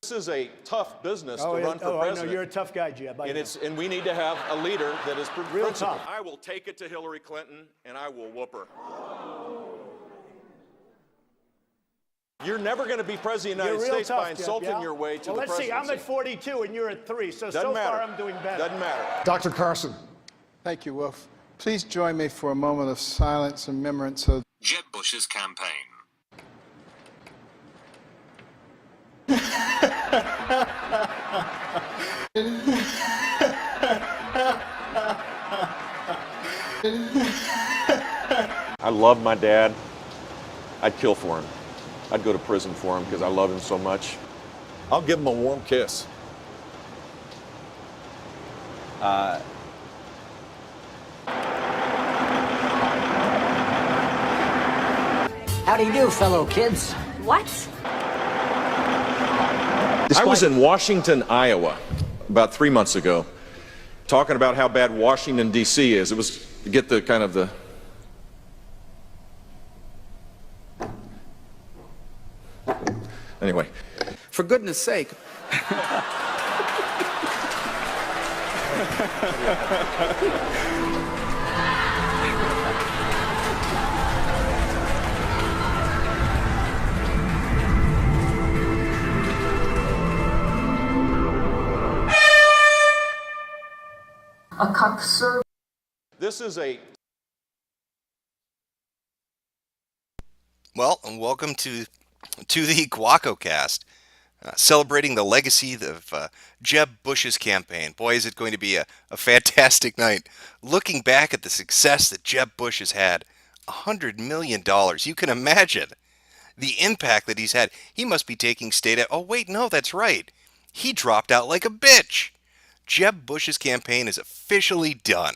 This is a tough business to run for I know. president. You're a tough guy, Jeb. And we need to have a leader that is Real principled. tough. I will take it to Hillary Clinton, and I will whoop her. You're never going to be president of the United States tough, by insulting Jeb, your way to the let's presidency. see. I'm at 42, and you're at 3. So Doesn't matter. far, I'm doing better. Doesn't matter. Dr. Carson. Thank you, Wolf. Please join me for a moment of silence and remembrance of Jeb Bush's campaign. I love my dad. I'd kill for him. I'd go to prison for him because I love him so much. I'll give him a warm kiss. How do you do, fellow kids? What? I was in Washington, Iowa, about 3 months ago, talking about how bad Washington, D.C. is. It was to get the kind of the... Anyway. For goodness sake. A cocksucker. This is a... Well, and welcome to the Guacocast, celebrating the legacy of Jeb Bush's campaign. Boy, is it going to be a fantastic night. Looking back at the success that Jeb Bush has had, $100 million. You can imagine the impact that he's had. He must be taking state... Oh, wait, no, that's right. He dropped out like a bitch. Jeb Bush's campaign is officially done.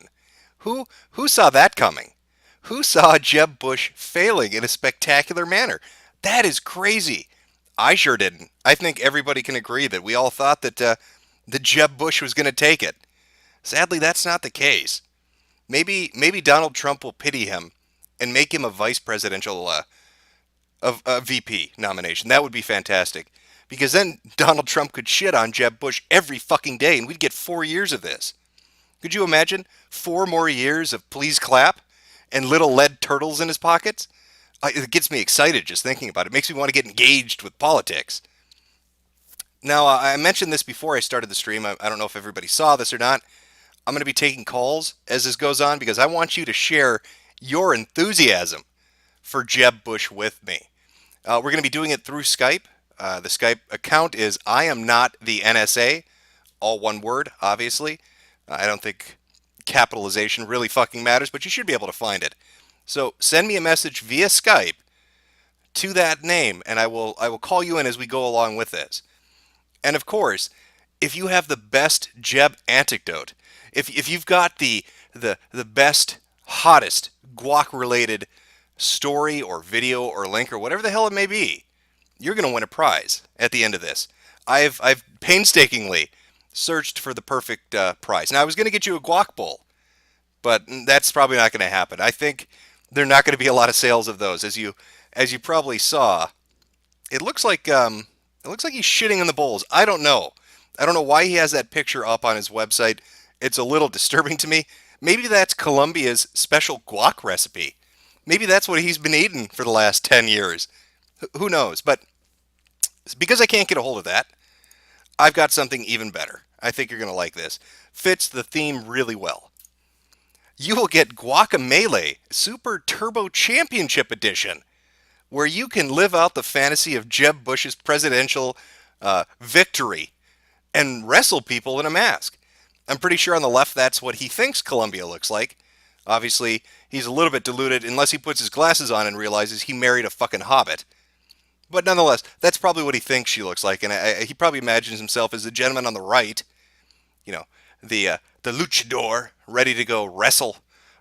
Who saw that coming? Who saw Jeb Bush failing in a spectacular manner? That is crazy. I sure didn't. I think everybody can agree that we all thought that Jeb Bush was going to take it. Sadly, that's not the case. Maybe Donald Trump will pity him and make him a vice presidential a VP nomination. That would be fantastic. Because then Donald Trump could shit on Jeb Bush every fucking day, and we'd get 4 years of this. Could you imagine 4 more years of please clap and little lead turtles in his pockets? It gets me excited just thinking about it. It makes me want to get engaged with politics. Now, I mentioned this before I started the stream. I don't know if everybody saw this or not. I'm going to be taking calls as this goes on because I want you to share your enthusiasm for Jeb Bush with me. We're going to be doing it through Skype. The Skype account is I am not the NSA, all one word, obviously. I don't think capitalization really fucking matters, but you should be able to find it. So send me a message via Skype to that name, and I will call you in as we go along with this. And of course, if you have the best Jeb anecdote, if you've got the best, hottest guac-related story or video or link or whatever the hell it may be, you're going to win a prize at the end of this. I've painstakingly searched for the perfect prize. Now, I was going to get you a guac bowl, but that's probably not going to happen. I think there are not going to be a lot of sales of those. As you probably saw, it looks like he's shitting in the bowls. I don't know. I don't know why he has that picture up on his website. It's a little disturbing to me. Maybe that's Colombia's special guac recipe. Maybe that's what he's been eating for the last 10 years. Who knows? But because I can't get a hold of that, I've got something even better. I think you're going to like this. Fits the theme really well. You will get Guacamele Super Turbo Championship Edition, where you can live out the fantasy of Jeb Bush's presidential victory and wrestle people in a mask. I'm pretty sure on the left that's what he thinks Colombia looks like. Obviously, he's a little bit deluded unless he puts his glasses on and realizes he married a fucking hobbit. But nonetheless, that's probably what he thinks she looks like, and he probably imagines himself as the gentleman on the right, you know, the luchador, ready to go wrestle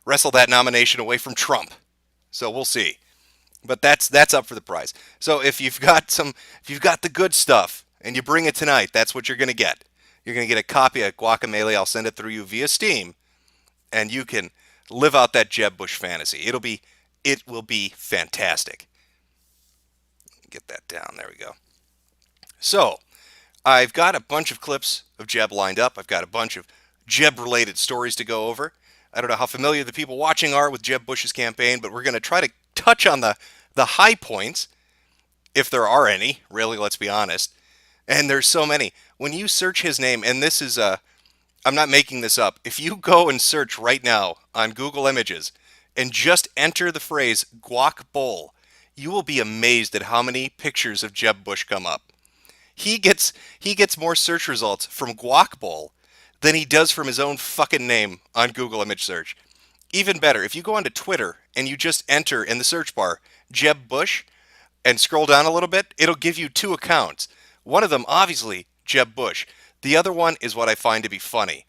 that nomination away from Trump. So we'll see. But that's up for the prize. So if you've got the good stuff and you bring it tonight, that's what you're going to get. You're going to get a copy of Guacamele. I'll send it through you via Steam, and you can live out that Jeb Bush fantasy. It will be fantastic. Get that down. There we go. So, I've got a bunch of clips of Jeb lined up. I've got a bunch of Jeb-related stories to go over. I don't know how familiar the people watching are with Jeb Bush's campaign, but we're going to try to touch on the high points, if there are any, really, let's be honest. And there's so many. When you search his name, and this is, I'm not making this up, if you go and search right now on Google Images and just enter the phrase guac bowl, you will be amazed at how many pictures of Jeb Bush come up. He gets more search results from guac bowl than he does from his own fucking name on Google image search. Even better, if you go onto Twitter and you just enter in the search bar Jeb Bush and scroll down a little bit, it'll give you two accounts. One of them, obviously, Jeb Bush. The other one is what I find to be funny.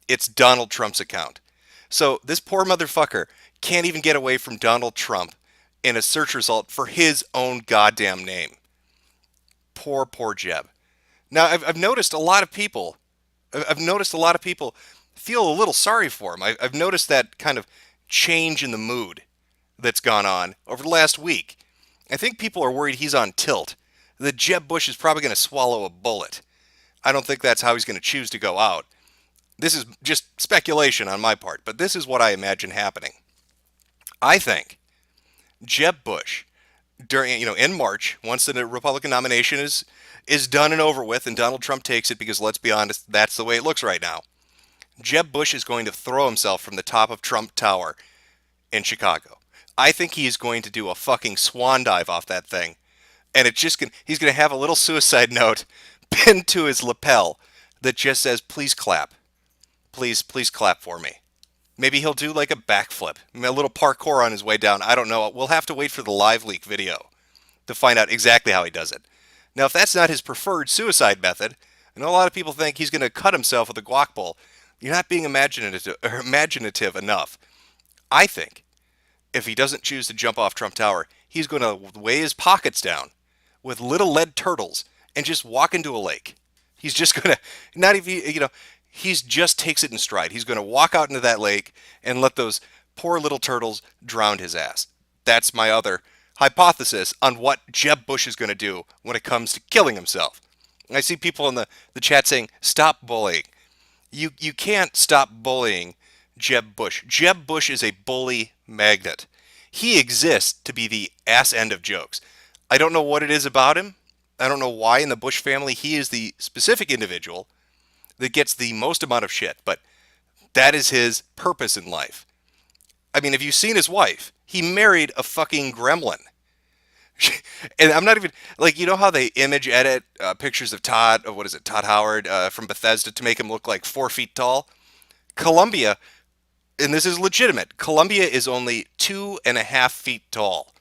It's Donald Trump's account. So this poor motherfucker can't even get away from Donald Trump in a search result for his own goddamn name. Poor, poor Jeb. Now, I've noticed a lot of people, feel a little sorry for him. I've noticed that kind of change in the mood that's gone on over the last week. I think people are worried he's on tilt, that Jeb Bush is probably going to swallow a bullet. I don't think that's how he's going to choose to go out. This is just speculation on my part, but this is what I imagine happening. I think Jeb Bush, in March, once the Republican nomination is done and over with, and Donald Trump takes it, because let's be honest, that's the way it looks right now. Jeb Bush is going to throw himself from the top of Trump Tower in Chicago. I think he's going to do a fucking swan dive off that thing, and he's going to have a little suicide note pinned to his lapel that just says, "Please clap, please clap for me." Maybe he'll do like a backflip, a little parkour on his way down. I don't know. We'll have to wait for the live leak video to find out exactly how he does it. Now, if that's not his preferred suicide method, I know a lot of people think he's going to cut himself with a guac bowl. You're not being imaginative enough. I think if he doesn't choose to jump off Trump Tower, he's going to weigh his pockets down with little lead turtles and just walk into a lake. He's just going to, not even, he just takes it in stride. He's going to walk out into that lake and let those poor little turtles drown his ass. That's my other hypothesis on what Jeb Bush is going to do when it comes to killing himself. I see people in the chat saying, "Stop bullying." You can't stop bullying Jeb Bush. Jeb Bush is a bully magnet. He exists to be the ass end of jokes. I don't know what it is about him. I don't know why in the Bush family he is the specific individual that gets the most amount of shit, but that is his purpose in life. I mean, have you seen his wife? He married a fucking gremlin. And I'm not even, how they image edit pictures of Todd Howard from Bethesda to make him look like 4 feet tall? Columbia, and this is legitimate, Columbia is only 2.5 feet tall.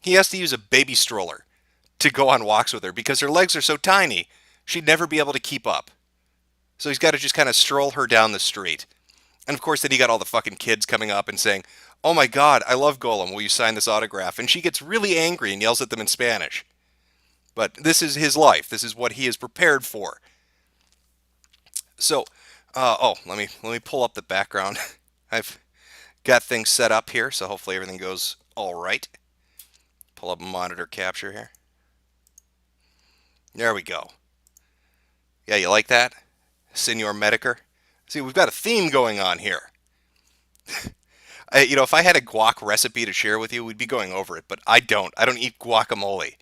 He has to use a baby stroller to go on walks with her because her legs are so tiny, she'd never be able to keep up. So he's got to just kind of stroll her down the street. And of course, then you got all the fucking kids coming up and saying, "Oh my God, I love Golem. Will you sign this autograph?" And she gets really angry and yells at them in Spanish. But this is his life. This is what he is prepared for. So, let me pull up the background. I've got things set up here, so hopefully everything goes all right. Pull up monitor capture here. There we go. Yeah, you like that? Senor Mediker? See, we've got a theme going on here. If I had a guac recipe to share with you, we'd be going over it, but I don't. I don't eat guacamole.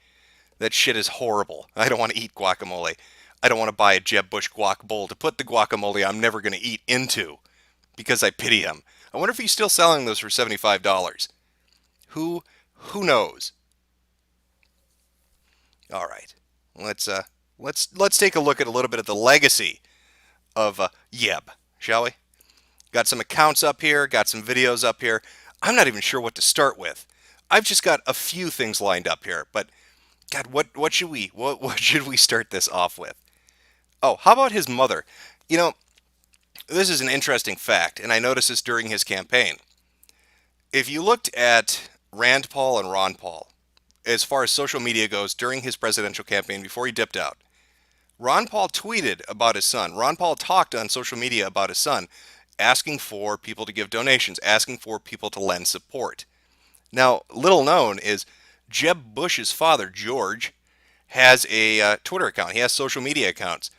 That shit is horrible. I don't want to eat guacamole. I don't want to buy a Jeb Bush guac bowl to put the guacamole I'm never going to eat into because I pity him. I wonder if he's still selling those for $75. Who knows? All right. Let's take a look at a little bit of the legacy of Jeb, shall we? Got some accounts up here, got some videos up here. I'm not even sure what to start with. I've just got a few things lined up here, but God, what should we start this off with? Oh, how about his mother? This is an interesting fact, and I noticed this during his campaign. If you looked at Rand Paul and Ron Paul, as far as social media goes during his presidential campaign before he dipped out, Ron Paul tweeted about his son. Ron Paul talked on social media about his son, asking for people to give donations, asking for people to lend support. Now, little known is Jeb Bush's father, George, has a Twitter account. He has social media accounts.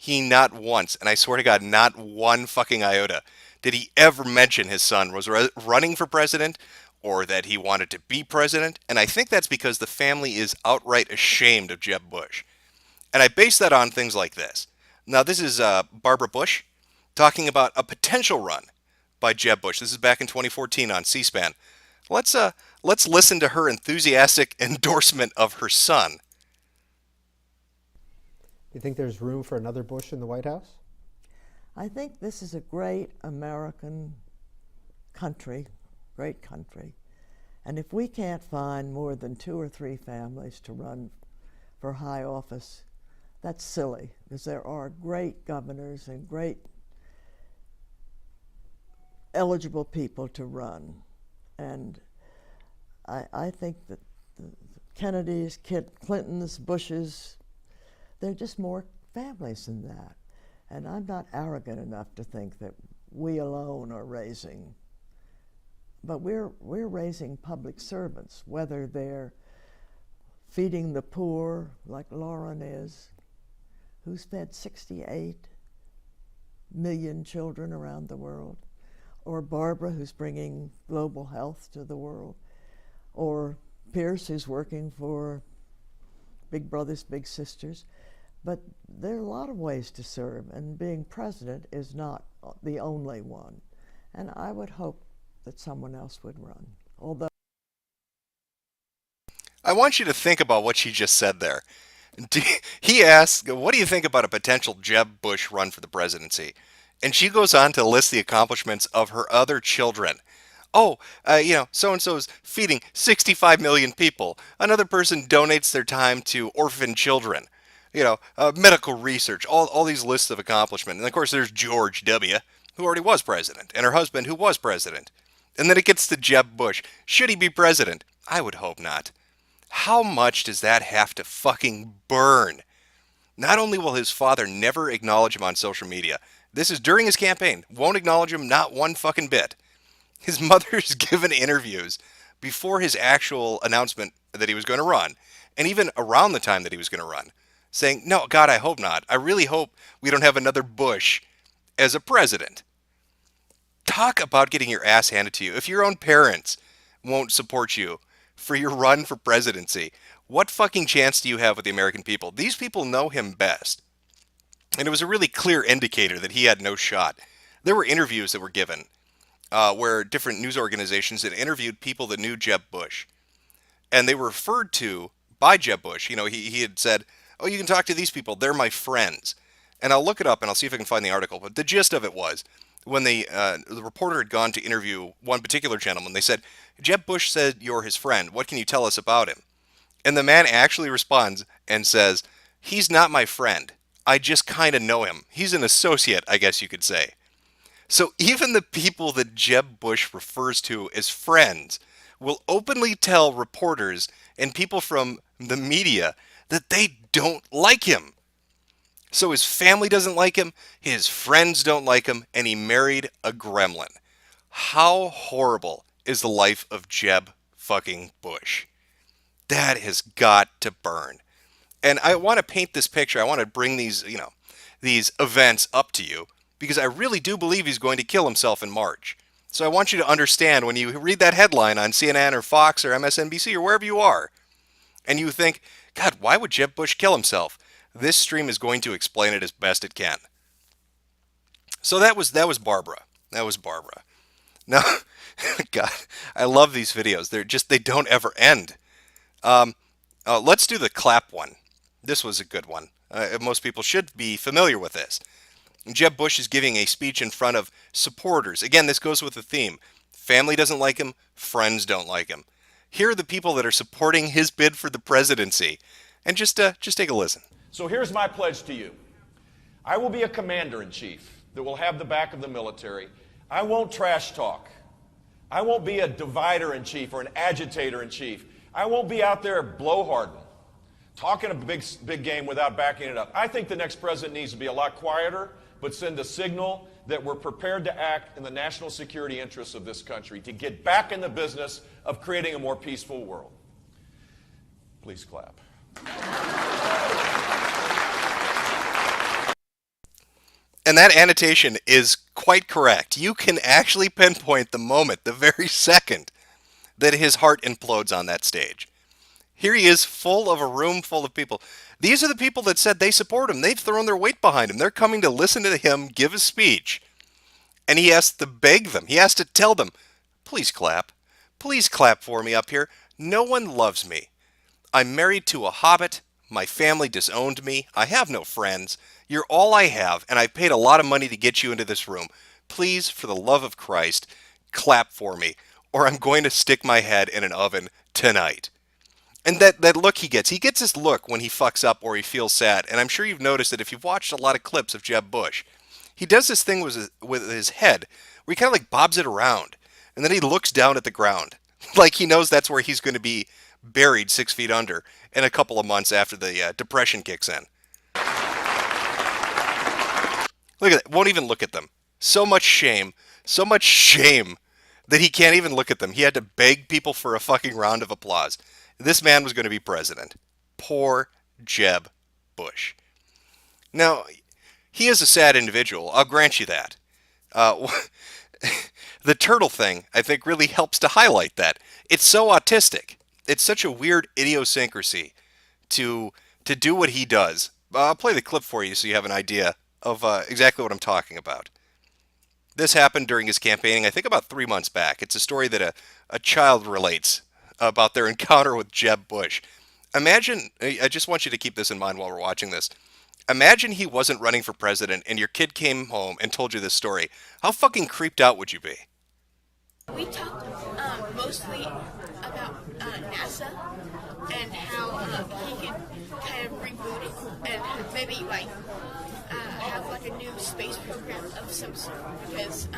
he not once, and I swear to God, not one fucking iota, did he ever mention his son was running for president or that he wanted to be president. And I think that's because the family is outright ashamed of Jeb Bush. And I base that on things like this. Now, this is Barbara Bush talking about a potential run by Jeb Bush. This is back in 2014 on C-SPAN. Let's listen to her enthusiastic endorsement of her son. You think there's room for another Bush in the White House? I think this is a great American country, great country. And if we can't find more than 2 or 3 families to run for high office, that's silly, because there are great governors and great eligible people to run. And I think that the Kennedys, Clintons, Bushes, they're just more families than that. And I'm not arrogant enough to think that we alone are raising, but we're raising public servants, whether they're feeding the poor, like Lauren is, who's fed 68 million children around the world, or Barbara, who's bringing global health to the world, or Pierce, who's working for Big Brothers, Big Sisters. But there are a lot of ways to serve, and being president is not the only one. And I would hope that someone else would run, although... I want you to think about what she just said there. He asks, what do you think about a potential Jeb Bush run for the presidency? And she goes on to list the accomplishments of her other children. Oh, so-and-so's feeding 65 million people. Another person donates their time to orphan children. Medical research, all these lists of accomplishment. And of course there's George W., who already was president, and her husband, who was president. And then it gets to Jeb Bush. Should he be president? I would hope not. How much does that have to fucking burn? Not only will his father never acknowledge him on social media, this is during his campaign, won't acknowledge him not one fucking bit. His mother's given interviews before his actual announcement that he was going to run, and even around the time that he was going to run, saying, no, God, I hope not. I really hope we don't have another Bush as a president. Talk about getting your ass handed to you. If your own parents won't support you for your run for presidency, what fucking chance do you have with the American people? These people know him best. And it was a really clear indicator that he had no shot. There were interviews that were given where different news organizations had interviewed people that knew Jeb Bush. And they were referred to by Jeb Bush. He had said, oh, you can talk to these people. They're my friends. And I'll look it up and I'll see if I can find the article. But the gist of it was, when the reporter had gone to interview one particular gentleman, they said, Jeb Bush said you're his friend. What can you tell us about him? And the man actually responds and says, he's not my friend. I just kind of know him. He's an associate, I guess you could say. So even the people that Jeb Bush refers to as friends will openly tell reporters and people from the media that they don't like him. So his family doesn't like him, his friends don't like him, and he married a gremlin. How horrible is the life of Jeb fucking Bush? That has got to burn. And I want to paint this picture. I want to bring these events up to you because I really do believe he's going to kill himself in March. So I want you to understand when you read that headline on CNN or Fox or MSNBC or wherever you are, and you think, God, why would Jeb Bush kill himself? This stream is going to explain it as best it can. So that was Barbara. That was Barbara. Now, God, I love these videos. They don't ever end. Let's do the clap one. This was a good one. Most people should be familiar with this. Jeb Bush is giving a speech in front of supporters. Again, this goes with the theme. Family doesn't like him. Friends don't like him. Here are the people that are supporting his bid for the presidency. And just take a listen. So here's my pledge to you. I will be a commander-in-chief that will have the back of the military. I won't trash talk. I won't be a divider-in-chief or an agitator-in-chief. I won't be out there blowharding, talking a big game without backing it up. I think the next president needs to be a lot quieter, but send a signal that we're prepared to act in the national security interests of this country, to get back in the business of creating a more peaceful world. Please clap. And that annotation is quite correct. You can actually pinpoint the moment, the very second, that his heart implodes on that stage. Here he is, full of a room full of people. These are the people that said they support him. They've thrown their weight behind him. They're coming to listen to him give a speech. And he has to beg them. He has to tell them, please clap. Please clap for me up here. No one loves me. I'm married to a hobbit. My family disowned me. I have no friends. You're all I have, and I paid a lot of money to get you into this room. Please, for the love of Christ, clap for me, or I'm going to stick my head in an oven tonight. And that look he gets this look when he fucks up or he feels sad. And I'm sure you've noticed that if you've watched a lot of clips of Jeb Bush, he does this thing with his head where he kind of like bobs it around. And then he looks down at the ground like he knows that's where he's going to be buried 6 feet under in a couple of months after the depression kicks in. Look at that. Won't even look at them. So much shame that he can't even look at them. He had to beg people for a fucking round of applause. This man was going to be president. Poor Jeb Bush. Now, he is a sad individual. I'll grant you that. The turtle thing, I think, really helps to highlight that. It's so autistic. It's such a weird idiosyncrasy to do what he does. I'll play the clip for you so you have an idea of exactly what I'm talking about. This happened during his campaigning, I think about 3 months back. It's a story that a child relates about their encounter with Jeb Bush. Imagine, I just want you to keep this in mind while we're watching this. Imagine he wasn't running for president and your kid came home and told you this story. How fucking creeped out would you be? We talked mostly about NASA and how he could kind of reboot it and maybe like have like a new space program of some sort because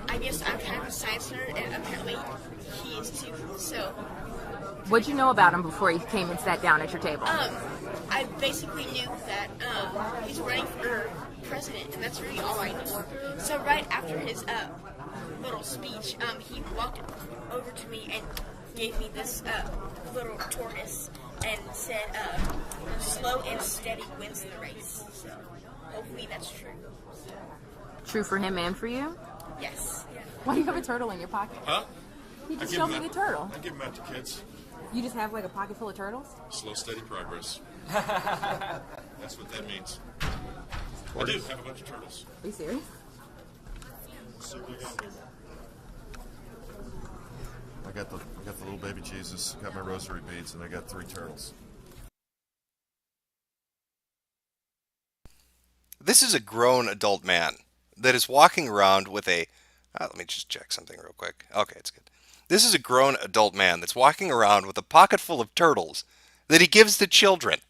I guess I'm kind of a science nerd and apparently he is too. So what'd you know about him before he came and sat down at your table? I basically knew that he's running for president, and that's really all I knew. So right after his little speech, he walked over to me and gave me this little tortoise and said, slow and steady wins the race. So hopefully that's true. True for him and for you? Yes. Yeah. Why do you have a turtle in your pocket? Huh? You just showed me the turtle. I give them out to kids. You just have like a pocket full of turtles? Slow, steady progress. That's what that means. I do have a bunch of turtles. Are you serious? I got the little baby Jesus, got my rosary beads, and I got 3 turtles. This is a grown adult man that is walking around with a... let me just check something real quick. Okay, it's good. This is a grown adult man that's walking around with a pocket full of turtles that he gives to children.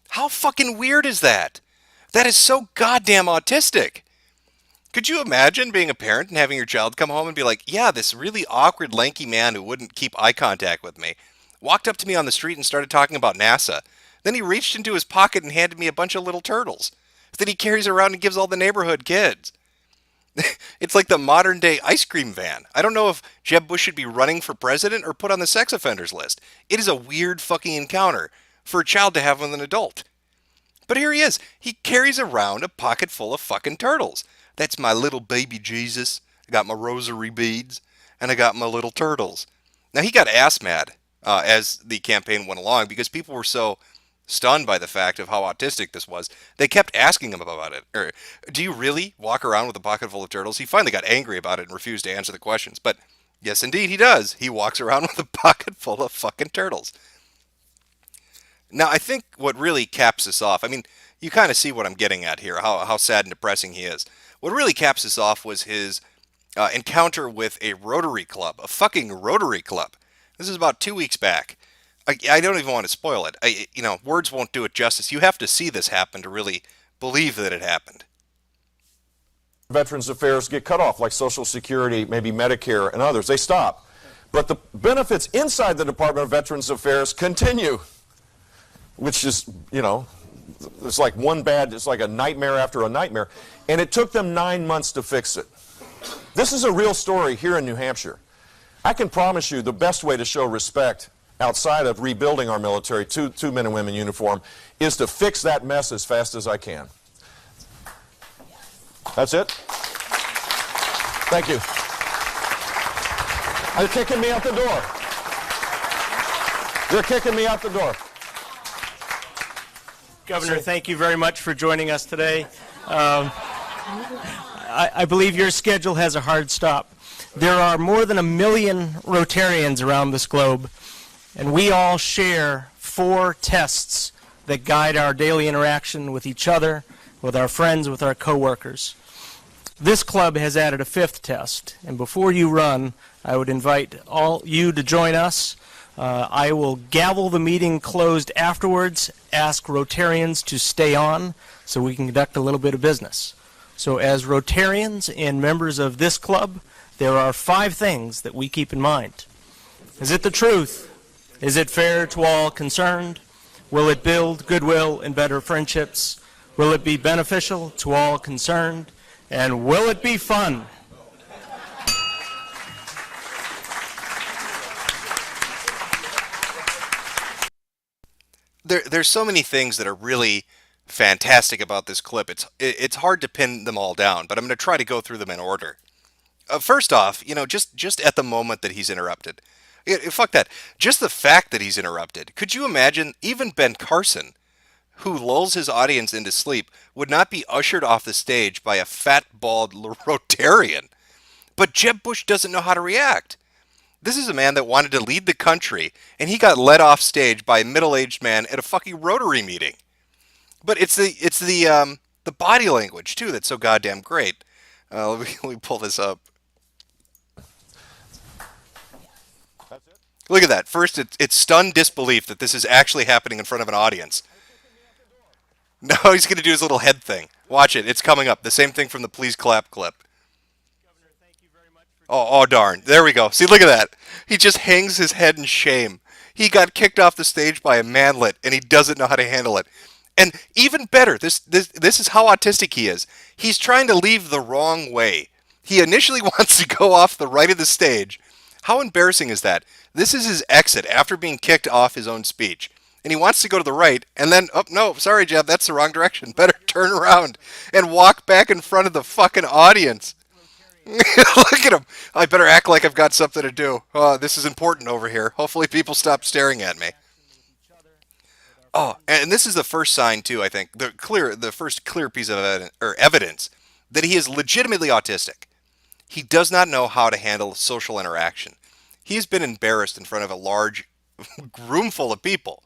How fucking weird is that? That is so goddamn autistic. Could you imagine being a parent and having your child come home and be like, yeah, this really awkward, lanky man who wouldn't keep eye contact with me walked up to me on the street and started talking about NASA. Then he reached into his pocket and handed me a bunch of little turtles that he carries around and gives all the neighborhood kids. It's like the modern day ice cream van. I don't know if Jeb Bush should be running for president or put on the sex offenders list. It is a weird fucking encounter for a child to have with an adult. But here he is. He carries around a pocket full of fucking turtles. That's my little baby Jesus. I got my rosary beads and I got my little turtles. Now he got ass mad as the campaign went along because people were so stunned by the fact of how autistic this was. They kept asking him about it. Do you really walk around with a pocket full of turtles? He finally got angry about it and refused to answer the questions. But yes, indeed, he does. He walks around with a pocket full of fucking turtles. Now, I think what really caps this off, I mean, you kind of see what I'm getting at here, how sad and depressing he is. What really caps this off was his encounter with a Rotary Club, a fucking Rotary Club. This is about 2 weeks back. I don't even want to spoil it. Words won't do it justice. You have to see this happen to really believe that it happened. Veterans Affairs get cut off, like Social Security, maybe Medicare, and others. They stop. But the benefits inside the Department of Veterans Affairs continue, which is, it's like it's like a nightmare after a nightmare. And it took them 9 months to fix it. This is a real story here in New Hampshire. I can promise you the best way to show respect outside of rebuilding our military to men and women in uniform is to fix that mess as fast as I can. That's it? Thank you. You're kicking me out the door. You're kicking me out the door. Governor, thank you very much for joining us today. I believe your schedule has a hard stop. There are more than 1 million Rotarians around this globe, and we all share 4 tests that guide our daily interaction with each other, with our friends, with our coworkers. This club has added a 5th test, and before you run, I would invite all you to join us. I will gavel the meeting closed afterwards, ask Rotarians to stay on so we can conduct a little bit of business. So as Rotarians and members of this club, there are 5 things that we keep in mind. Is it the truth? Is it fair to all concerned? Will it build goodwill and better friendships? Will it be beneficial to all concerned? And will it be fun? There's so many things that are really fantastic about this clip. It's hard to pin them all down, but I'm going to try to go through them in order. First off, just at the moment that he's interrupted. Fuck that. Just the fact that he's interrupted. Could you imagine even Ben Carson, who lulls his audience into sleep, would not be ushered off the stage by a fat, bald Rotarian? But Jeb Bush doesn't know how to react. This is a man that wanted to lead the country, and he got led off stage by a middle-aged man at a fucking Rotary meeting. But it's the body language too that's so goddamn great. Let me pull this up. Look at that. First, it's stunned disbelief that this is actually happening in front of an audience. Now he's going to do his little head thing. Watch it. It's coming up. The same thing from the Please Clap clip. Oh, darn. There we go. See, look at that. He just hangs his head in shame. He got kicked off the stage by a manlet, and he doesn't know how to handle it. And even better, this is how autistic he is. He's trying to leave the wrong way. He initially wants to go off the right of the stage. How embarrassing is that? This is his exit after being kicked off his own speech. And he wants to go to the right, and then, oh, no, sorry, Jeb, that's the wrong direction. Better turn around and walk back in front of the fucking audience. Look at him. I better act like I've got something to do. Oh, this is important over here. Hopefully people stop staring at me. Oh, and this is the first sign, too, I think, the first clear piece of evidence that he is legitimately autistic. He does not know how to handle social interaction. He's been embarrassed in front of a large room full of people,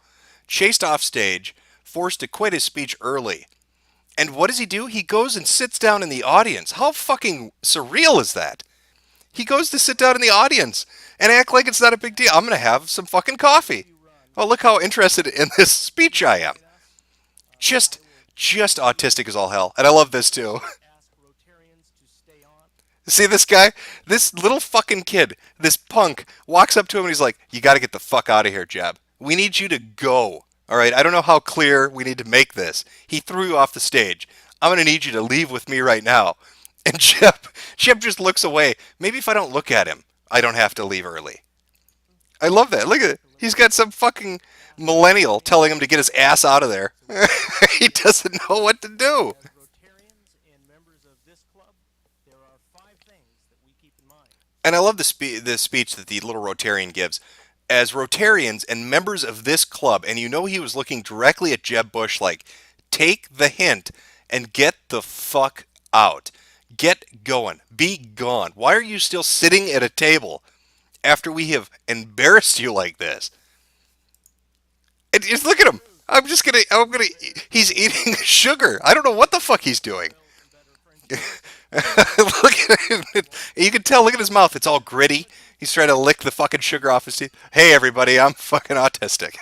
chased off stage, forced to quit his speech early. And what does he do? He goes and sits down in the audience. How fucking surreal is that? He goes to sit down in the audience and act like it's not a big deal. I'm going to have some fucking coffee. Oh, look how interested in this speech I am. Just autistic as all hell. And I love this too. See this guy? This little fucking kid, this punk, walks up to him and he's like, you got to get the fuck out of here, Jeb. We need you to go. All right, I don't know how clear we need to make this. He threw you off the stage. I'm going to need you to leave with me right now. And Jeb just looks away. Maybe if I don't look at him, I don't have to leave early. I love that. Look at it. He's got some fucking millennial telling him to get his ass out of there. He doesn't know what to do. And I love the speech that the little Rotarian gives. As Rotarians and members of this club, and he was looking directly at Jeb Bush like, take the hint and get the fuck out. Get going. Be gone. Why are you still sitting at a table after we have embarrassed you like this? And just look at him. He's eating sugar. I don't know what the fuck he's doing. Look at him. You can tell, look at his mouth. It's all gritty. He's trying to lick the fucking sugar off his teeth. Hey, everybody, I'm fucking autistic.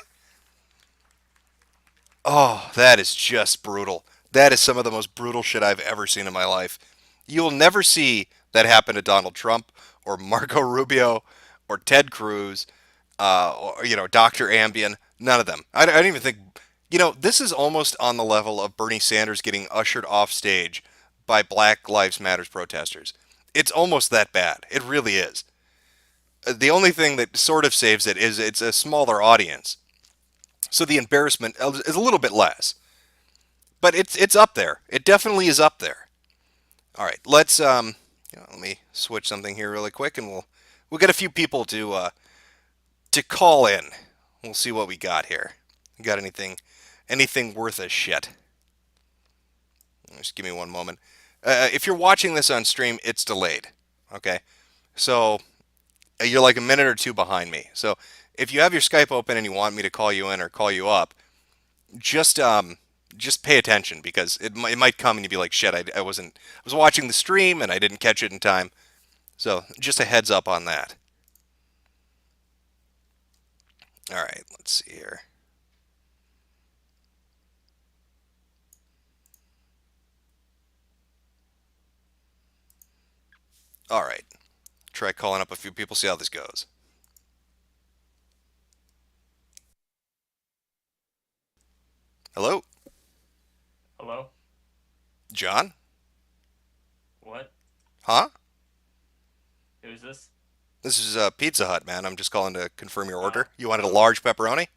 Oh, that is just brutal. That is some of the most brutal shit I've ever seen in my life. You'll never see that happen to Donald Trump or Marco Rubio or Ted Cruz or Dr. Ambien. None of them. I don't even think... this is almost on the level of Bernie Sanders getting ushered off stage by Black Lives Matter protesters. It's almost that bad. It really is. The only thing that sort of saves it is it's a smaller audience. So the embarrassment is a little bit less. But it's up there. It definitely is up there. All right, let's let me switch something here really quick, and we'll get a few people to call in. We'll see what we got here. Got anything worth a shit? Just give me one moment. If you're watching this on stream, it's delayed. Okay, so you're like a minute or two behind me. So if you have your Skype open and you want me to call you in or call you up, just pay attention because it might come and you'd be like, shit, I was watching the stream and I didn't catch it in time. So just a heads up on that. All right, let's see here. All right, try calling up a few people, see how this goes. Hello? Hello? John? What? Huh? Who's this? This is Pizza Hut, man. I'm just calling to confirm your order. You wanted a large pepperoni?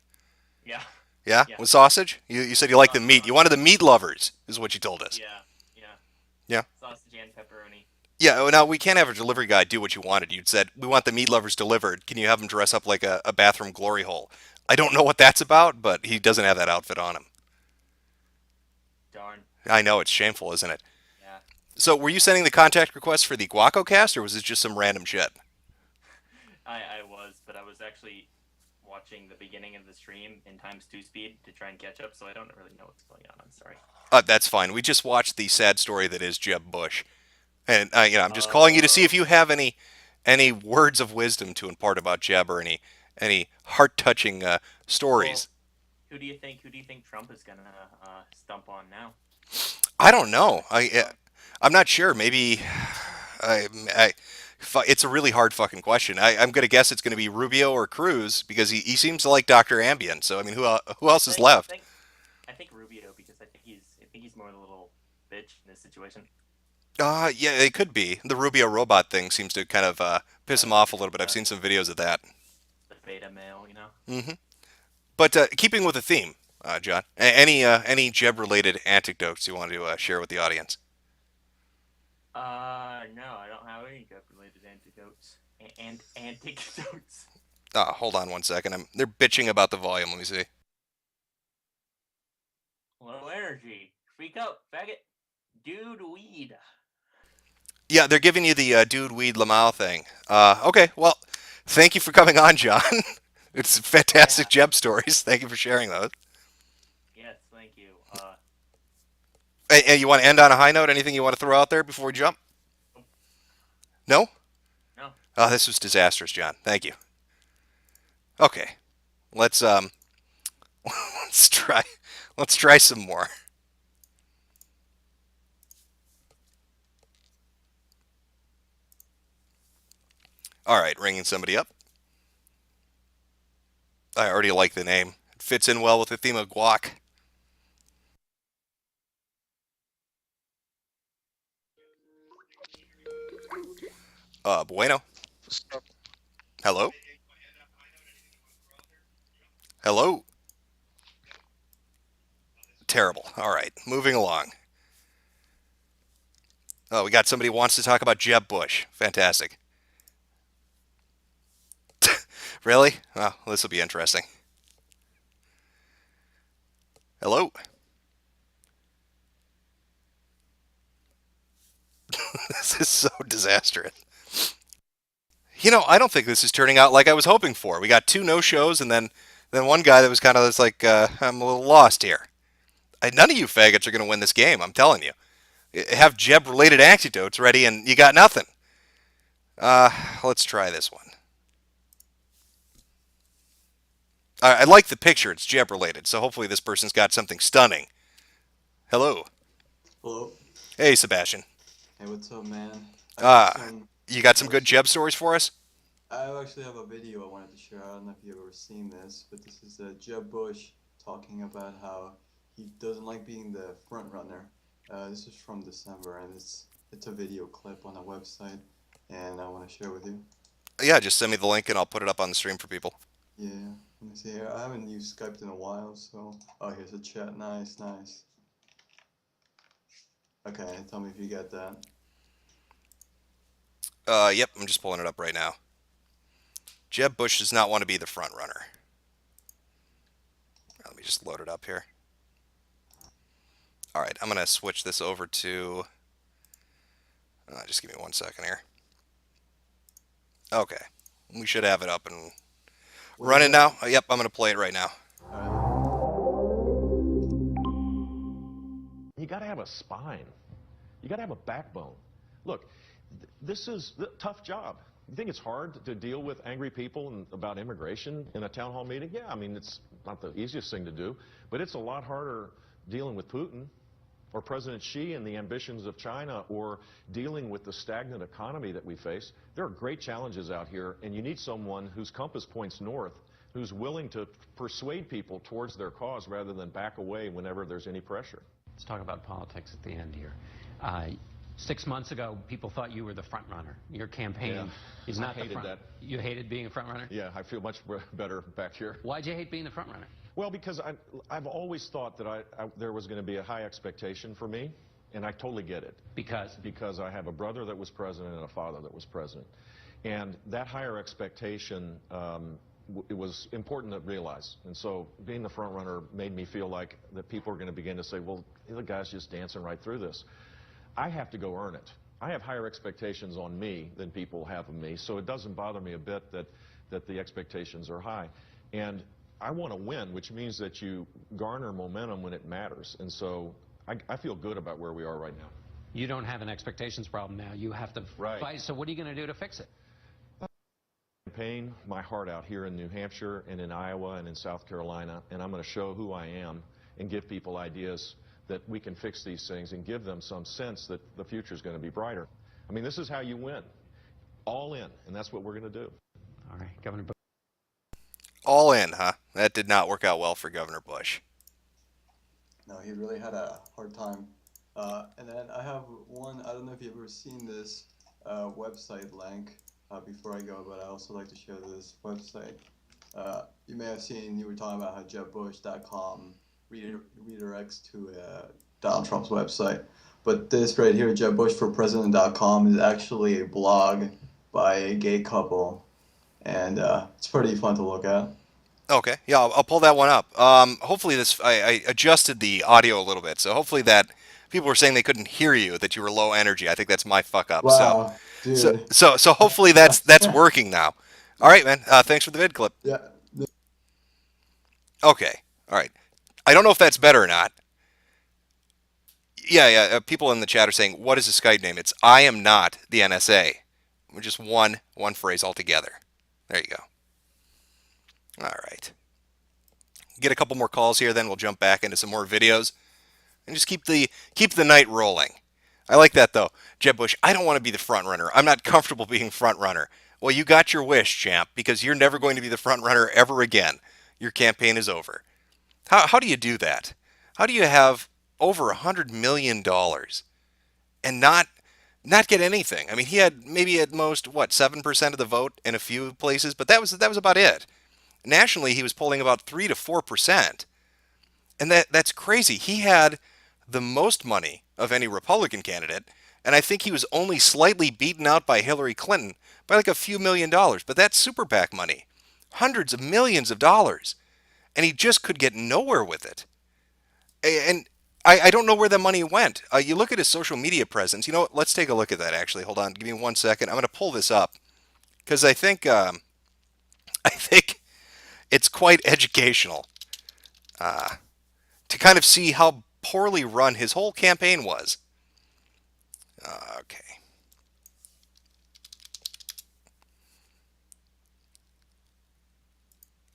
Yeah. Yeah? With sausage? You said you like the meat. You wanted the meat lovers, is what you told us. Yeah. Yeah? Sausage and pepperoni. Yeah, now we can't have a delivery guy do what you wanted. You'd said, we want the meat lovers delivered. Can you have him dress up like a bathroom glory hole? I don't know what that's about, but he doesn't have that outfit on him. Darn. I know, it's shameful, isn't it? Yeah. So were you sending the contact request for the Guacocast, or was it just some random shit? I was, but I was actually watching the beginning of the stream in times 2 speed to try and catch up, so I don't really know what's going on. I'm sorry. That's fine. We just watched the sad story that is Jeb Bush. And I'm just calling you to see if you have any words of wisdom to impart about Jeb or any heart-touching stories. Well, who do you think Trump is gonna stump on now? I don't know. I'm not sure. Maybe it's a really hard fucking question. I'm gonna guess it's gonna be Rubio or Cruz because he seems to like Dr. Ambien. So I mean, who else is left? I think Rubio because I think he's more the little bitch in this situation. Yeah, it could be. The Rubio robot thing seems to kind of piss him off a little bit. I've seen some videos of that. The beta male, you know. Mm-hmm. But keeping with the theme, John, any Jeb-related anecdotes you want to share with the audience? No, I don't have any Jeb-related anecdotes. Anecdotes. Hold on one second. They're bitching about the volume. Let me see. Low energy. Freak out, faggot. Dude, weed. Yeah, they're giving you the dude weed Lamau thing. Okay, well, thank you for coming on, John. It's fantastic Jeb stories. Thank you for sharing those. Yes, thank you. Hey, you want to end on a high note? Anything you want to throw out there before we jump? No? No. Oh, this was disastrous, John. Thank you. Okay, let's let's try some more. All right, ringing somebody up. I already like the name. It fits in well with the theme of guac. Bueno. Hello? Hello? Terrible. All right, moving along. Oh, we got somebody who wants to talk about Jeb Bush. Fantastic. Really? Well, this will be interesting. Hello? This is so disastrous. You know, I don't think this is turning out like I was hoping for. We got 2 no-shows and then one guy that was kind of just like, I'm a little lost here. None of you faggots are going to win this game, I'm telling you. Have Jeb-related anecdotes ready and you got nothing. Let's try this one. I like the picture. It's Jeb-related, so hopefully this person's got something stunning. Hello. Hello. Hey, Sebastian. Hey, what's up, man? You got some good Jeb stories for us? I actually have a video I wanted to share. I don't know if you've ever seen this, but this is Jeb Bush talking about how he doesn't like being the front runner. This is from December, and it's a video clip on a website, and I want to share with you. Yeah, just send me the link and I'll put it up on the stream for people. Yeah, let me see here. I haven't used Skype in a while, so... Oh, here's a chat. Nice, nice. Okay, tell me if you get that. Yep, I'm just pulling it up right now. Jeb Bush does not want to be the front runner. Let me just load it up here. All right, I'm going to switch this over to... just give me 1 second here. Okay, we should have it up and running now. Yep, I'm going to play it right now. You got to have a spine. You got to have a backbone. Look, this is a tough job. You think it's hard to deal with angry people and about immigration in a town hall meeting? Yeah, I mean, it's not the easiest thing to do, but it's a lot harder dealing with Putin or President Xi and the ambitions of China, or dealing with the stagnant economy that we face. There are great challenges out here, and you need someone whose compass points north, who's willing to persuade people towards their cause rather than back away whenever there's any pressure. Let's talk about politics at the end here. 6 months ago, people thought you were the front runner. Your campaign is not the front. That. You hated being a front runner? Yeah, I feel much better back here. Why'd you hate being the front runner? Well, because I've always thought that there was going to be a high expectation for me, and I totally get it. Because? Because I have a brother that was president and a father that was president. And that higher expectation, it was important to realize. And so being the front runner made me feel like that people are going to begin to say, well, the guy's just dancing right through this. I have to go earn it. I have higher expectations on me than people have of me, so it doesn't bother me a bit that the expectations are high. And I want to win, which means that you garner momentum when it matters. And so I feel good about where we are right now. You don't have an expectations problem now. You have to fight. So what are you going to do to fix it? Campaign my heart out here in New Hampshire and in Iowa and in South Carolina, and I'm going to show who I am and give people ideas that we can fix these things and give them some sense that the future is going to be brighter. I mean, this is how you win. All in, and that's what we're going to do. All right, Governor Bush. All in, huh? That did not work out well for Governor Bush. No, he really had a hard time. And then I have one, I don't know if you've ever seen this website link before I go, but I also like to share this website. You may have seen, you were talking about how JebBush.com redirects to Donald Trump's website. But this right here, JebBushForPresident.com, is actually a blog by a gay couple. And it's pretty fun to look at. Okay, yeah, I'll pull that one up. Hopefully I adjusted the audio a little bit, so hopefully that people were saying they couldn't hear you, that you were low energy. I think that's my fuck up. Wow, so hopefully that's working now. All right, man. Thanks for the vid clip. Yeah. Okay. All right. I don't know if that's better or not. Yeah. People in the chat are saying, "What is the Skype name?" It's "I am not the NSA." Just one phrase altogether. There you go. All right. Get a couple more calls here, then we'll jump back into some more videos and just keep the night rolling. I like that though. Jeb Bush, I don't want to be the front runner. I'm not comfortable being front runner. Well, you got your wish, champ, because you're never going to be the front runner ever again. Your campaign is over. How do you do that? How do you have over $100 million and not get anything? I mean, he had maybe at most 7% of the vote in a few places, but that was about it. Nationally, he was polling about 3 to 4%, and that's crazy. He had the most money of any Republican candidate, and I think he was only slightly beaten out by Hillary Clinton by like a few $1 million. But that's super PAC money, hundreds of millions of dollars, and he just could get nowhere with it. And I don't know where the money went. You look at his social media presence. You know what? Let's take a look at that, actually. Hold on. Give me 1 second. I'm going to pull this up because I think it's quite educational to kind of see how poorly run his whole campaign was. Okay.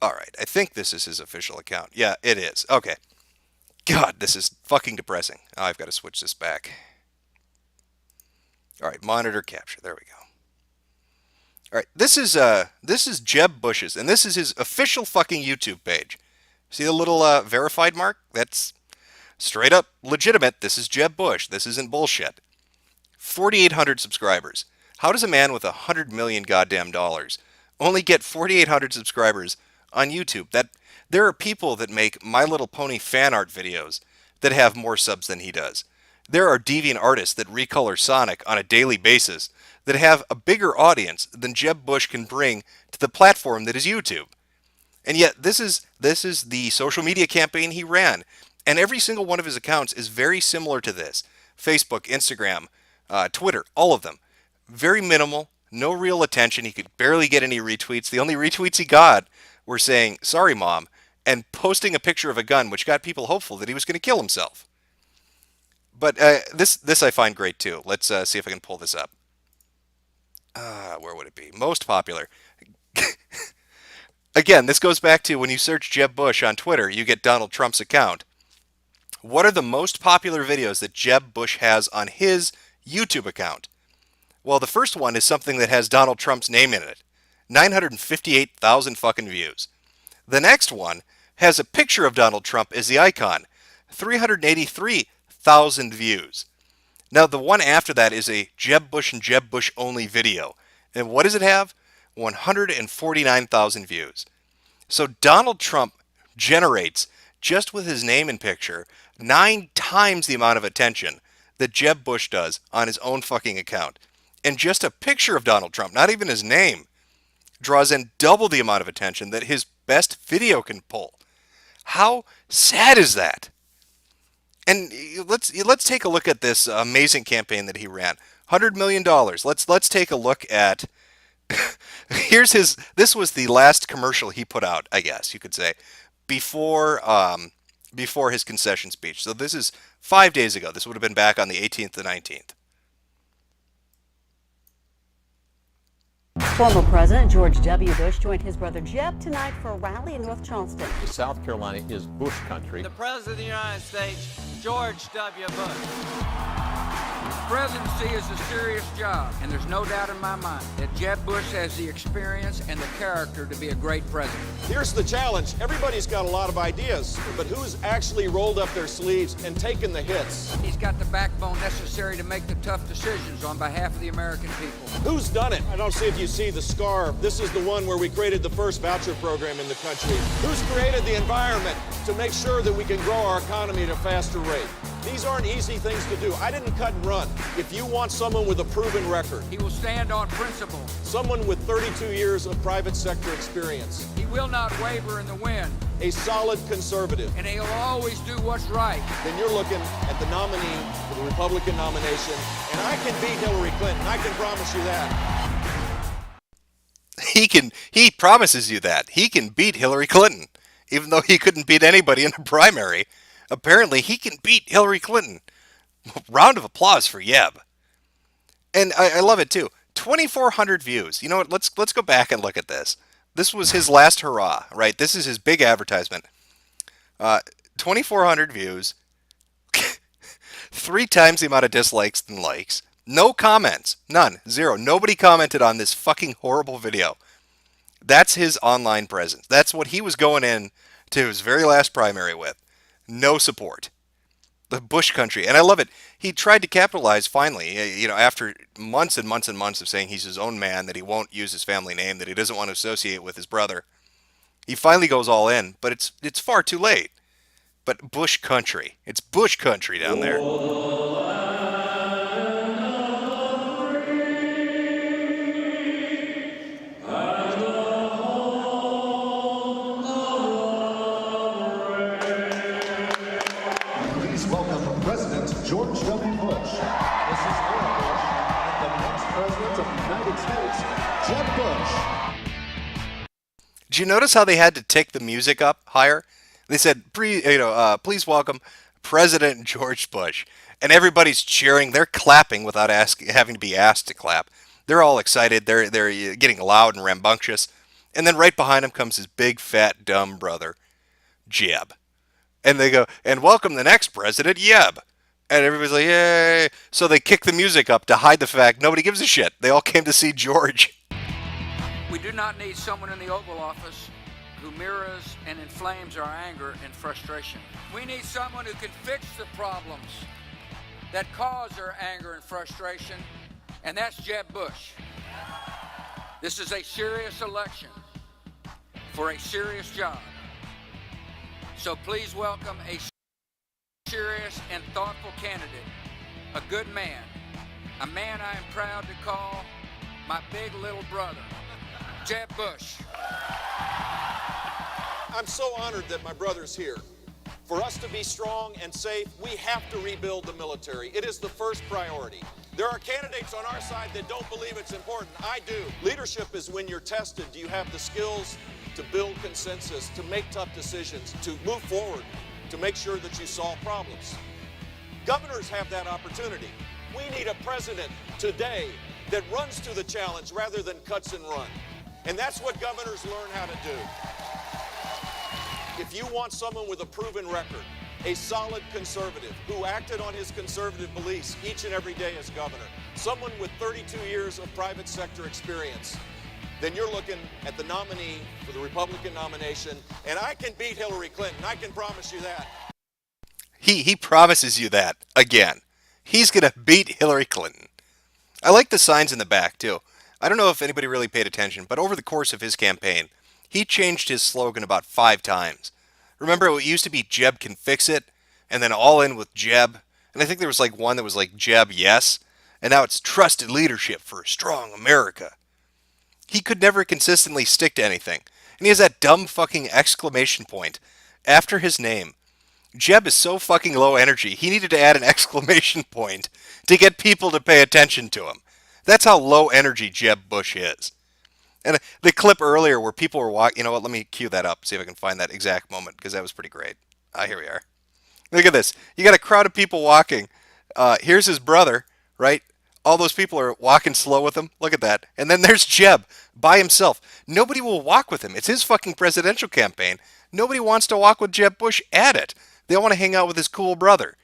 All right. I think this is his official account. Yeah, it is. Okay. God, this is fucking depressing. Oh, I've got to switch this back. All right, monitor capture. There we go. All right, this is Jeb Bush's, and this is his official fucking YouTube page. See the little verified mark? That's straight up legitimate. This is Jeb Bush. This isn't bullshit. 4,800 subscribers. How does a man with $100 million goddamn dollars only get 4,800 subscribers on YouTube? That there are people that make My Little Pony fan art videos that have more subs than he does. There are deviant artists that recolor Sonic on a daily basis that have a bigger audience than Jeb Bush can bring to the platform that is YouTube. And yet this is the social media campaign he ran. And every single one of his accounts is very similar to this. Facebook, Instagram, Twitter, all of them. Very minimal, no real attention. He could barely get any retweets. The only retweets he got were saying, "Sorry, Mom," and posting a picture of a gun, which got people hopeful that he was going to kill himself. But this I find great too. Let's see if I can pull this up. Where would it be? Most popular. Again, this goes back to when you search Jeb Bush on Twitter, you get Donald Trump's account. What are the most popular videos that Jeb Bush has on his YouTube account? Well, the first one is something that has Donald Trump's name in it. 958,000 fucking views. The next one has a picture of Donald Trump as the icon. 383,000 views. Now, the one after that is a Jeb Bush and Jeb Bush only video. And what does it have? 149,000 views. So Donald Trump generates, just with his name and picture, 9 times the amount of attention that Jeb Bush does on his own fucking account. And just a picture of Donald Trump, not even his name, draws in double the amount of attention that his best video can pull. How sad is that? And let's take a look at this amazing campaign that he ran. $100 million. Let's take a look at this was the last commercial he put out, I guess you could say, before his concession speech. So this is 5 days ago. This would have been back on the 18th to 19th. Former President George W. Bush joined his brother Jeb tonight for a rally in North Charleston. South Carolina is Bush country. The President of the United States, George W. Bush. Presidency is a serious job, and there's no doubt in my mind that Jeb Bush has the experience and the character to be a great president. Here's the challenge. Everybody's got a lot of ideas, but who's actually rolled up their sleeves and taken the hits? He's got the backbone necessary to make the tough decisions on behalf of the American people. Who's done it? I don't see if you see the scar. This is the one where we created the first voucher program in the country. Who's created the environment to make sure that we can grow our economy at a faster rate? These aren't easy things to do. I didn't cut and run. If you want someone with a proven record, he will stand on principle. Someone with 32 years of private sector experience. He will not waver in the wind. A solid conservative. And he'll always do what's right. Then you're looking at the nominee for the Republican nomination, and I can beat Hillary Clinton. I can promise you that. He promises you that. He can beat Hillary Clinton, even though he couldn't beat anybody in a primary. Apparently, he can beat Hillary Clinton. Round of applause for Jeb. And I love it, too. 2,400 views. You know what? Let's go back and look at this. This was his last hurrah, right? This is his big advertisement. 2,400 views. 3 times the amount of dislikes than likes. No comments. None. 0. Nobody commented on this fucking horrible video. That's his online presence. That's what he was going in to his very last primary with. No support. The Bush country. And I love it. He tried to capitalize finally, after months and months and months of saying he's his own man, that he won't use his family name, that he doesn't want to associate with his brother. He finally goes all in, but it's far too late. But Bush country. It's Bush country down there. George W. Bush. This is Laura Bush, and the next president of the United States, Jeb Bush. Did you notice how they had to tick the music up higher? They said, please welcome President George Bush. And everybody's cheering. They're clapping without having to be asked to clap. They're all excited. They're getting loud and rambunctious. And then right behind him comes his big, fat, dumb brother, Jeb. And they go, and welcome the next president, Jeb. And everybody's like, yay. So they kick the music up to hide the fact nobody gives a shit. They all came to see George. We do not need someone in the Oval Office who mirrors and inflames our anger and frustration. We need someone who can fix the problems that cause our anger and frustration, and that's Jeb Bush. This is a serious election for a serious job. So please welcome a serious and thoughtful candidate a good man, a man I am proud to call my big little brother, Jeb Bush. I'm so honored that my brother's here. For us to be strong and safe, we have to rebuild the military. It is the first priority. There are candidates on our side that don't believe it's important. I do. Leadership is when you're tested. Do you have the skills to build consensus, to make tough decisions, to move forward, to make sure that you solve problems? Governors have that opportunity. We need a president today that runs to the challenge rather than cuts and run. And that's what governors learn how to do. If you want someone with a proven record, a solid conservative who acted on his conservative beliefs each and every day as governor, someone with 32 years of private sector experience, then you're looking at the nominee for the Republican nomination, and I can beat Hillary Clinton. I can promise you that. He promises you that, again. He's going to beat Hillary Clinton. I like the signs in the back, too. I don't know if anybody really paid attention, but over the course of his campaign, he changed his slogan about 5 times. Remember, it used to be Jeb can fix it, and then all in with Jeb. And I think there was like one that was like Jeb yes, and now it's trusted leadership for a strong America. He could never consistently stick to anything. And he has that dumb fucking exclamation point after his name. Jeb is so fucking low energy, he needed to add an exclamation point to get people to pay attention to him. That's how low energy Jeb Bush is. And the clip earlier where people were walking, you know what, let me cue that up, see if I can find that exact moment, because that was pretty great. Here we are. Look at this. You got a crowd of people walking. Here's his brother, right? All those people are walking slow with him. Look at that. And then there's Jeb by himself. Nobody will walk with him. It's his fucking presidential campaign. Nobody wants to walk with Jeb Bush at it. They want to hang out with his cool brother.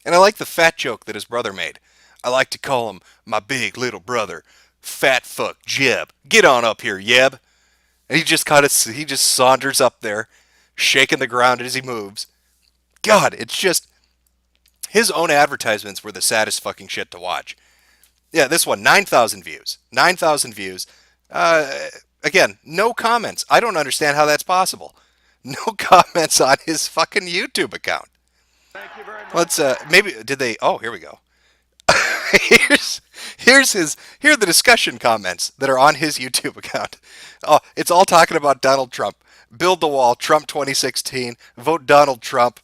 And I like the fat joke that his brother made. I like to call him my big little brother, Fat Fuck Jeb. Get on up here, Yeb. And he just saunters up there, shaking the ground as he moves. God, it's just... His own advertisements were the saddest fucking shit to watch. Yeah, this one, 9,000 views. 9,000 views. Again, no comments. I don't understand how that's possible. No comments on his fucking YouTube account. Thank you very much. Let's, maybe, did they, oh, here we go. Here are the discussion comments that are on his YouTube account. Oh, it's all talking about Donald Trump. Build the wall, Trump 2016, vote Donald Trump.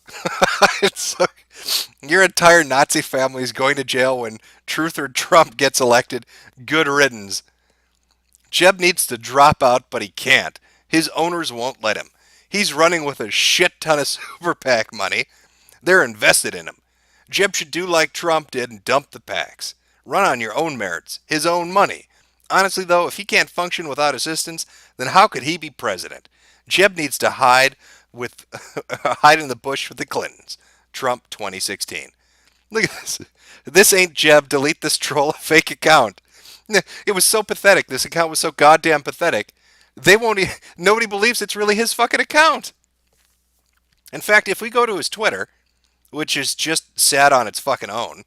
Your entire Nazi family is going to jail when Truth or Trump gets elected. Good riddance. Jeb needs to drop out, but he can't. His owners won't let him. He's running with a shit ton of super PAC money. They're invested in him. Jeb should do like Trump did and dump the PACs. Run on your own merits, his own money. Honestly, though, if he can't function without assistance, then how could he be president? Jeb needs to hide in the bush with the Clintons. Trump 2016. Look at this. This ain't Jeb. Delete this troll fake account. It was so pathetic. This account was so goddamn pathetic. Nobody believes it's really his fucking account. In fact, if we go to his Twitter, which is just sat on its fucking own,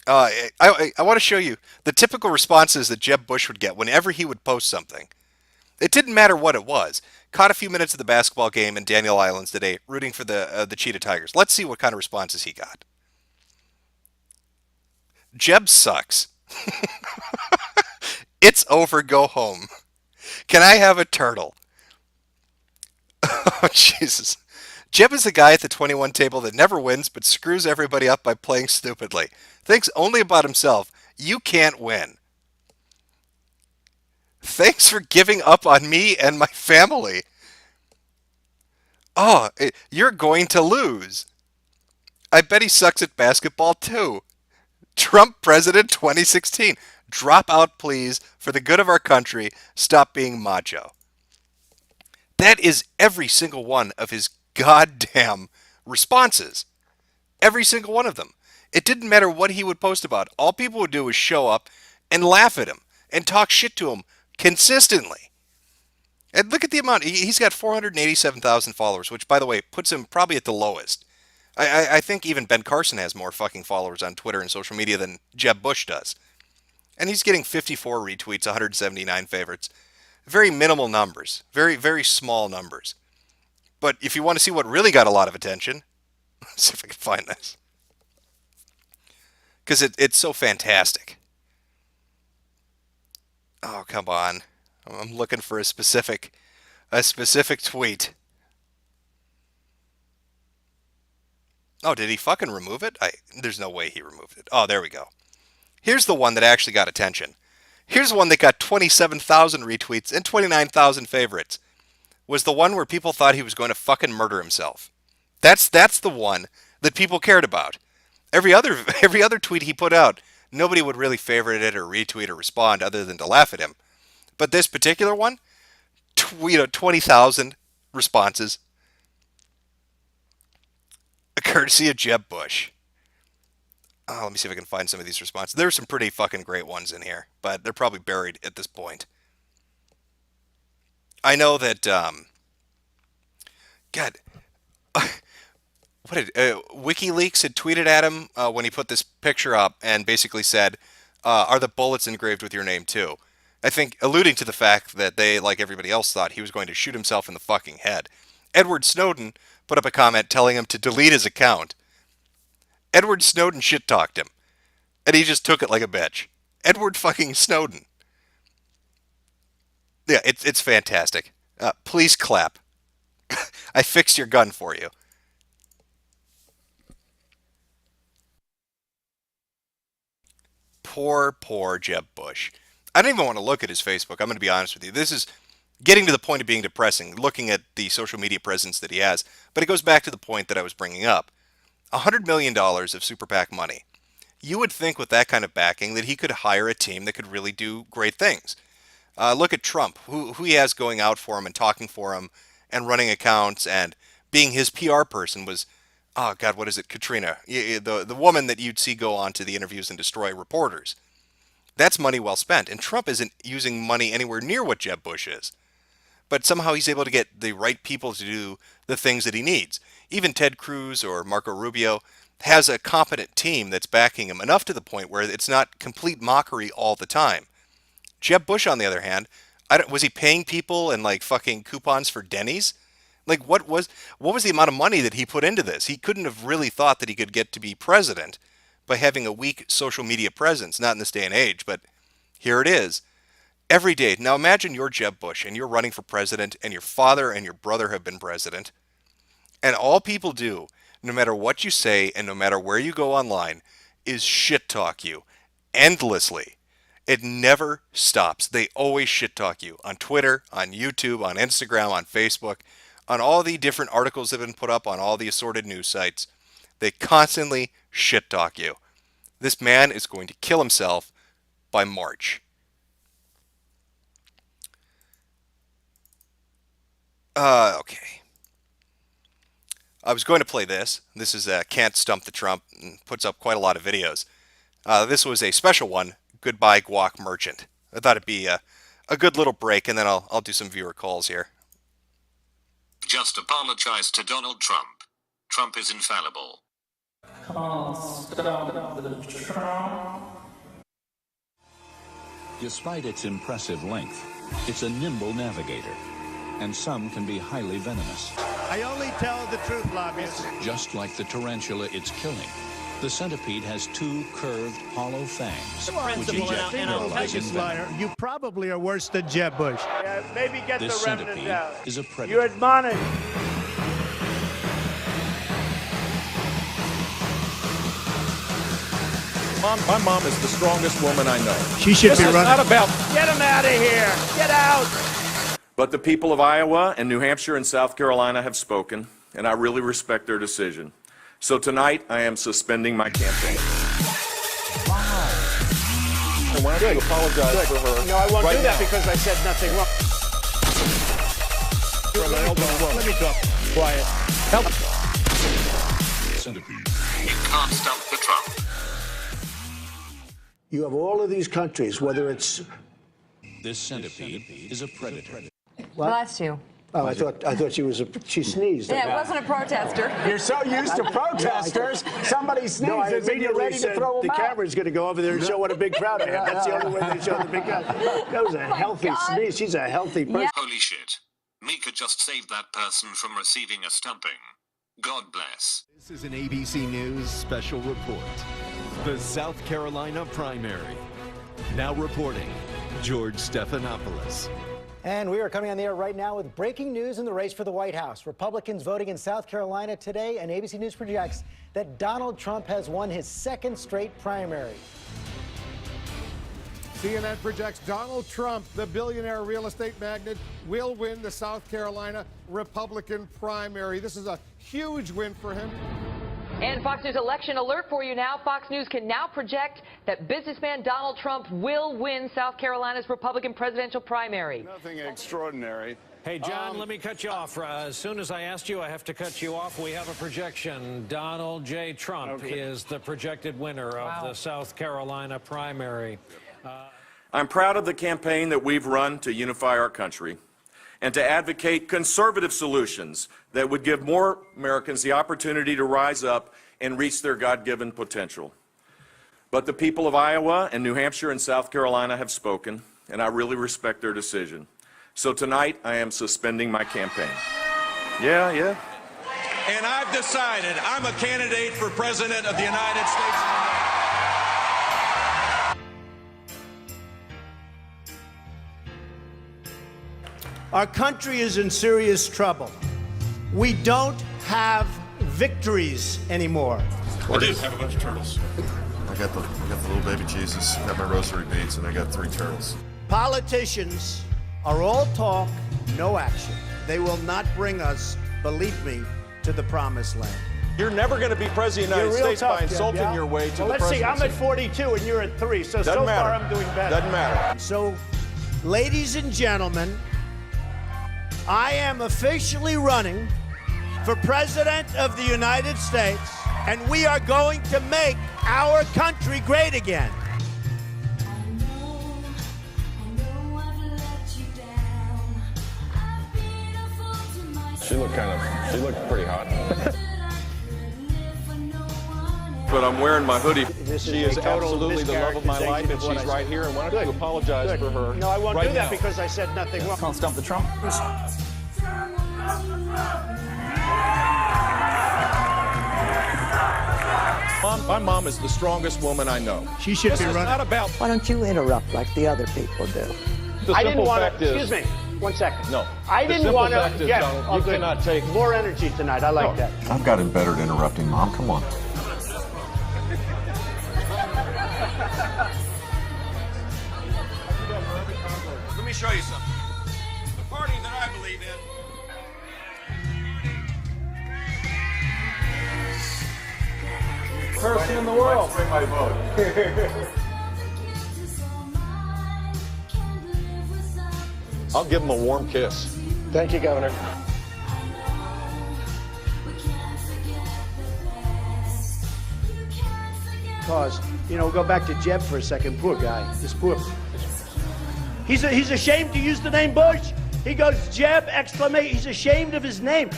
I want to show you the typical responses that Jeb Bush would get whenever he would post something. It didn't matter what it was. Caught a few minutes of the basketball game in Daniel Islands today, rooting for the Cheetah Tigers. Let's see what kind of responses he got. Jeb sucks. It's over, go home. Can I have a turtle? Oh, Jesus. Jeb is the guy at the 21 table that never wins but screws everybody up by playing stupidly. Thinks only about himself. You can't win. Thanks for giving up on me and my family. Oh, you're going to lose. I bet he sucks at basketball too. Trump president 2016. Drop out, please. For the good of our country, stop being macho. That is every single one of his goddamn responses. Every single one of them. It didn't matter what he would post about. All people would do was show up and laugh at him and talk shit to him consistently. And look at the amount. He's got 487,000 followers, which, by the way, puts him probably at the lowest. I think even Ben Carson has more fucking followers on Twitter and social media than Jeb Bush does. And he's getting 54 retweets, 179 favorites. Very minimal numbers. Very, very small numbers. But if you want to see what really got a lot of attention, let's see if I can find this. because it's so fantastic. Oh, come on. I'm looking for a specific tweet. Oh, did he fucking remove it? There's no way he removed it. Oh, there we go. Here's the one that actually got attention. Here's one that got 27,000 retweets and 29,000 favorites. Was the one where people thought he was going to fucking murder himself. That's the one that people cared about. Every other tweet he put out, nobody would really favorite it or retweet or respond other than to laugh at him. But this particular one, 20,000 responses. Courtesy of Jeb Bush. Oh, let me see if I can find some of these responses. There's some pretty fucking great ones in here, but they're probably buried at this point. I know that, God, WikiLeaks had tweeted at him when he put this picture up and basically said, are the bullets engraved with your name too? I think alluding to the fact that they, like everybody else, thought he was going to shoot himself in the fucking head. Edward Snowden put up a comment telling him to delete his account. Edward Snowden shit-talked him, and he just took it like a bitch. Edward fucking Snowden. Yeah, it's fantastic. Please clap. I fixed your gun for you. Poor Jeb Bush. I don't even want to look at his Facebook. I'm going to be honest with you. This is getting to the point of being depressing, looking at the social media presence that he has. But it goes back to the point that I was bringing up. $100 million of Super PAC money. You would think with that kind of backing that he could hire a team that could really do great things. Look at Trump, who he has going out for him and talking for him and running accounts and being his PR person was, oh God, what is it, Katrina? The woman that you'd see go on to the interviews and destroy reporters. That's money well spent. And Trump isn't using money anywhere near what Jeb Bush is. But somehow he's able to get the right people to do the things that he needs. Even Ted Cruz or Marco Rubio has a competent team that's backing him enough to the point where it's not complete mockery all the time. Jeb Bush, on the other hand, was he paying people and like fucking coupons for Denny's? Like what was the amount of money that he put into this? He couldn't have really thought that he could get to be president by having a weak social media presence, not in this day and age, but here it is. Every day. Now imagine you're Jeb Bush and you're running for president and your father and your brother have been president. And all people do, no matter what you say and no matter where you go online, is shit talk you endlessly. It never stops. They always shit talk you on Twitter, on YouTube, on Instagram, on Facebook, on all the different articles that have been put up on all the assorted news sites. They constantly shit talk you. This man is going to kill himself by March. Okay. I was going to play this. This is Can't Stump the Trump, and puts up quite a lot of videos. This was a special one, Goodbye Guac Merchant. I thought it'd be a good little break, and then I'll do some viewer calls here. Just apologize to Donald Trump. Trump is infallible. Despite its impressive length, it's a nimble navigator, and some can be highly venomous. I only tell the truth, lobbyists. Just like the tarantula it's killing, the centipede has two curved, hollow fangs, which inject paralyzing venom. You probably are worse than Jeb Bush. Maybe get This the remnant centipede out. is a predator. You admonish. My mom is the strongest woman I know. She should This be is running. not about. Get him out of here. Get out. But the people of Iowa and New Hampshire and South Carolina have spoken, and I really respect their decision. So tonight, I am suspending my campaign. And why don't you apologize for her? No, I won't right do that now. because I said nothing wrong. Let me talk. Quiet. Help. Centipede. You can't stump the Trump. You have all of these countries, whether it's... This centipede is a predator. What? Bless you. Oh, I thought she sneezed. Yeah, it wasn't a protester. You're so used to protesters. Somebody sneezes and you're ready to throw them out. The camera's going to go over there and show what a big crowd I have. That's the only way they show the big crowd. That was a healthy sneeze. She's a healthy person. Holy shit. Mika just saved that person from receiving a stumping. God bless. This is an ABC News special report. The South Carolina primary. Now reporting, George Stephanopoulos. And we are coming on the air right now with breaking news in the race for the White House. Republicans voting in South Carolina today, and ABC News projects that Donald Trump has won his second straight primary. CNN projects Donald Trump, the billionaire real estate magnate, will win the South Carolina Republican primary. This is a huge win for him. And Fox News election alert for you now. Fox News can now project that businessman Donald Trump will win South Carolina's Republican presidential primary. Nothing extraordinary. Hey, John, let me cut you off. As soon as I asked you, I have to cut you off. We have a projection. Donald J. Trump is the projected winner of the South Carolina primary. I'm proud of the campaign that we've run to unify our country and to advocate conservative solutions that would give more Americans the opportunity to rise up and reach their God-given potential. But the people of Iowa and New Hampshire and South Carolina have spoken, and I really respect their decision. So tonight, I am suspending my campaign. Yeah. And I've decided I'm a candidate for President of the United States. Our country is in serious trouble. We don't have victories anymore. I do have a bunch of turtles. I got the little baby Jesus, got my rosary beads, and I got 3 turtles. Politicians are all talk, no action. They will not bring us, believe me, to the promised land. You're never going to be president of the United States by insulting your way to the presidency. Let's see, I'm at 42 and you're at 3, so Doesn't matter. Far I'm doing better. Doesn't matter. So, ladies and gentlemen, I am officially running for President of the United States, and we are going to make our country great again. She looked pretty hot. But I'm wearing my hoodie. She is absolutely the love of my life, and she's right here. And why don't you apologize for her? No, I won't right do that now. because I said nothing wrong. Can't stump the Trump. My mom is the strongest woman I know. She should this be is running. Not about. Why don't you interrupt like the other people do? I didn't want to. Excuse me. 1 second. No. I didn't want to. Yeah, you cannot take more energy tonight. I like that. I've gotten better at interrupting, Mom. Come on. Let me show you something. The party that I believe in. Person in the world. My vote. I'll give him a warm kiss. Thank you, Governor. Pause. Go back to Jeb for a second. Poor guy. This poor. He's ashamed to use the name Bush. He goes Jeb! Exclamation. He's ashamed of his name.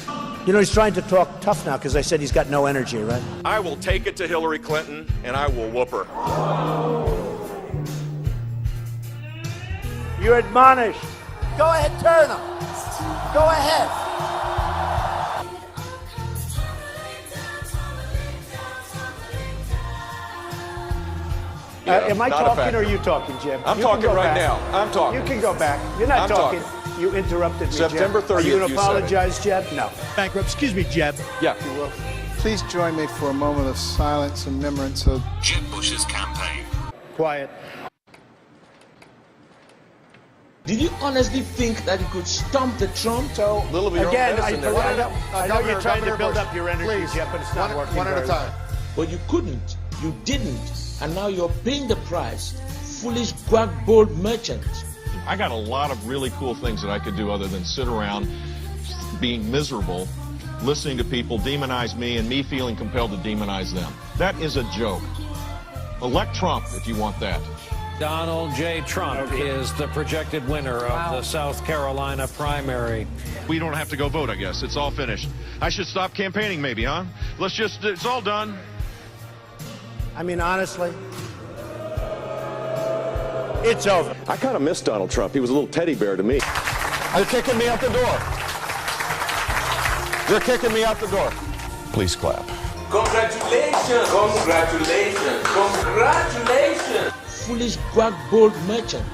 He's trying to talk tough now because I said he's got no energy, right? I will take it to Hillary Clinton, and I will whoop her. You're admonished. Go ahead, turn them. Go ahead. Am I not a talking factor. or are you talking, Jeb? I'm You talking can go right back. now. I'm talking. You can go back. You're not I'm talking. talking. You interrupted me, September Jeb. 30th, Are you going you to said apologize, Jeb? No. Bankrupt. Excuse me, Jeb. Yeah. You will. Please join me for a moment of silence and remembrance of Jeb Bush's campaign. Quiet. Did you honestly think that you could stomp the Trump? So, Little bit of again, your own medicine there. I know you're trying to build up your energy, Please, Jeb, but it's not working. One at a time. But you couldn't. You didn't. And now you're paying the price. Foolish, quack-bold merchant. I got a lot of really cool things that I could do other than sit around being miserable, listening to people demonize me and me feeling compelled to demonize them. That is a joke. Elect Trump if you want that. Donald J. Trump is the projected winner of the South Carolina primary. We don't have to go vote, I guess. It's all finished. I should stop campaigning maybe, huh? It's all done. I mean, honestly, it's over. I kind of miss Donald Trump. He was a little teddy bear to me. They're kicking me out the door. They're kicking me out the door. Please clap. Congratulations! Congratulations! Congratulations! Foolish quackboard merchant.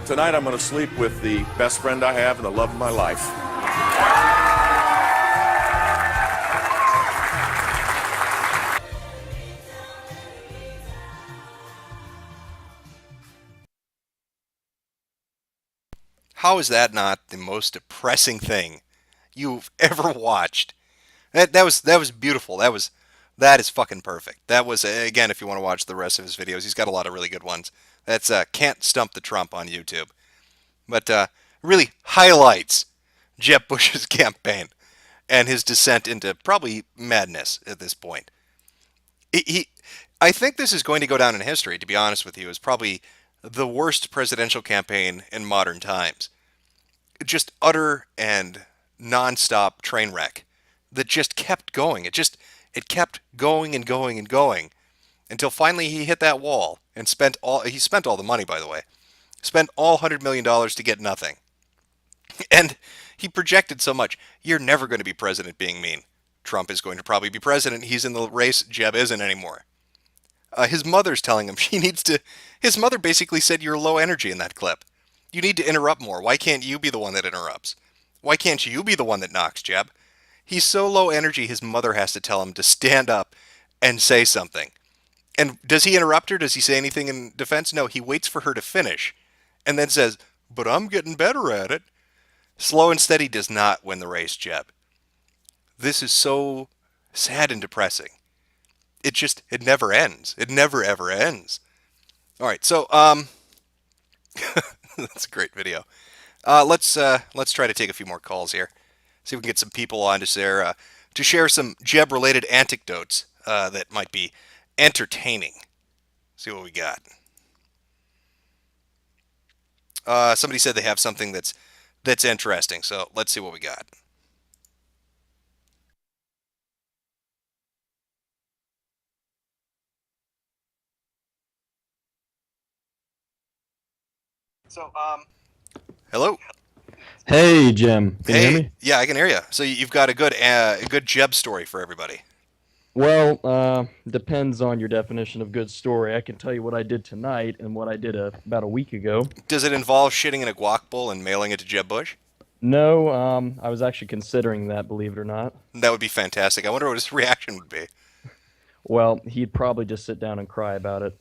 Tonight I'm going to sleep with the best friend I have and the love of my life. How is that not the most depressing thing you've ever watched? That was beautiful. That is fucking perfect. That was, again, if you want to watch the rest of his videos, he's got a lot of really good ones. That's Can't Stump the Trump on YouTube. But really highlights Jeb Bush's campaign and his descent into probably madness at this point. I think this is going to go down in history, to be honest with you, as probably the worst presidential campaign in modern times. Just utter and non-stop train wreck that just kept going. It kept going and going and going until finally he hit that wall and spent all the money, by the way. Spent all $100 million to get nothing. And he projected so much. You're never going to be president being mean. Trump is going to probably be president. He's in the race. Jeb isn't anymore. His mother's telling him she needs to... His mother basically said you're low energy in that clip. You need to interrupt more. Why can't you be the one that interrupts? Why can't you be the one that knocks, Jeb? He's so low energy, his mother has to tell him to stand up and say something. And does he interrupt her? Does he say anything in defense? No, he waits for her to finish and then says, but I'm getting better at it. Slow and steady does not win the race, Jeb. This is so sad and depressing. It never ends. It never, ever ends. All right, so, that's a great video. Let's try to take a few more calls here. See if we can get some people on to share some Jeb-related anecdotes that might be entertaining. See what we got. Somebody said they have something that's interesting, so let's see what we got. So, hello. Hey, Jim. Can you hear me? Yeah, I can hear you. So you've got a good Jeb story for everybody. Well, depends on your definition of good story. I can tell you what I did tonight and what I did about a week ago. Does it involve shitting in a guac bowl and mailing it to Jeb Bush? No, I was actually considering that, believe it or not. That would be fantastic. I wonder what his reaction would be. Well, he'd probably just sit down and cry about it.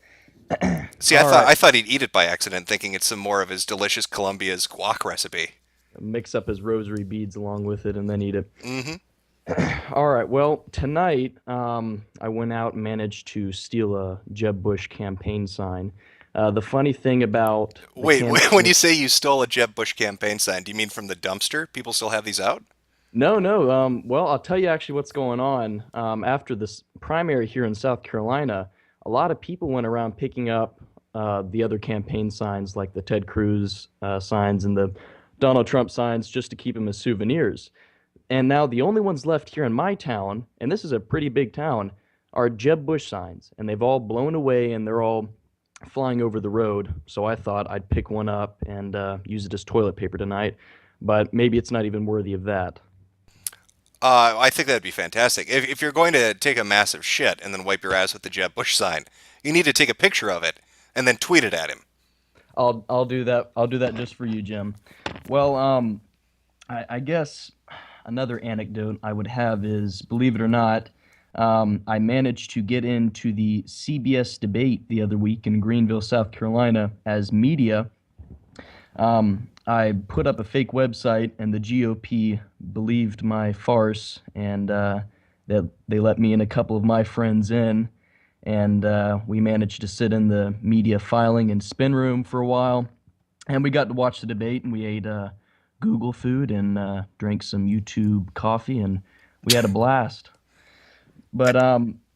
See, I thought he'd eat it by accident, thinking it's some more of his delicious Colombia's guac recipe. Mix up his rosary beads along with it and then eat it. Mm-hmm. All right, well, tonight I went out and managed to steal a Jeb Bush campaign sign. The funny thing about... Wait, when you say you stole a Jeb Bush campaign sign, do you mean from the dumpster? People still have these out? No. Well, I'll tell you actually what's going on. After this primary here in South Carolina, a lot of people went around picking up the other campaign signs, like the Ted Cruz signs and the Donald Trump signs, just to keep them as souvenirs. And now the only ones left here in my town, and this is a pretty big town, are Jeb Bush signs. And they've all blown away and they're all flying over the road. So I thought I'd pick one up and use it as toilet paper tonight. But maybe it's not even worthy of that. I think that'd be fantastic. If you're going to take a massive shit and then wipe your ass with the Jeb Bush sign, you need to take a picture of it and then tweet it at him. I'll do that. I'll do that just for you, Jim. Well, I guess another anecdote I would have is, believe it or not, I managed to get into the CBS debate the other week in Greenville, South Carolina, as media. I put up a fake website, and the GOP believed my farce, and they let me and a couple of my friends in, and we managed to sit in the media filing and spin room for a while, and we got to watch the debate, and we ate Google food and drank some YouTube coffee, and we had a blast. But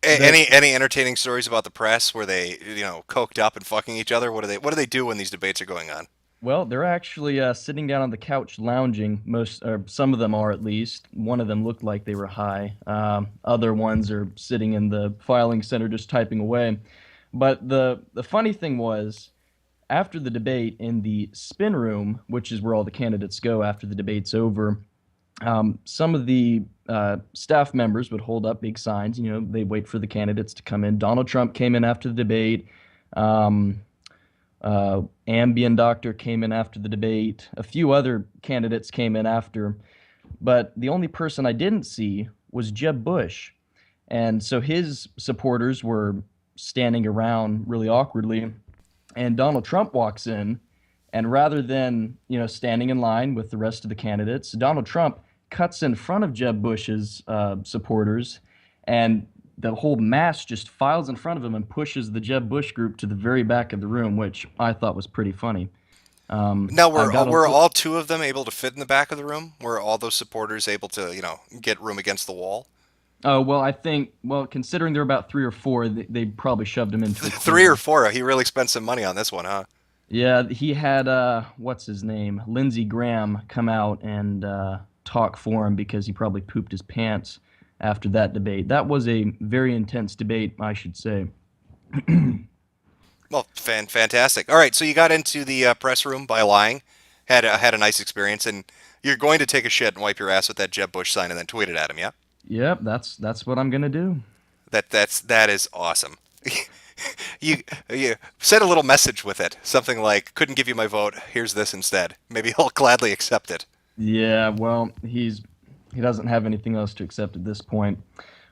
any entertaining stories about the press where they coked up and fucking each other? What do they do when these debates are going on? Well, they're actually sitting down on the couch lounging. Some of them are, at least. One of them looked like they were high. Other ones are sitting in the filing center just typing away. But the funny thing was, after the debate in the spin room, which is where all the candidates go after the debate's over, Some of the staff members would hold up big signs. You know, they'd wait for the candidates to come in. Donald Trump came in after the debate. Um, Ambien Doctor came in after the debate. A few other candidates came in after. But the only person I didn't see was Jeb Bush. And so his supporters were standing around really awkwardly. And Donald Trump walks in, and rather than, standing in line with the rest of the candidates, Donald Trump cuts in front of Jeb Bush's supporters, and the whole mass just files in front of him and pushes the Jeb Bush group to the very back of the room, which I thought was pretty funny. Now, were all two of them able to fit in the back of the room? Were all those supporters able to, get room against the wall? Oh, well, I think, considering there were about 3 or 4, they probably shoved him into the 3 or 4? He really spent some money on this one, huh? Yeah, he had, what's his name? Lindsey Graham come out and talk for him because he probably pooped his pants after that debate. That was a very intense debate, I should say. Well, fantastic. All right, so you got into the press room by lying, had a nice experience, and you're going to take a shit and wipe your ass with that Jeb Bush sign and then tweet it at him, yeah? Yep, that's what I'm gonna do. That is awesome. You send a little message with it, something like, "Couldn't give you my vote. Here's this instead." Maybe he'll gladly accept it. Yeah, well, he doesn't have anything else to accept at this point.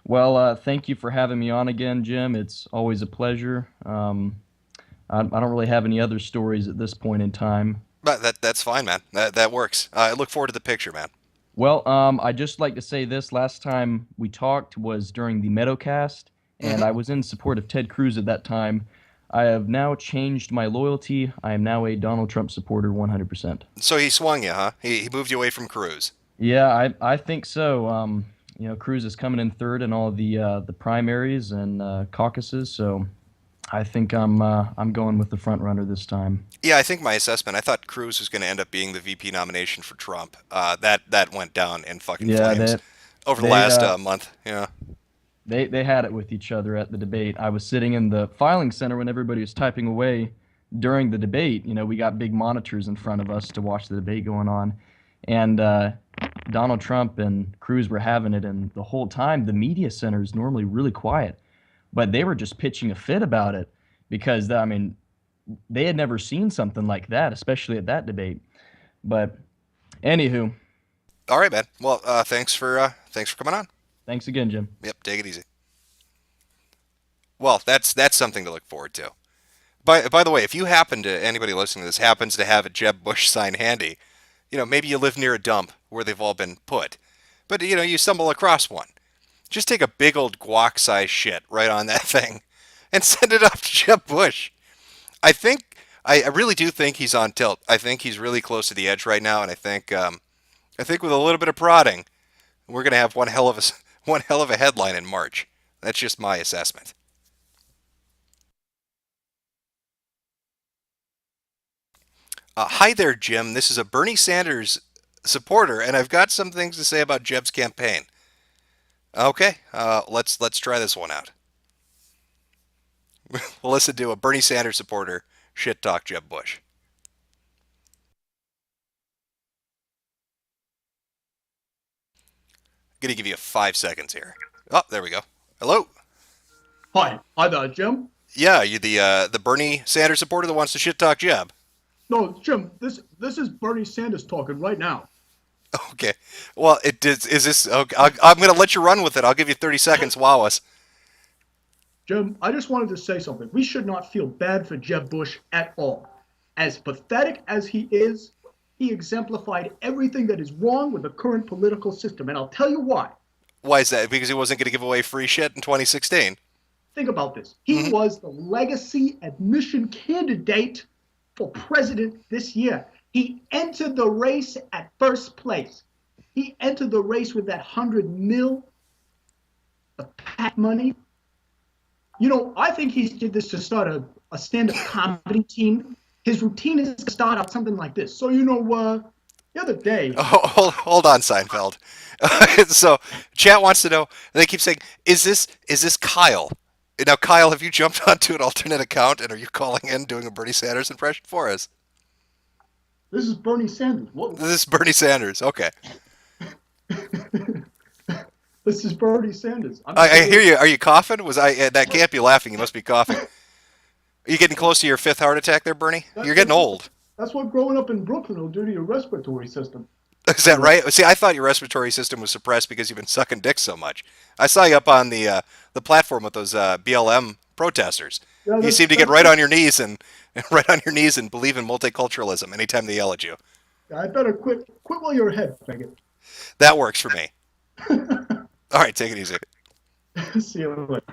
Well, thank you for having me on again, Jim. It's always a pleasure. I don't really have any other stories at this point in time. But that's fine, man. That works. I look forward to the picture, man. Well, I'd just like to say this. Last time we talked was during the Meadowcast, and I was in support of Ted Cruz at that time. I have now changed my loyalty. I am now a Donald Trump supporter 100%. So he swung you, huh? He moved you away from Cruz. Yeah, I think so. Cruz is coming in third in all the primaries and caucuses, so I think I'm going with the front runner this time. Yeah, I think my assessment. I thought Cruz was going to end up being the VP nomination for Trump. That went down in fucking flames over the last month. Yeah. They had it with each other at the debate. I was sitting in the filing center when everybody was typing away during the debate. We got big monitors in front of us to watch the debate going on, and Donald Trump and Cruz were having it, and the whole time the media center is normally really quiet. But they were just pitching a fit about it because, they had never seen something like that, especially at that debate. But, anywho. All right, man. Well, thanks for coming on. Thanks again, Jim. Yep, take it easy. Well, that's something to look forward to. By the way, if you anybody listening to this happens to have a Jeb Bush sign handy, maybe you live near a dump where they've all been put, but you stumble across one. Just take a big old guac-sized shit right on that thing and send it up to Jeb Bush. I really do think he's on tilt. I think he's really close to the edge right now, and I think with a little bit of prodding, we're going to have one hell of a headline in March. That's just my assessment. Hi there, Jim. This is a Bernie Sanders supporter, and I've got some things to say about Jeb's campaign. Okay, let's try this one out. We'll listen to a Bernie Sanders supporter shit talk Jeb Bush. I'm gonna give you 5 seconds here. Oh, there we go. Hello. Hi there, Jim. Yeah, you the Bernie Sanders supporter that wants to shit talk Jeb. No, Jim. This is Bernie Sanders talking right now. Okay. Well, is this? Okay, I'm going to let you run with it. I'll give you 30 seconds. Wow us. Jim, I just wanted to say something. We should not feel bad for Jeb Bush at all. As pathetic as he is, he exemplified everything that is wrong with the current political system, and I'll tell you why. Why is that? Because he wasn't going to give away free shit in 2016. Think about this. He was the legacy admission candidate for president this year. He entered the race at first place. He entered the race with that $100 million of PAC money. I think he did this to start a stand-up comedy team. His routine is to start out something like this. So, the other day... Oh, hold on, Seinfeld. So, chat wants to know, they keep saying, is this Kyle? Now, Kyle, have you jumped onto an alternate account, and are you calling in doing a Bernie Sanders impression for us? This is Bernie Sanders. This is Bernie Sanders. Okay. This is Bernie Sanders. I hear you. Are you coughing? That can't be laughing. You must be coughing. Are you getting close to your 5th heart attack there, Bernie? You're getting old. That's what growing up in Brooklyn will do to your respiratory system. Is that right? See, I thought your respiratory system was suppressed because you've been sucking dick so much. I saw you up on the platform with those BLM protesters. Yeah, You seem to get right on your knees and believe in multiculturalism anytime they yell at you. I better quit while you're ahead, faggot. That works for me. All right, take it easy. See you later.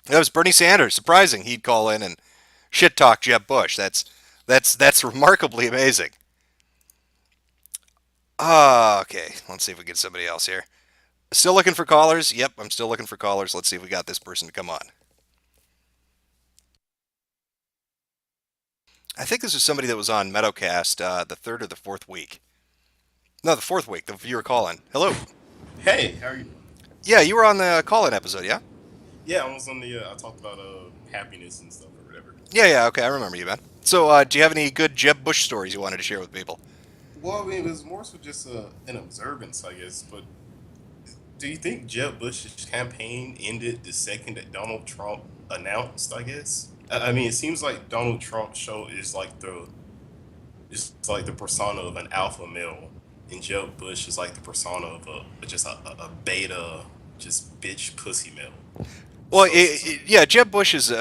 That was Bernie Sanders. Surprising he'd call in and shit talk Jeb Bush. That's remarkably amazing. Okay, let's see if we get somebody else here. Still looking for callers? Yep, I'm still looking for callers. Let's see if we got this person to come on. I think this is somebody that was on Meadowcast the 3rd or the 4th week. No, the 4th week, the viewer call-in. Hello. Hey, how are you? Yeah, you were on the call-in episode, yeah? Yeah, I was on the, I talked about happiness and stuff or whatever. Yeah, okay, I remember you, man. So, do you have any good Jeb Bush stories you wanted to share with people? Well, I mean, it was more so just an observance, I guess, but do you think Jeb Bush's campaign ended the second that Donald Trump announced, I guess? I mean, it seems like Donald Trump's show is like the persona of an alpha male, and Jeb Bush is like the persona of a beta, just bitch pussy male. Well, Jeb Bush is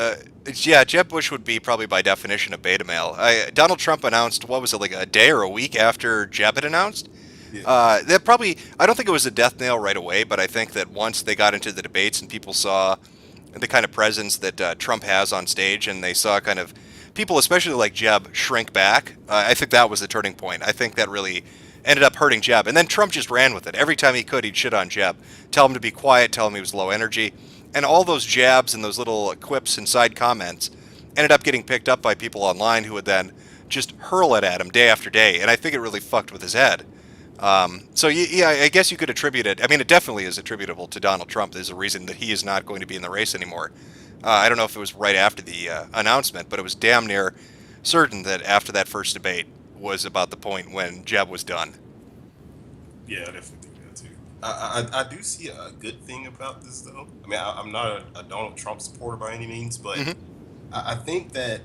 Jeb Bush would be probably by definition a beta male. Donald Trump announced, what was it, like a day or a week after Jeb had announced? Yeah. I don't think it was a death nail right away, but I think that once they got into the debates and people saw the kind of presence that Trump has on stage, and they saw kind of people, especially like Jeb, shrink back, I think that was the turning point. I think that really ended up hurting Jeb. And then Trump just ran with it. Every time he could, he'd shit on Jeb, tell him to be quiet, tell him he was low energy. And all those jabs and those little quips and side comments ended up getting picked up by people online who would then just hurl it at him day after day. And I think it really fucked with his head. So, I guess you could attribute it. I mean, it definitely is attributable to Donald Trump. There's a reason that he is not going to be in the race anymore. I don't know if it was right after the announcement, but it was damn near certain that after that first debate was about the point when Jeb was done. Yeah, I definitely think that too. I do see a good thing about this, though. I mean, I'm not a Donald Trump supporter by any means, but I think that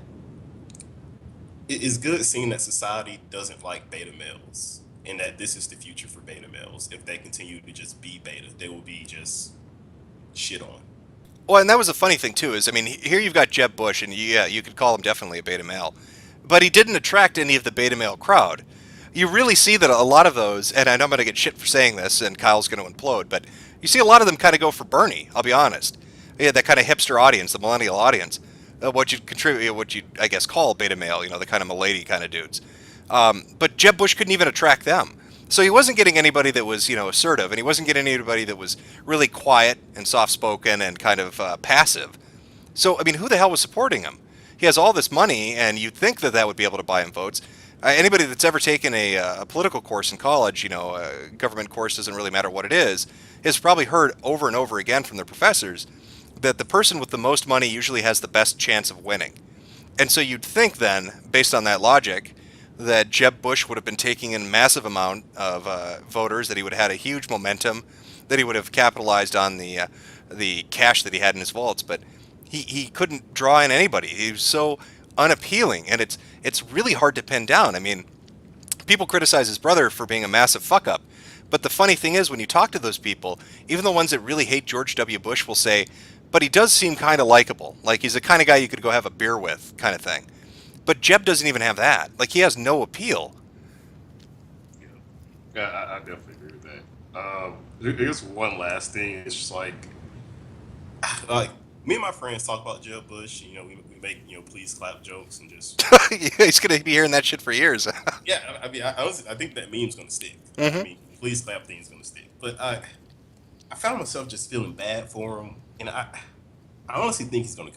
it is good seeing that society doesn't like beta males, and that this is the future for beta males. If they continue to just be beta, they will be just shit on. Well, and that was a funny thing, too, is, I mean, here you've got Jeb Bush, and you could call him definitely a beta male, but he didn't attract any of the beta male crowd. You really see that a lot of those, and I know I'm going to get shit for saying this, and Kyle's going to implode, but you see a lot of them kind of go for Bernie, I'll be honest. Yeah, that kind of hipster audience, the millennial audience, what you I guess, call beta male, the kind of milady kind of dudes. But Jeb Bush couldn't even attract them. So he wasn't getting anybody that was, assertive, and he wasn't getting anybody that was really quiet and soft-spoken and kind of passive. So, I mean, who the hell was supporting him? He has all this money, and you'd think that would be able to buy him votes. Anybody that's ever taken a political course in college, a government course, doesn't really matter what it is, has probably heard over and over again from their professors that the person with the most money usually has the best chance of winning. And so you'd think then, based on that logic, that Jeb Bush would have been taking in a massive amount of voters, that he would have had a huge momentum, that he would have capitalized on the cash that he had in his vaults, but he couldn't draw in anybody. He was so unappealing, and it's really hard to pin down. I mean, people criticize his brother for being a massive fuck-up, but the funny thing is, when you talk to those people, even the ones that really hate George W. Bush will say, but he does seem kind of likable, like he's the kind of guy you could go have a beer with, kind of thing. But Jeb doesn't even have that. Like, he has no appeal. Yeah, I definitely agree with that. There's one last thing. It's just like me and my friends talk about Jeb Bush. We make please clap jokes and just. He's gonna be hearing that shit for years. Yeah, I mean, I think that meme's gonna stick. Mm-hmm. I mean, please clap thing's gonna stick. But I found myself just feeling bad for him, and I honestly think he's gonna.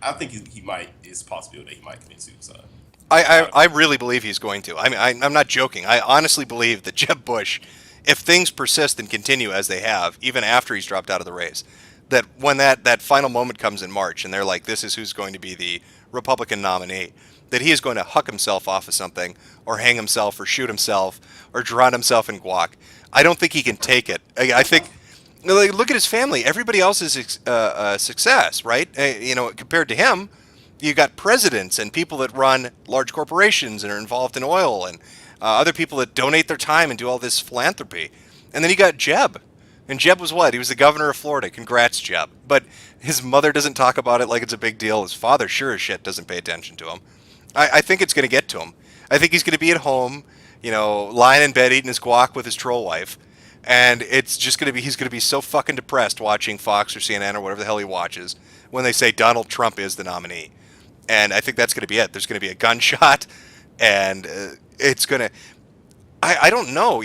I think he might. It's a possibility that he might commit suicide. I really believe he's going to. I mean, I'm not joking. I honestly believe that Jeb Bush, if things persist and continue as they have, even after he's dropped out of the race, that when that final moment comes in March and they're like, this is who's going to be the Republican nominee, that he is going to huck himself off of something or hang himself or shoot himself or drown himself in guac. I don't think he can take it. I think, like, look at his family. Everybody else is a success, right? Compared to him, you got presidents and people that run large corporations and are involved in oil and other people that donate their time and do all this philanthropy. And then you got Jeb. And Jeb was what? He was the governor of Florida. Congrats, Jeb. But his mother doesn't talk about it like it's a big deal. His father sure as shit doesn't pay attention to him. I think it's going to get to him. I think he's going to be at home, lying in bed eating his guac with his troll wife. And it's just going to be, he's going to be so fucking depressed watching Fox or CNN or whatever the hell he watches when they say Donald Trump is the nominee. And I think that's going to be it. There's going to be a gunshot and it's going to, I don't know,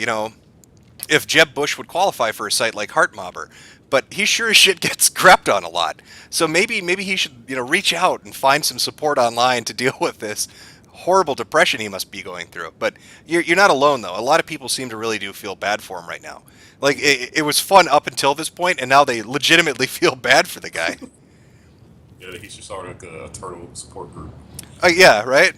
if Jeb Bush would qualify for a site like Heart Mobber, but he sure as shit gets crapped on a lot. So maybe he should, reach out and find some support online to deal with this horrible depression he must be going through. But you're not alone, though. A lot of people seem to really do feel bad for him right now. Like, it was fun up until this point, and now they legitimately feel bad for the guy. Yeah, he should start like a turtle support group. Yeah, right?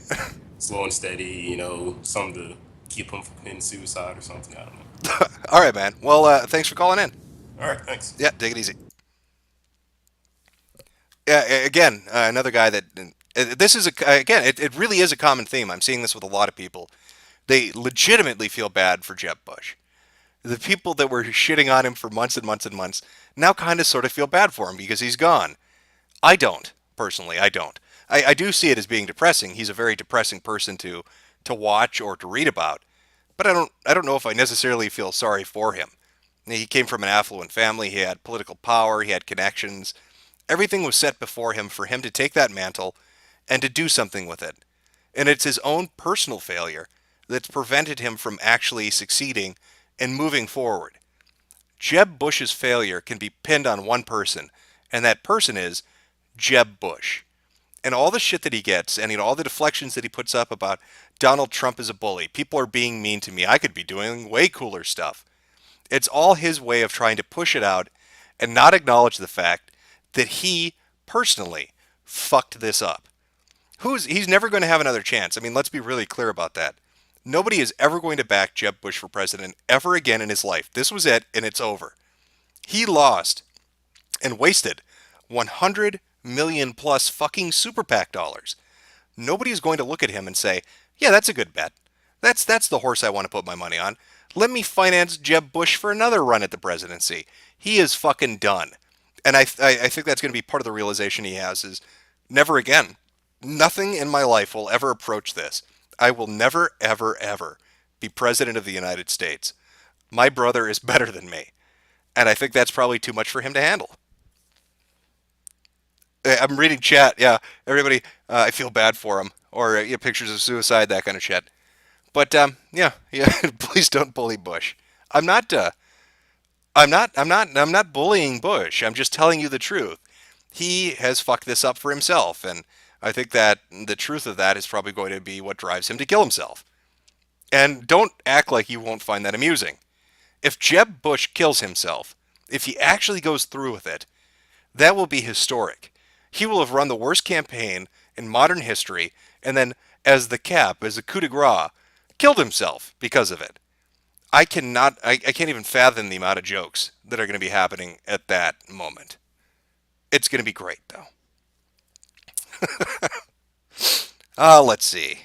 Slow and steady, something to keep him from committing suicide or something. I don't know. All right, man. Well, thanks for calling in. All right, thanks. Yeah, take it easy. Yeah, again, another guy that... This is, it really is a common theme. I'm seeing this with a lot of people. They legitimately feel bad for Jeb Bush. The people that were shitting on him for months and months and months now kind of sort of feel bad for him because he's gone. I don't, personally. I don't. I do see it as being depressing. He's a very depressing person to watch or to read about. But I don't know if I necessarily feel sorry for him. He came from an affluent family. He had political power. He had connections. Everything was set before him for him to take that mantle and to do something with it. And it's his own personal failure that's prevented him from actually succeeding and moving forward. Jeb Bush's failure can be pinned on one person, and that person is Jeb Bush. And all the shit that he gets, and all the deflections that he puts up about Donald Trump is a bully, people are being mean to me, I could be doing way cooler stuff. It's all his way of trying to push it out and not acknowledge the fact that he personally fucked this up. He's never going to have another chance. I mean, let's be really clear about that. Nobody is ever going to back Jeb Bush for president ever again in his life. This was it, and it's over. He lost and wasted 100 million plus fucking super PAC dollars. Nobody is going to look at him and say, yeah, that's a good bet. That's the horse I want to put my money on. Let me finance Jeb Bush for another run at the presidency. He is fucking done. And I think that's going to be part of the realization he has is never again. Nothing in my life will ever approach this. I will never, ever, ever be president of the United States. My brother is better than me. And I think that's probably too much for him to handle. I'm reading chat. Yeah, everybody, I feel bad for him. Or pictures of suicide, that kind of shit. But yeah, please don't bully Bush. I'm not bullying Bush. I'm just telling you the truth. He has fucked this up for himself, and I think that the truth of that is probably going to be what drives him to kill himself. And don't act like you won't find that amusing. If Jeb Bush kills himself, if he actually goes through with it, that will be historic. He will have run the worst campaign in modern history, and then, as the cap, as a coup de grace, killed himself because of it. I can't even fathom the amount of jokes that are going to be happening at that moment. It's going to be great, though. Let's see.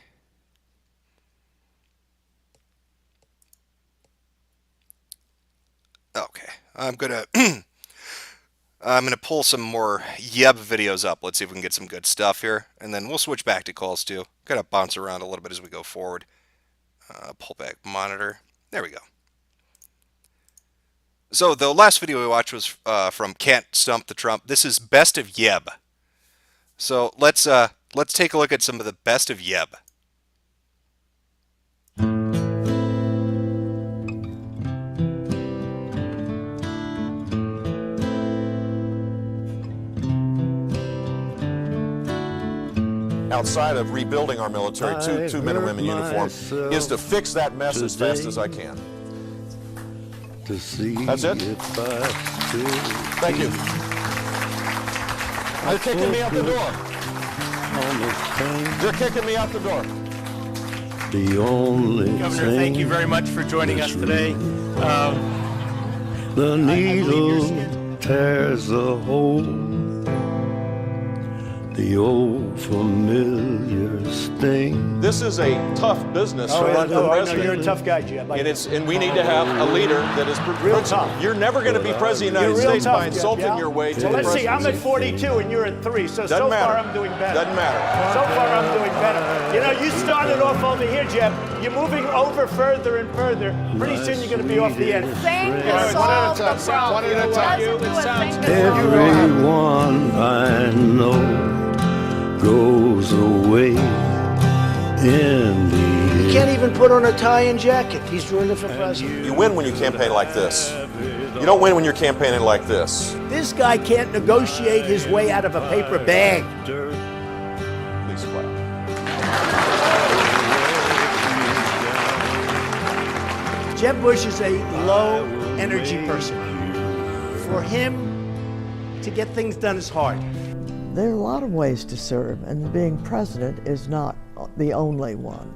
Okay, I'm gonna pull some more Yeb videos up. Let's see if we can get some good stuff here, and then we'll switch back to calls too. Gotta bounce around a little bit as we go forward. Pull back monitor. There we go. So the last video we watched was from Can't Stump the Trump. This is Best of Yeb. So let's take a look at some of the best of Yeb. Outside of rebuilding our military, two men and women in uniform, is to fix that mess as fast as I can. That's it. Thank you. They're kicking me out the door. They're kicking me out the door. The only Governor, thank you very much for joining us today. The needle tears a hole. The old familiar sting. This is a tough business to run for president. You're a tough guy, Jeb. And we need to have a leader that is real tough. You're never going to be president of the United States by insulting your way to the let's see, presidency. I'm at 42 and you're at 3, so Doesn't matter. far I'm doing better. Doesn't matter. So far I'm doing better. You know, you started off over here, Jeb. You're moving over further and further. Pretty soon you're going to be off the end. One at a time. Everyone I know goes away in the He can't even put on a tie and jacket. He's running for president. You win when you campaign like this. You don't win when you're campaigning like this. This guy can't negotiate his way out of a paper bag. Please clap. Jeb Bush is a low energy person. For him to get things done is hard. There are a lot of ways to serve, and being president is not the only one.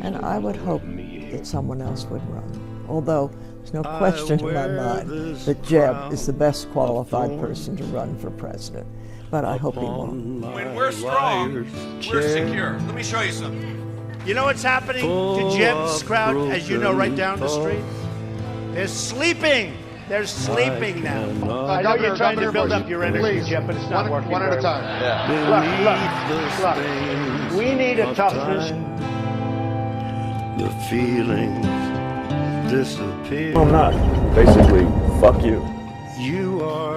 And I would hope that someone else would run. Although there's no question in my mind that Jeb is the best qualified person to run for president. But I hope he won't. When we're strong, we're secure. Let me show you something. You know what's happening to Jeb's crowd, as you know, right down the street? They're sleeping. They're sleeping now. I know you're trying to build up your energy, Jeb, but it's not working. One at a time. Look. We need a toughness. The feelings disappear. I'm not. Basically, fuck you.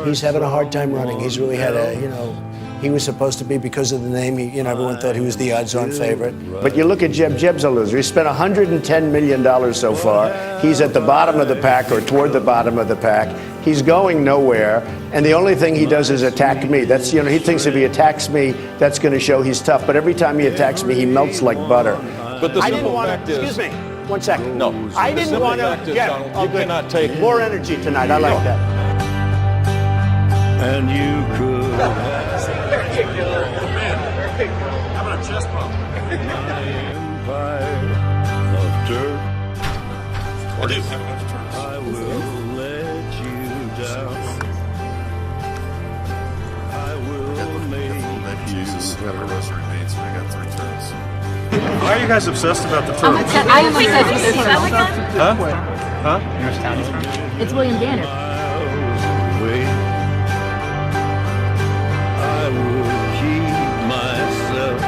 He's having a hard time running. He's really had a, he was supposed to be, because of the name, everyone thought he was the odds-on favorite. But you look at Jeb, Jeb's a loser. He spent $110 million so far. He's at the bottom of the pack or toward the bottom of the pack. He's going nowhere, and the only thing he does is attack me. That's, he thinks if he attacks me, that's going to show he's tough. But every time he attacks me, he melts like butter. But the simple fact is... Excuse me, 1 second. No. I didn't want to... Jeb, you cannot take... More energy tonight. I like that. And you could How about a chest bump? empire of dirt. I do have a bunch of turns. I will let you down. I will make Jesus, I got my rosary beads and I got 3 turns. Why are you guys obsessed about the turtles? I am obsessed with this Huh? Huh? It's William Danner. away. I will keep myself.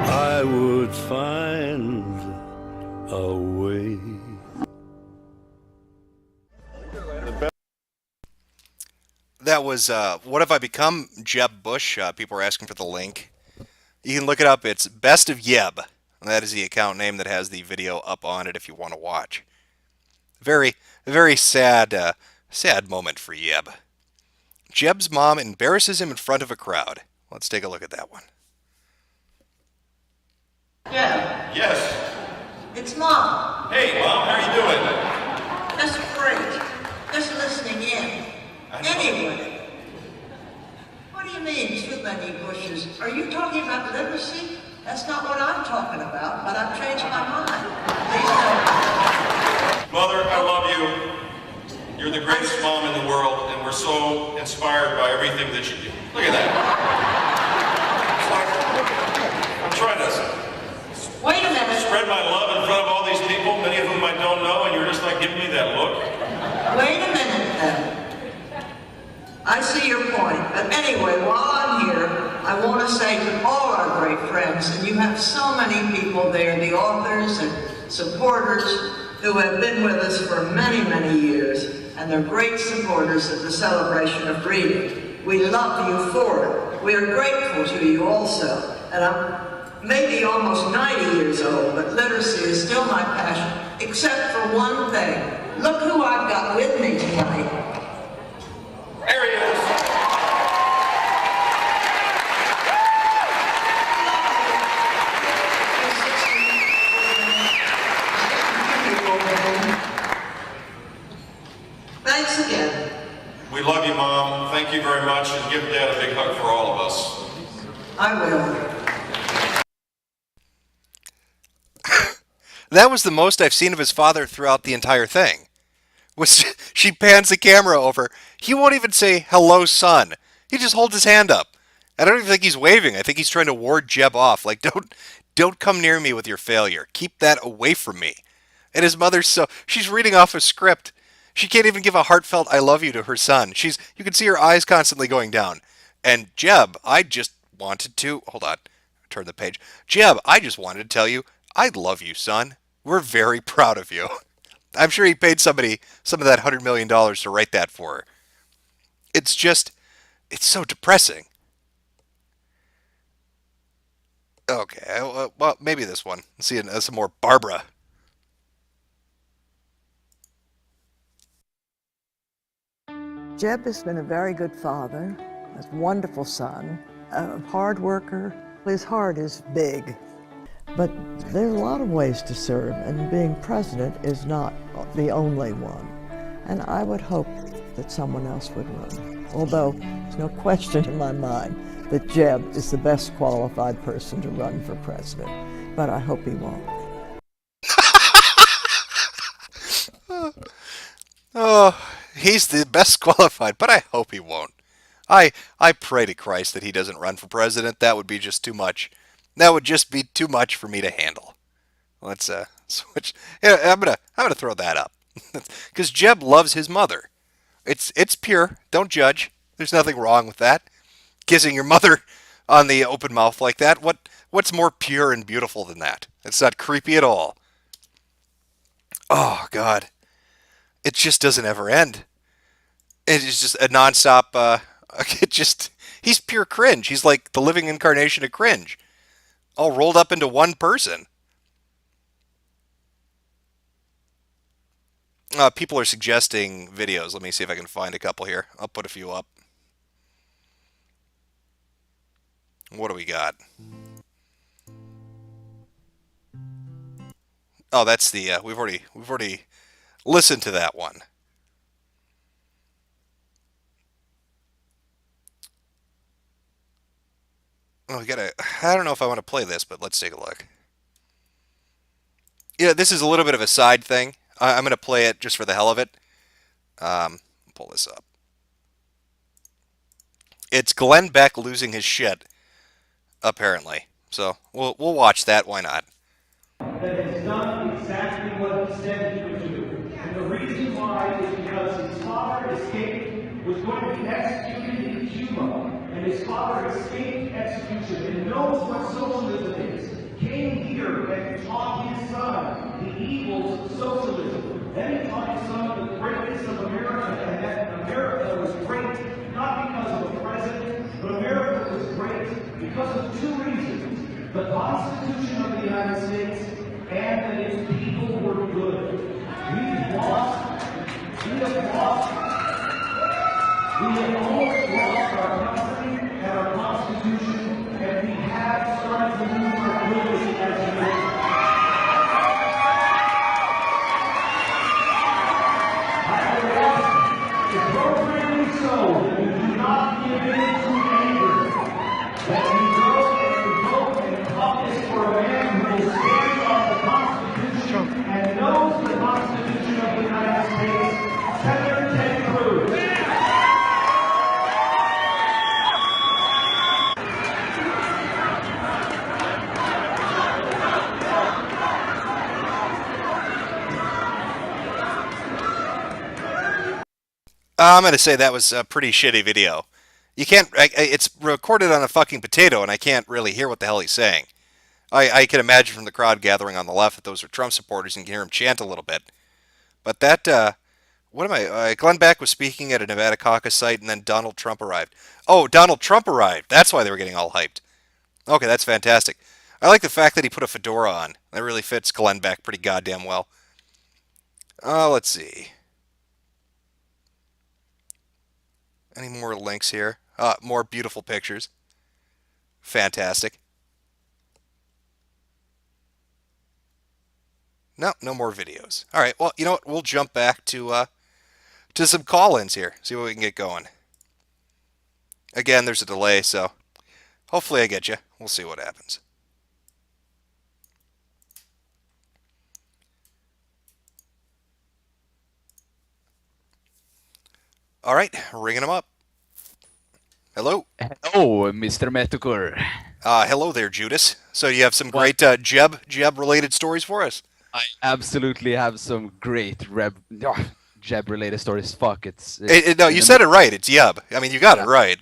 I would find a way. That was What Have I Become? Jeb Bush. People are asking for the link. You can look it up. It's Best of Yeb. That is the account name that has the video up on it if you want to watch. Very, very sad moment for Yeb. Jeb's mom embarrasses him in front of a crowd. Let's take a look at that one. Yeah. Yes. It's Mom. Hey, Mom, how are you doing? That's great. Just listening in. Anyway, what do you mean, too many bushes? Are you talking about literacy? That's not what I'm talking about, but I've changed my mind. Please don't. Mother, I love you. You're the greatest mom in the world, and we're so inspired by everything that you do. Look at that. I'm trying to Wait a minute. spread my love in front of all these people, many of whom I don't know, and you're just like giving me that look. Wait a minute, then. I see your point. But anyway, while I'm here, I want to say to all our great friends, and you have so many people there, the authors and supporters who have been with us for many, many years, and they're great supporters of the celebration of reading. We love you for it. We are grateful to you also. And I'm maybe almost 90 years old, but literacy is still my passion, except for one thing. Look who I've got with me tonight. There he is. Thanks again. We love you, Mom. Thank you very much. give Dad a big hug for all of us? I will. That was the most I've seen of his father throughout the entire thing. She pans the camera over. He won't even say, hello, son. He just holds his hand up. I don't even think he's waving. I think he's trying to ward Jeb off. Like, don't come near me with your failure. Keep that away from me. And his mother's she's reading off a script. She can't even give a heartfelt I love you to her son. You can see her eyes constantly going down. And Jeb, I just wanted to, hold on, turn the page. Jeb, I just wanted to tell you, I love you, son. We're very proud of you. I'm sure he paid somebody some of that $100 million to write that for her. It's so depressing. Okay, well, maybe this one. Let's see some more Barbara. Jeb has been a very good father, a wonderful son, a hard worker. His heart is big. But there are a lot of ways to serve, and being president is not the only one. And I would hope that someone else would run. Although there's no question in my mind that Jeb is the best qualified person to run for president. But I hope he won't. Oh, he's the best qualified, but I hope he won't. I pray to Christ that he doesn't run for president. That would be just too much. That would just be too much for me to handle. Let's switch. Yeah, I'm gonna throw that up because Jeb loves his mother. It's pure. Don't judge. There's nothing wrong with that. Kissing your mother on the open mouth like that. What's more pure and beautiful than that? It's not creepy at all. Oh God, it just doesn't ever end. It's just a nonstop. He's pure cringe. He's like the living incarnation of cringe, all rolled up into one person. People are suggesting videos. Let me see if I can find a couple here. I'll put a few up. What do we got? Oh, that's the we've already listened to that one. Oh, I don't know if I want to play this, but let's take a look. Yeah, this is a little bit of a side thing. I'm going to play it just for the hell of it. Pull this up. It's Glenn Beck losing his shit, apparently. So we'll watch that. Why not? That has done exactly what he said he would do. And the reason why is because his father escaped, was going to be executed in Cuba. And his father escaped execution and knows what socialism is. Came here and taught his son the evils of socialism. Then he taught his son the greatness of America, and that America was great, not because of a president, but America was great because of two reasons. The Constitution of the United States and that its people were good. We have almost lost our country and our Constitution, and we have started to lose our goodness as a nation. I would ask, appropriately so, that you do not give in to anger, that you go and vote and caucus for a man who will stand on the Constitution and knows the Constitution of the United States, Senator Ted Cruz. I'm going to say that was a pretty shitty video. You can't. It's recorded on a fucking potato, and I can't really hear what the hell he's saying. I can imagine from the crowd gathering on the left that those are Trump supporters, and you can hear him chant a little bit. But that, what am I? Glenn Beck was speaking at a Nevada caucus site, and then Donald Trump arrived. Oh, Donald Trump arrived. That's why they were getting all hyped. Okay, that's fantastic. I like the fact that he put a fedora on. That really fits Glenn Beck pretty goddamn well. Let's see. Any more links here? More beautiful pictures. Fantastic. No more videos. All right, well, you know what? We'll jump back to some call-ins here. See what we can get going. Again, there's a delay, so hopefully I get you. We'll see what happens. All right, ringing him up. Hello. Hello, Mr. Metokur. Hello there, Judas. So you have some great Jeb-related stories for us? I absolutely have some great Jeb-related stories. Fuck, No, you said it right. It's Jeb. I mean, you got it right.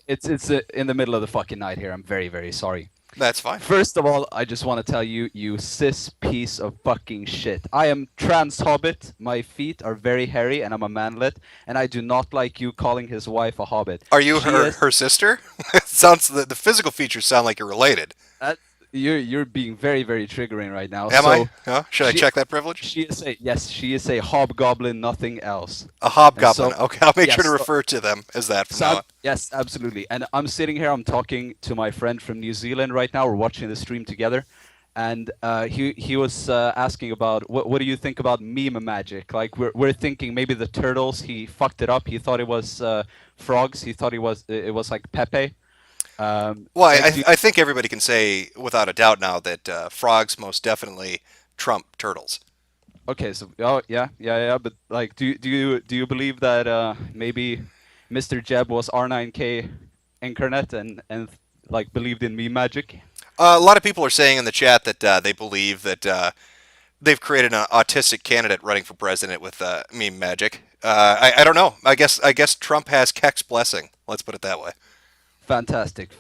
It's in the middle of the fucking night here. I'm very, very sorry. That's fine. First of all, I just want to tell you, you cis piece of fucking shit. I am trans hobbit. My feet are very hairy, and I'm a manlet. And I do not like you calling his wife a hobbit. Are you her sister? Sounds the physical features sound like you're related. You're being very, very triggering right now. Am I? Huh? Should I check that privilege? She is a hobgoblin, nothing else. A hobgoblin. Okay, I'll make sure to refer to them as that from now on. Yes, absolutely. And I'm sitting here, I'm talking to my friend from New Zealand right now. We're watching the stream together. And he was asking about, what do you think about meme magic? Like, we're thinking maybe the turtles, he fucked it up. He thought it was frogs. He thought it was like Pepe. I think everybody can say without a doubt now that frogs most definitely trump turtles. Okay, so yeah, but like, do you believe that maybe Mr. Jeb was R9K incarnate and like believed in meme magic? A lot of people are saying in the chat that they believe that they've created an autistic candidate running for president with meme magic. I don't know. I guess Trump has Keck's blessing. Let's put it that way. Fantastic.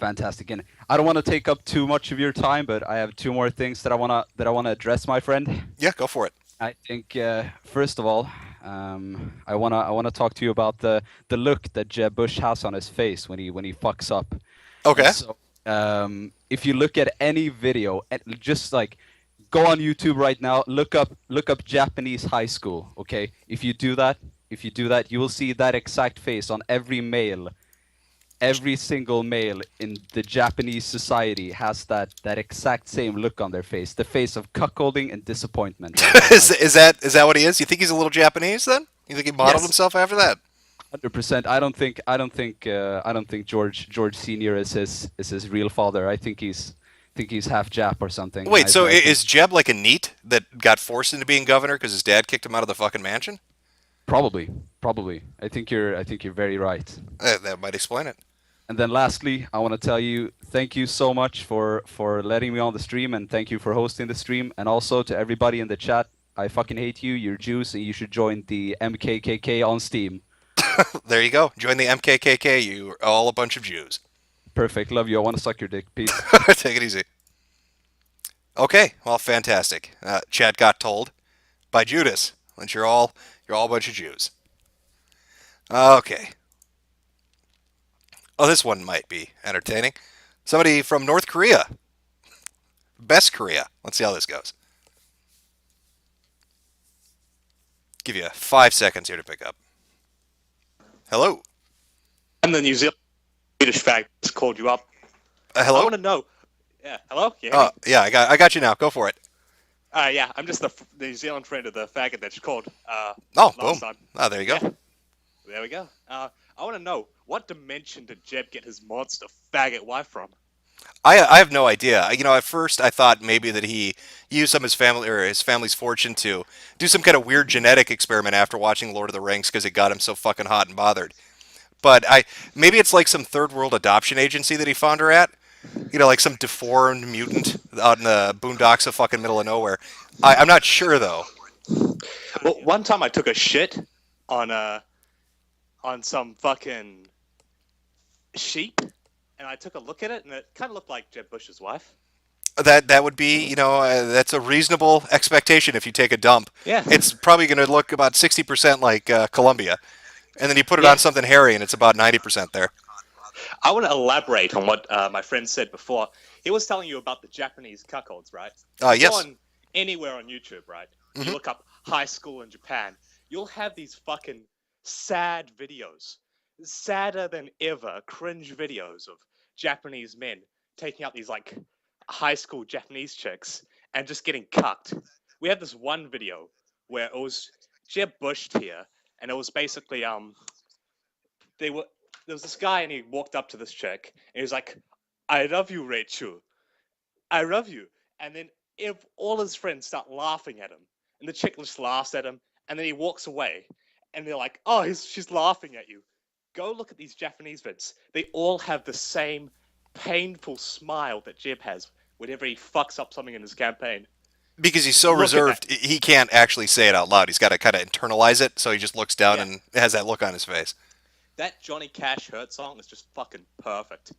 And I don't want to take up too much of your time, but I have two more things that I wanna address, my friend. Yeah, go for it. I think first of all, I wanna talk to you about the look that Jeb Bush has on his face when he fucks up. Okay. So if you look at any video, just like go on YouTube right now, look up Japanese high school. Okay, if you do that, you will see that exact face on every male. Every single male in the Japanese society has that exact same look on their face, the face of cuckolding and disappointment. Is that what he is? You think he's a little Japanese then? You think he modeled himself after that? 100%. I don't think George Senior is his real father. I think he's half Jap or something. Wait, so is Jeb like a NEET that got forced into being governor because his dad kicked him out of the fucking mansion? Probably. I think you're very right. That might explain it. And then lastly, I want to tell you, thank you so much for letting me on the stream, and thank you for hosting the stream. And also to everybody in the chat, I fucking hate you. You're Jews, and you should join the MKKK on Steam. There you go. Join the MKKK. You're all a bunch of Jews. Perfect. Love you. I want to suck your dick. Peace. Take it easy. Okay. Well, fantastic. Chat got told by Judas that you're all a bunch of Jews. Okay. Oh, this one might be entertaining. Somebody from North Korea. Best Korea. Let's see how this goes. Give you 5 seconds here to pick up. Hello. I'm the New Zealand Swedish fact that's called you up. Hello? I want to know. Yeah, hello? Yeah, yeah, I got you now. Go for it. Yeah, I'm just the New Zealand friend of the faggot that's called boom. time. Oh, there you go. Yeah. There we go. I want to know, what dimension did Jeb get his monster faggot wife from? I have no idea. You know, at first I thought maybe that he used some of his family or his family's fortune to do some kind of weird genetic experiment after watching Lord of the Rings because it got him so fucking hot and bothered. But maybe it's like some third world adoption agency that he found her at. You know, like some deformed mutant out in the boondocks of fucking middle of nowhere. I'm not sure though. Well, one time I took a shit on some fucking sheep, and I took a look at it, and it kind of looked like Jeb Bush's wife. That would be, you know, that's a reasonable expectation if you take a dump. Yeah. It's probably going to look about 60% like Columbia. And then you put it on something hairy, and it's about 90% there. I want to elaborate on what my friend said before. He was telling you about the Japanese cuckolds, right? Yes. Go on anywhere on YouTube, right? Mm-hmm. You look up high school in Japan. You'll have these fucking sad videos. Sadder than ever, cringe videos of Japanese men taking out these, like, high school Japanese chicks and just getting cucked. We had this one video where it was Jeb Bush here, and it was basically, there was this guy and he walked up to this chick and he was like, "I love you, Rachel. I love you." And then if all his friends start laughing at him, and the chick just laughs at him, and then he walks away, and they're like, "Oh, she's laughing at you." Go look at these Japanese vids. They all have the same painful smile that Jeb has whenever he fucks up something in his campaign. Because he's so Look at reserved, he can't actually say it out loud. He's got to kind of internalize it, so he just looks down and has that look on his face. That Johnny Cash Hurt song is just fucking perfect.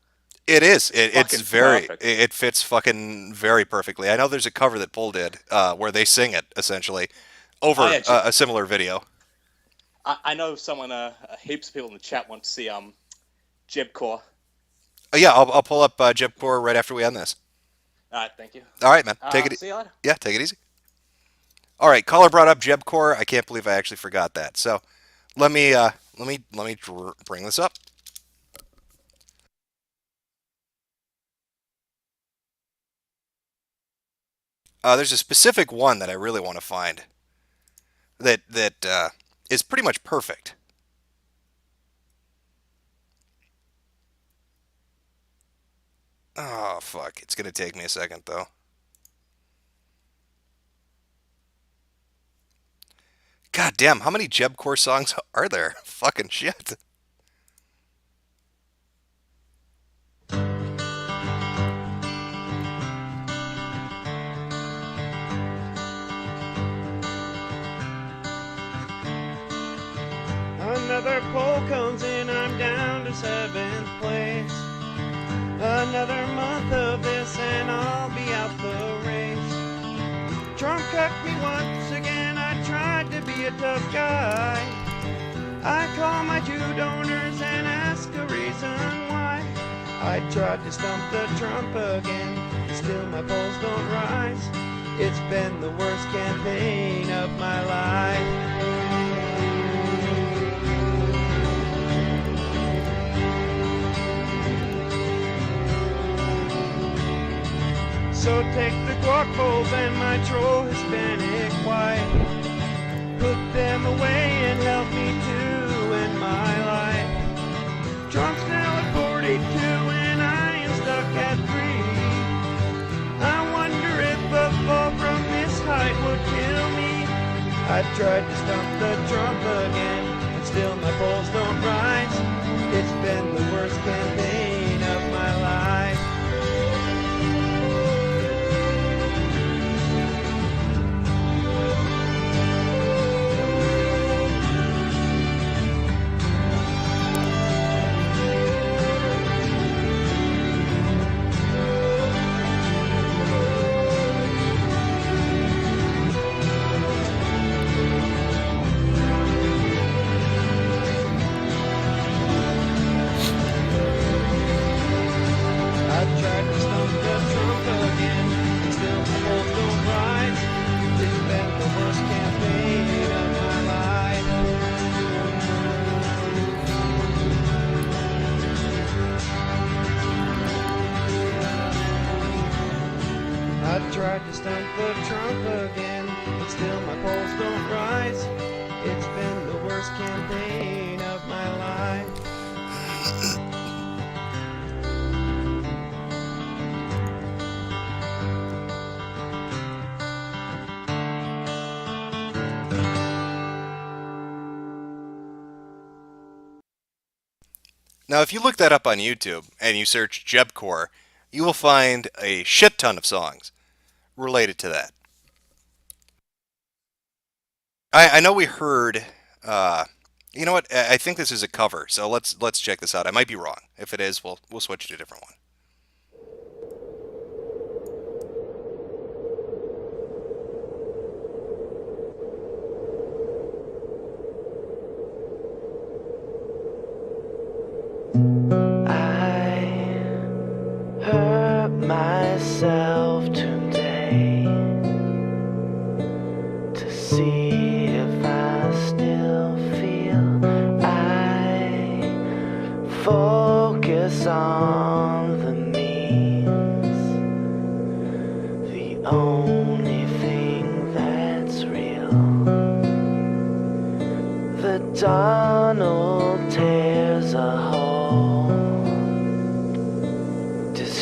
It is. It's very. Perfect. It fits fucking very perfectly. I know there's a cover that Bull did where they sing it essentially over a similar video. I know someone, heaps of people in the chat want to see Jebcore. Oh, yeah, I'll pull up Jebcore right after we end this. All right, thank you. All right, man. Take it. See you later. Yeah, take it easy. All right, caller brought up Jebcore. I can't believe I actually forgot that. So, let me bring this up. There's a specific one that I really want to find that is pretty much perfect. Oh, fuck. It's going to take me a second, though. God damn, how many Jebcore songs are there? Fucking shit. Another poll comes in, I'm down to 7th place. Another month of this and I'll be out the race. Trump cut me once again, I tried to be a tough guy. I call my 2 donors and ask a reason why. I tried to stump the Trump again, still my polls don't rise. It's been the worst campaign of my life. So take the guac bowls and my troll Hispanic wife. Put them away and help me too in my life. Trump's now at 42 and I am stuck at 3. I wonder if a fall from this height would kill me. I've tried to stump the Trump again, but still my polls don't rise. It's been the worst campaign of my life. Tried to stump the Trump again, but still my polls don't rise. It's been the worst campaign of my life. Now, if you look that up on YouTube and you search Jebcore, you will find a shit ton of songs related to that. I know we heard, you know what? I think this is a cover, so let's check this out. I might be wrong. If it is, we'll switch to a different one. Myself today to see if I still feel. I focus on the means, the only thing that's real. The Donald tears a hole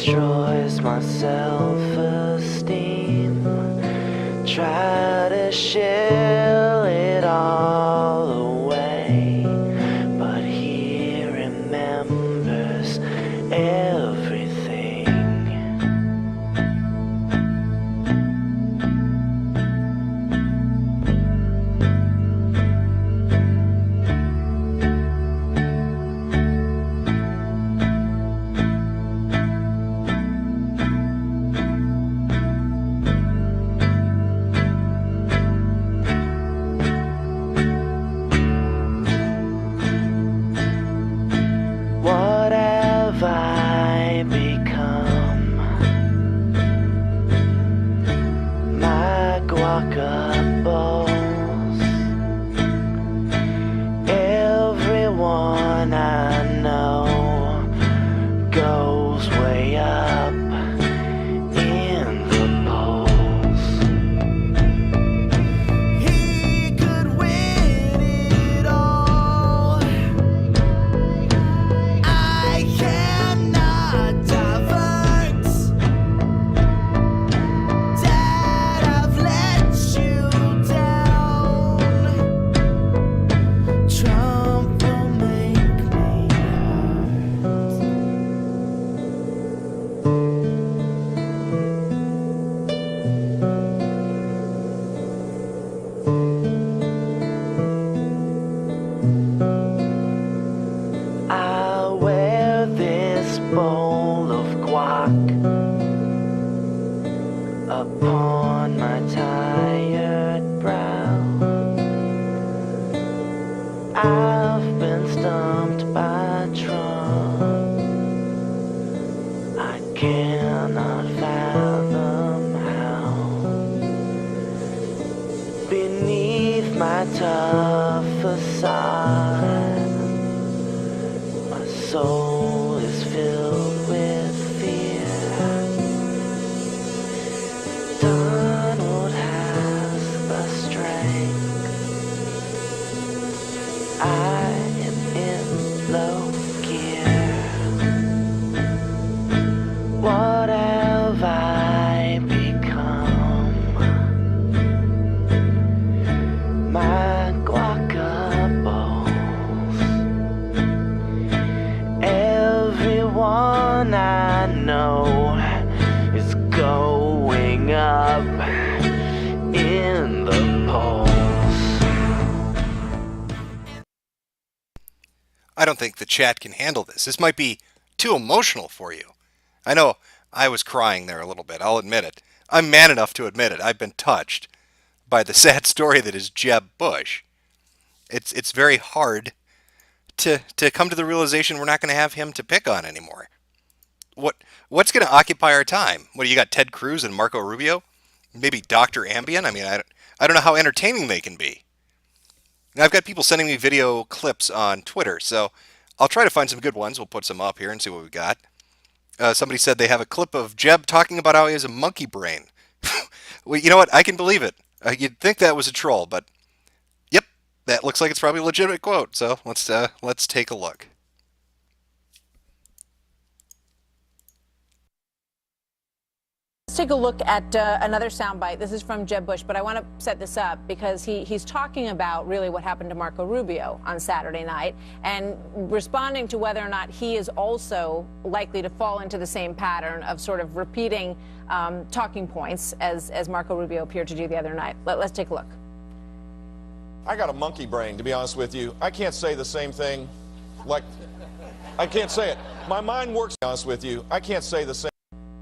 destroys my self-esteem. Try to shill it all away, but he remembers everything. What have I become? My guacables. Everyone I know goes way up in the polls. He could win it all. I cannot divert. Dad, I've let you down. Trump will make me I wear this bowl of guac upon my tired brow. I've been stumped by Trump. I cannot fathom how. Beneath my tough facade, my soul is filled with fear. Donald has the strength. I am in low gear. What have I become? My guacables. Everyone I know is going up in the polls. I don't think the chat can handle this. This might be too emotional for you. I know I was crying there a little bit, I'll admit it. I'm man enough to admit it. I've been touched by the sad story that is Jeb Bush. It's very hard to come to the realization we're not going to have him to pick on anymore. What's going to occupy our time? What, you got Ted Cruz and Marco Rubio? Maybe Dr. Ambien? I mean, I don't know how entertaining they can be. Now, I've got people sending me video clips on Twitter, so I'll try to find some good ones. We'll put some up here and see what we've got. Somebody said they have a clip of Jeb talking about how he has a monkey brain. Well, you know what? I can believe it. You'd think that was a troll, but yep, that looks like it's probably a legitimate quote. So let's take a look. Let's take a look at another soundbite. This is from Jeb Bush, but I want to set this up because he's talking about really what happened to Marco Rubio on Saturday night and responding to whether or not he is also likely to fall into the same pattern of sort of repeating talking points as Marco Rubio appeared to do the other night. Let's take a look. I got a monkey brain, to be honest with you. I can't say the same thing. Like, I can't say it. My mind works, to be honest with you. I can't say the same.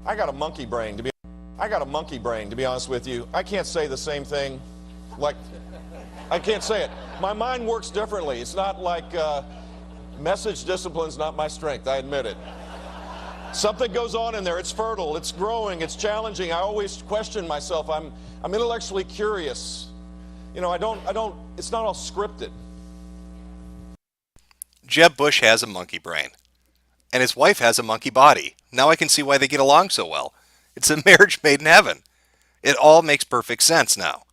I got a monkey brain, to be honest with you. I can't say the same thing. Like, I can't say it. My mind works differently. It's not like message discipline's not my strength. I admit it. Something goes on in there. It's fertile. It's growing. It's challenging. I always question myself. I'm intellectually curious. You know, it's not all scripted. Jeb Bush has a monkey brain. And his wife has a monkey body. Now I can see why they get along so well. It's a marriage made in heaven. It all makes perfect sense now.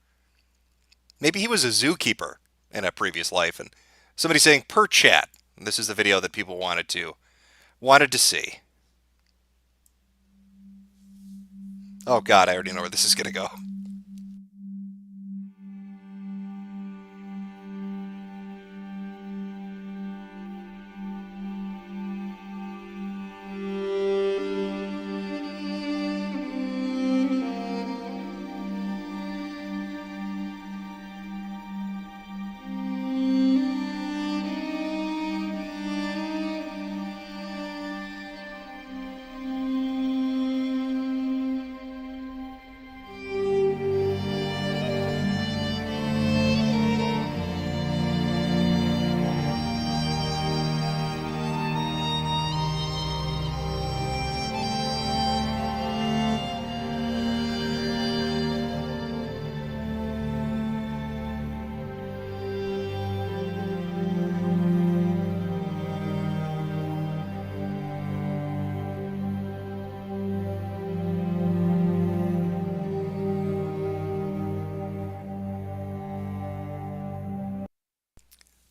Maybe he was a zookeeper in a previous life, and somebody saying per chat. And this is the video that people wanted to see. Oh, God, I already know where this is going to go.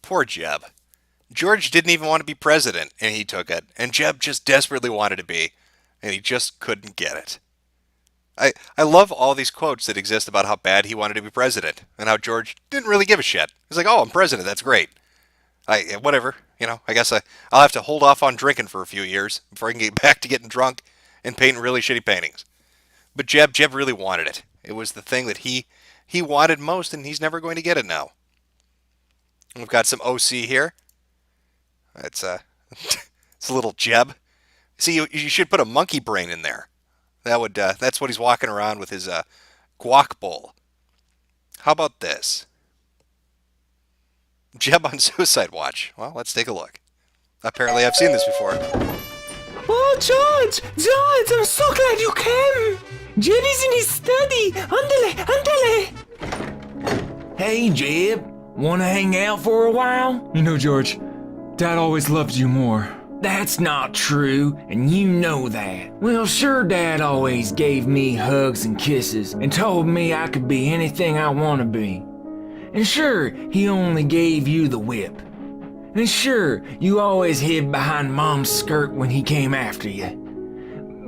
Poor Jeb. George didn't even want to be president, and he took it. And Jeb just desperately wanted to be, and he just couldn't get it. I love all these quotes that exist about how bad he wanted to be president, and how George didn't really give a shit. He's like, oh, I'm president, that's great. Whatever, I guess I'll have to hold off on drinking for a few years before I can get back to getting drunk and painting really shitty paintings. But Jeb really wanted it. It was the thing that he wanted most, and he's never going to get it now. We've got some OC here. It's it's a little Jeb. See, you should put a monkey brain in there. That's what he's walking around with his guac bowl. How about this? Jeb on suicide watch. Well, let's take a look. Apparently, I've seen this before. Oh, George, I'm so glad you came. Jeb is in his study. Andale. Hey, Jeb. Wanna hang out for a while? You know, George, Dad always loved you more. That's not true, and you know that. Well, sure, Dad always gave me hugs and kisses and told me I could be anything I want to be. And sure, he only gave you the whip. And sure, you always hid behind Mom's skirt when he came after you.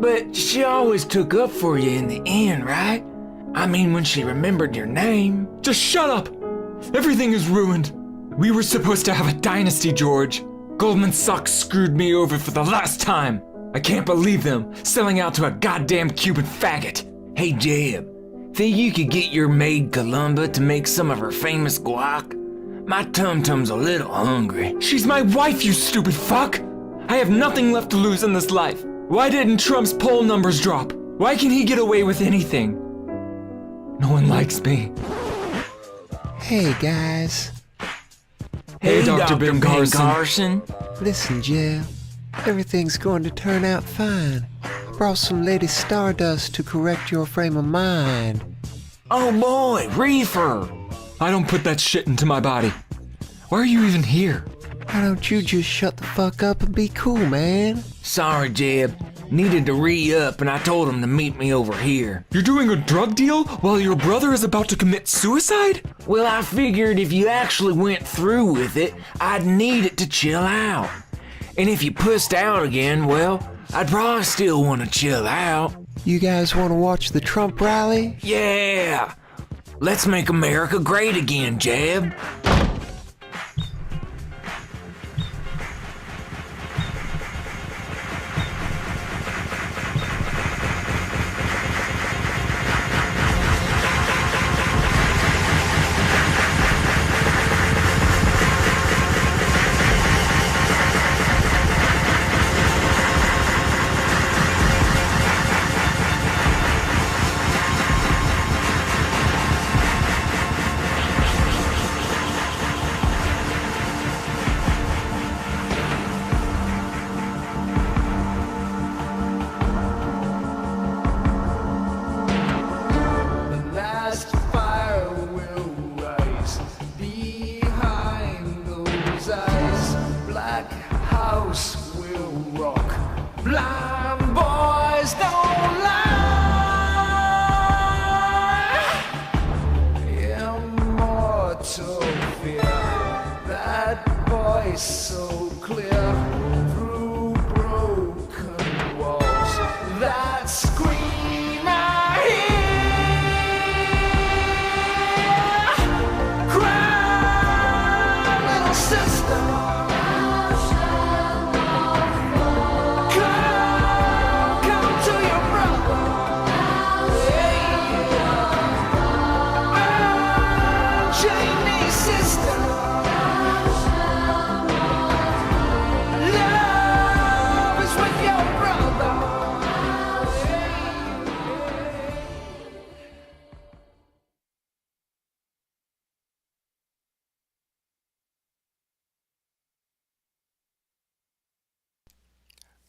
But she always took up for you in the end, right? I mean, when she remembered your name. Just shut up! Everything is ruined. We were supposed to have a dynasty, George. Goldman Sachs screwed me over for the last time. I can't believe them, selling out to a goddamn Cuban faggot. Hey, Jeb, think you could get your maid Columba to make some of her famous guac? My tum-tum's a little hungry. She's my wife, you stupid fuck! I have nothing left to lose in this life. Why didn't Trump's poll numbers drop? Why can he get away with anything? No one likes me. Hey, guys. Hey, Dr. Ben Carson. Listen, Jeb. Everything's going to turn out fine. I brought some Lady Stardust to correct your frame of mind. Oh boy, reefer. I don't put that shit into my body. Why are you even here? Why don't you just shut the fuck up and be cool, man? Sorry, Jeb. Needed to re-up, and I told him to meet me over here. You're doing a drug deal while your brother is about to commit suicide? Well, I figured if you actually went through with it, I'd need it to chill out. And if you pussed out again, well, I'd probably still want to chill out. You guys want to watch the Trump rally? Yeah! Let's make America great again, Jeb.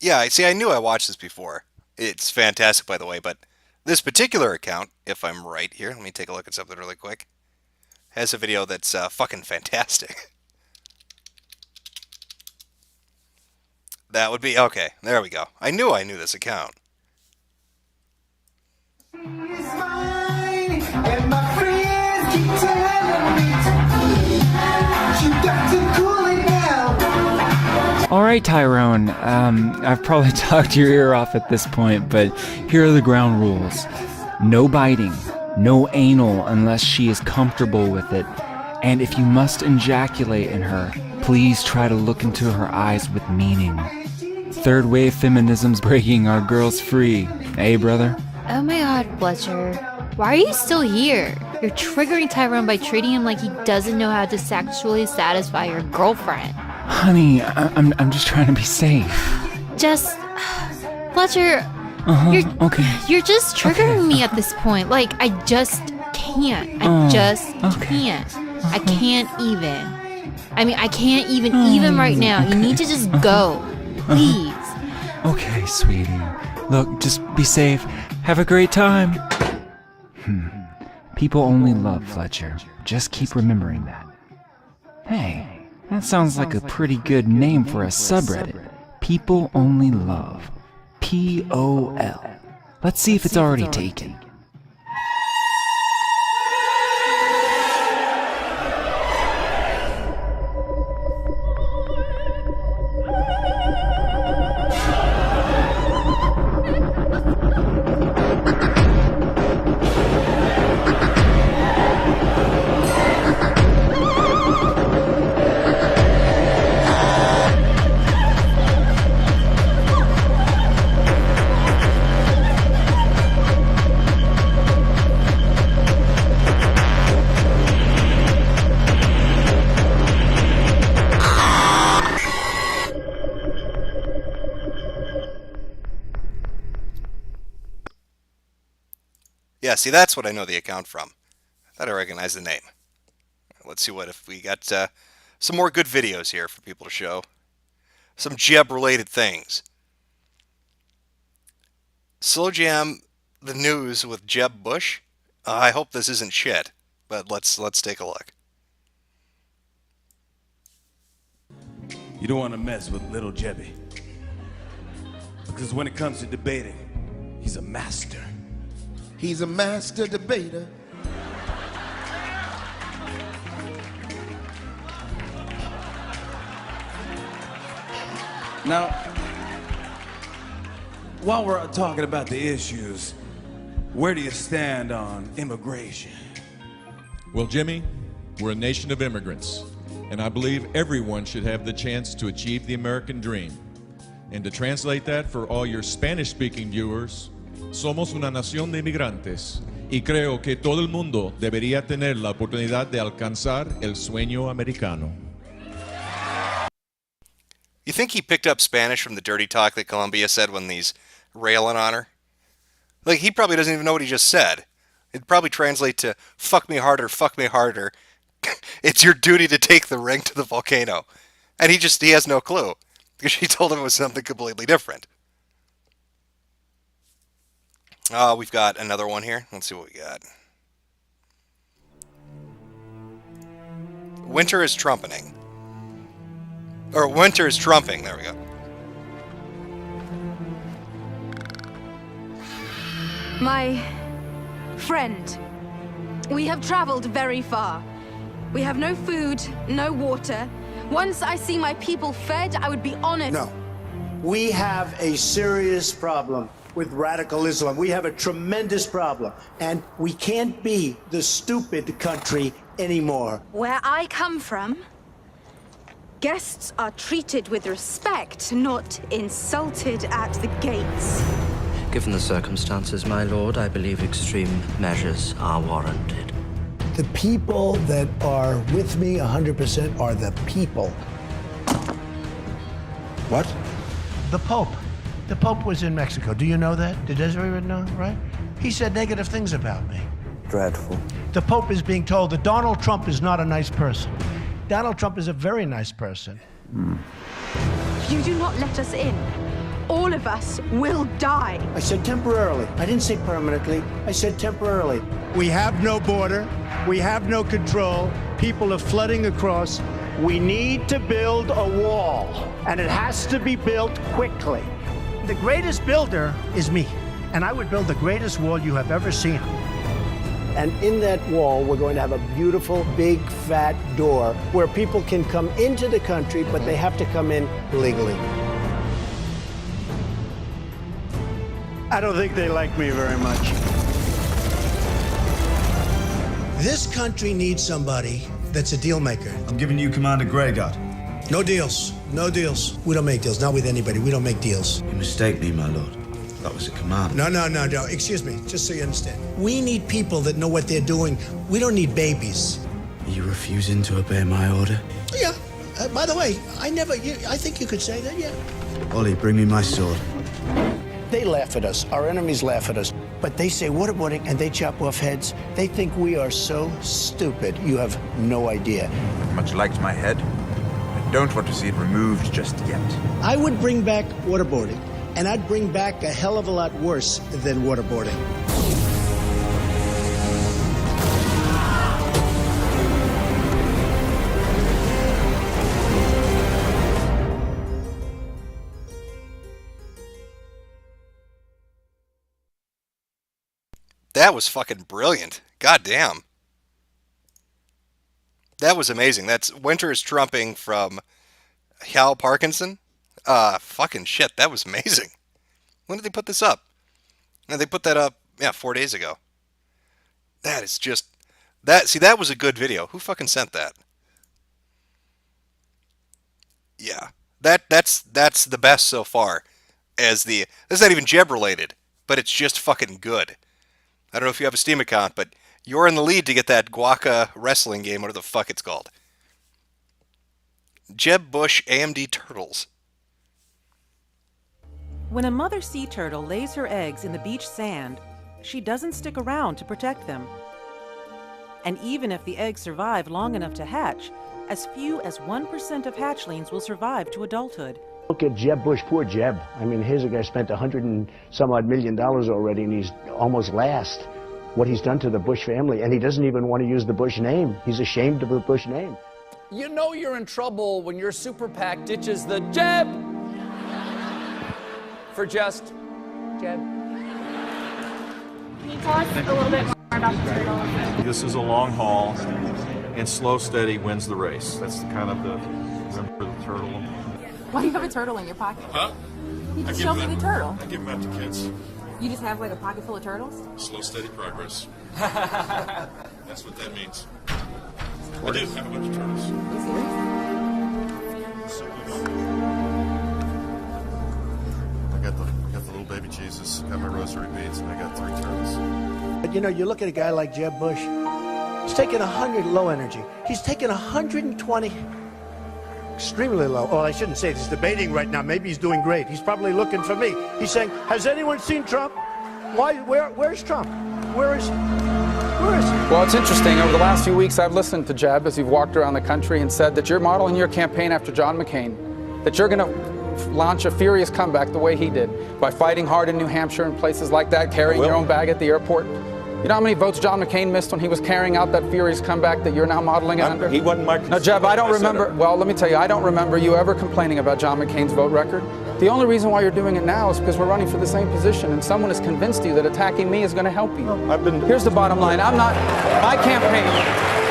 Yeah, see, I knew I watched this before. It's fantastic, by the way, but this particular account, if I'm right here, let me take a look at something really quick, has a video that's fucking fantastic. That would be, okay, there we go. I knew this account. Alright, Tyrone, I've probably talked your ear off at this point, but here are the ground rules. No biting, no anal unless she is comfortable with it, and if you must ejaculate in her, please try to look into her eyes with meaning. Third wave feminism's breaking our girls free, eh, brother? Oh my god, Fletcher. Why are you still here? You're triggering Tyrone by treating him like he doesn't know how to sexually satisfy your girlfriend. Honey, I'm just trying to be safe. Just... Fletcher, you're just triggering me at this point. Like, I just can't. I can't. I can't even. I mean, I can't even right now. You need to just go. Please. Okay, sweetie. Look, just be safe. Have a great time. People only love Fletcher. Just keep remembering that. Hey, that sounds like a pretty good name for a subreddit. People only love. POL. Let's see if it's already taken. Yeah, see, that's what I know the account from. I thought I recognized the name. Let's see what if we got some more good videos here for people to show. Some Jeb-related things. Slow Jam the news with Jeb Bush. I hope this isn't shit, but let's take a look. You don't want to mess with little Jebby, because when it comes to debating, he's a master. He's a master debater. Now, while we're talking about the issues, where do you stand on immigration? Well, Jimmy, we're a nation of immigrants, and I believe everyone should have the chance to achieve the American dream. And to translate that for all your Spanish-speaking viewers, somos una nación de inmigrantes, y creo que todo el mundo debería tener la oportunidad de alcanzar el sueño americano. You think he picked up Spanish from the dirty talk that Colombia said when he's railing on her? Like, he probably doesn't even know what he just said. It'd probably translate to, fuck me harder, it's your duty to take the ring to the volcano. And he has no clue, because she told him it was something completely different. We've got another one here. Let's see what we got. Winter is trumpeting. Or winter is trumping. There we go. My friend, we have traveled very far. We have no food, no water. Once I see my people fed, I would be honored. No. We have a serious problem with radical Islam. We have a tremendous problem. And we can't be the stupid country anymore. Where I come from, guests are treated with respect, not insulted at the gates. Given the circumstances, my lord, I believe extreme measures are warranted. The people that are with me 100% are the people. What? The Pope. The Pope was in Mexico. Do you know that? Did everyone know, right? He said negative things about me. Dreadful. The Pope is being told that Donald Trump is not a nice person. Donald Trump is a very nice person. If you do not let us in, all of us will die. I said temporarily. I didn't say permanently. I said temporarily. We have no border. We have no control. People are flooding across. We need to build a wall, and it has to be built quickly. The greatest builder is me, and I would build the greatest wall you have ever seen. And in that wall, we're going to have a beautiful, big, fat door where people can come into the country, but they have to come in legally. I don't think they like me very much. This country needs somebody that's a deal maker. I'm giving you Commander Greygard. No deals. No deals. We don't make deals. Not with anybody. We don't make deals. You mistake me, my lord. That was a command. No. Excuse me. Just so you understand. We need people that know what they're doing. We don't need babies. Are you refusing to obey my order? Yeah. By the way, I think you could say that, yeah. Ollie, bring me my sword. They laugh at us. Our enemies laugh at us. But they say waterboarding and they chop off heads. They think we are so stupid. You have no idea. Much liked my head. I don't want to see it removed just yet. I would bring back waterboarding, and I'd bring back a hell of a lot worse than waterboarding. That was fucking brilliant. God damn. That was amazing. That's Winter is Trumping from Hal Parkinson. Fucking shit. That was amazing. When did they put this up? No, they put that up, 4 days ago. That is just... that was a good video. Who fucking sent that? Yeah. That's the best so far. That's not even Jeb related, but it's just fucking good. I don't know if you have a Steam account, but you're in the lead to get that Guaca wrestling game, whatever the fuck it's called. Jeb Bush AMD Turtles. When a mother sea turtle lays her eggs in the beach sand, she doesn't stick around to protect them. And even if the eggs survive long enough to hatch, as few as 1% of hatchlings will survive to adulthood. Look at Jeb Bush, poor Jeb. I mean, here's a guy spent $100 and some odd million already, and he's almost last. What he's done to the Bush family, and he doesn't even want to use the Bush name. He's ashamed of the Bush name. You know you're in trouble when your super PAC ditches the Jeb for just Jeb. Can you tell us a little bit more about the turtle? This is a long haul, and slow, steady wins the race. That's kind of the, remember the turtle. Why do you have a turtle in your pocket? Huh? You just show me the turtle. I give them out to kids. You just have like a pocket full of turtles? Slow, steady progress. That's what that means. I do have a bunch of turtles. Are you serious? I got the little baby Jesus, got my rosary beads, and I got 3 turtles. But you know, you look at a guy like Jeb Bush, he's taking 100 low energy. He's taking 120 extremely low. Oh, I shouldn't say it. He's debating right now. Maybe he's doing great. He's probably looking for me. He's saying, has anyone seen Trump? Where's Trump? Where is he? Well, it's interesting. Over the last few weeks, I've listened to Jeb as you've walked around the country and said that you're modeling your campaign after John McCain, that you're going to launch a furious comeback the way he did by fighting hard in New Hampshire and places like that, carrying your own bag at the airport. You know how many votes John McCain missed when he was carrying out that furious comeback that you're now modeling it under? He wasn't my... No, Jeb, I don't remember... Well, let me tell you, I don't remember you ever complaining about John McCain's vote record. The only reason why you're doing it now is because we're running for the same position, and someone has convinced you that attacking me is going to help you. Here's the bottom line. My campaign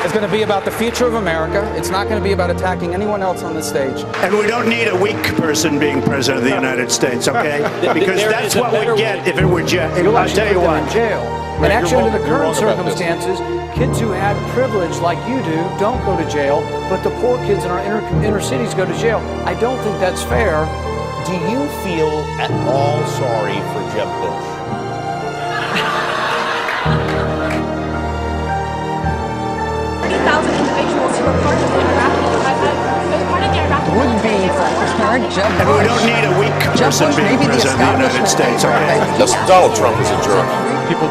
is going to be about the future of America. It's not going to be about attacking anyone else on the stage. And we don't need a weak person being president of the United States, okay? Because that's what we'd get if it were Jeb. I'll tell you what. In jail. And actually, under the current circumstances, kids who had privilege like you do don't go to jail, but the poor kids in our inner cities go to jail. I don't think that's fair. Do you feel at all sorry for Jeb Bush? Individuals who are part of the Iraqi, Wouldn't be and we don't need a weak person being president of the United States, okay? Donald Trump is a jerk.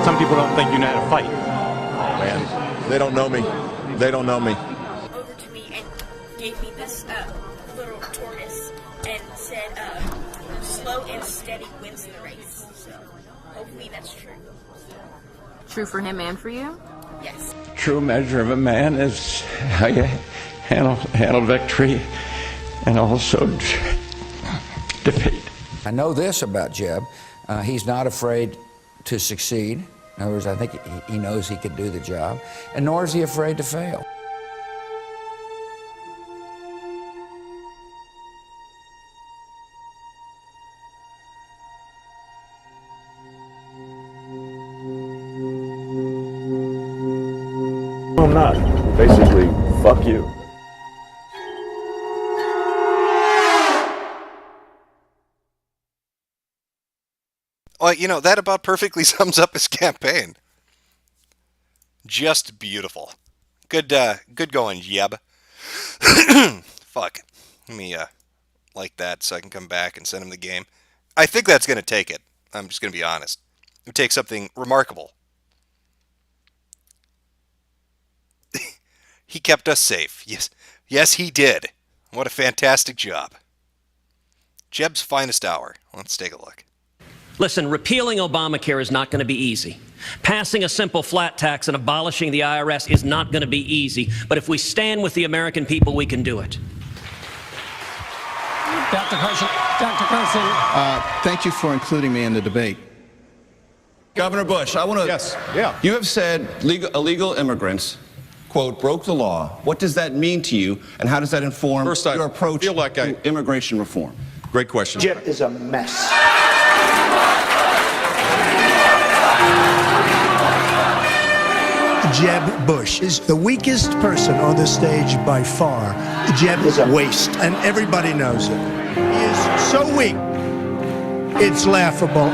Some people don't think you know how to fight. Oh, man. They don't know me. They don't know me. over to me and gave me this little tortoise and said, slow and steady. us. So hopefully that's true. True for him and for you? Yes. True measure of a man is how you handle victory and also defeat. I know this about Jeb. He's not afraid to succeed. In other words, I think he knows he could do the job, and nor is he afraid to fail. I'm not. Basically, fuck you. Well, you know, that about perfectly sums up his campaign. Just beautiful. Good going, Jeb. Fuck. Let me, like that so I can come back and send him the game. I think that's going to take it. I'm just going to be honest. It takes something remarkable. He kept us safe. Yes, he did. What a fantastic job. Jeb's finest hour. Let's take a look. Listen, repealing Obamacare is not going to be easy. Passing a simple flat tax and abolishing the IRS is not going to be easy. But if we stand with the American people, we can do it. Dr. Carson. Thank you for including me in the debate. Governor Bush, I want to... Yes, yeah. You have said illegal immigrants, quote, broke the law. What does that mean to you, and how does that inform your approach to immigration reform? Great question. Jeb is a mess. Jeb Bush is the weakest person on the stage by far. Jeb is a waste, and everybody knows it. He is so weak, it's laughable.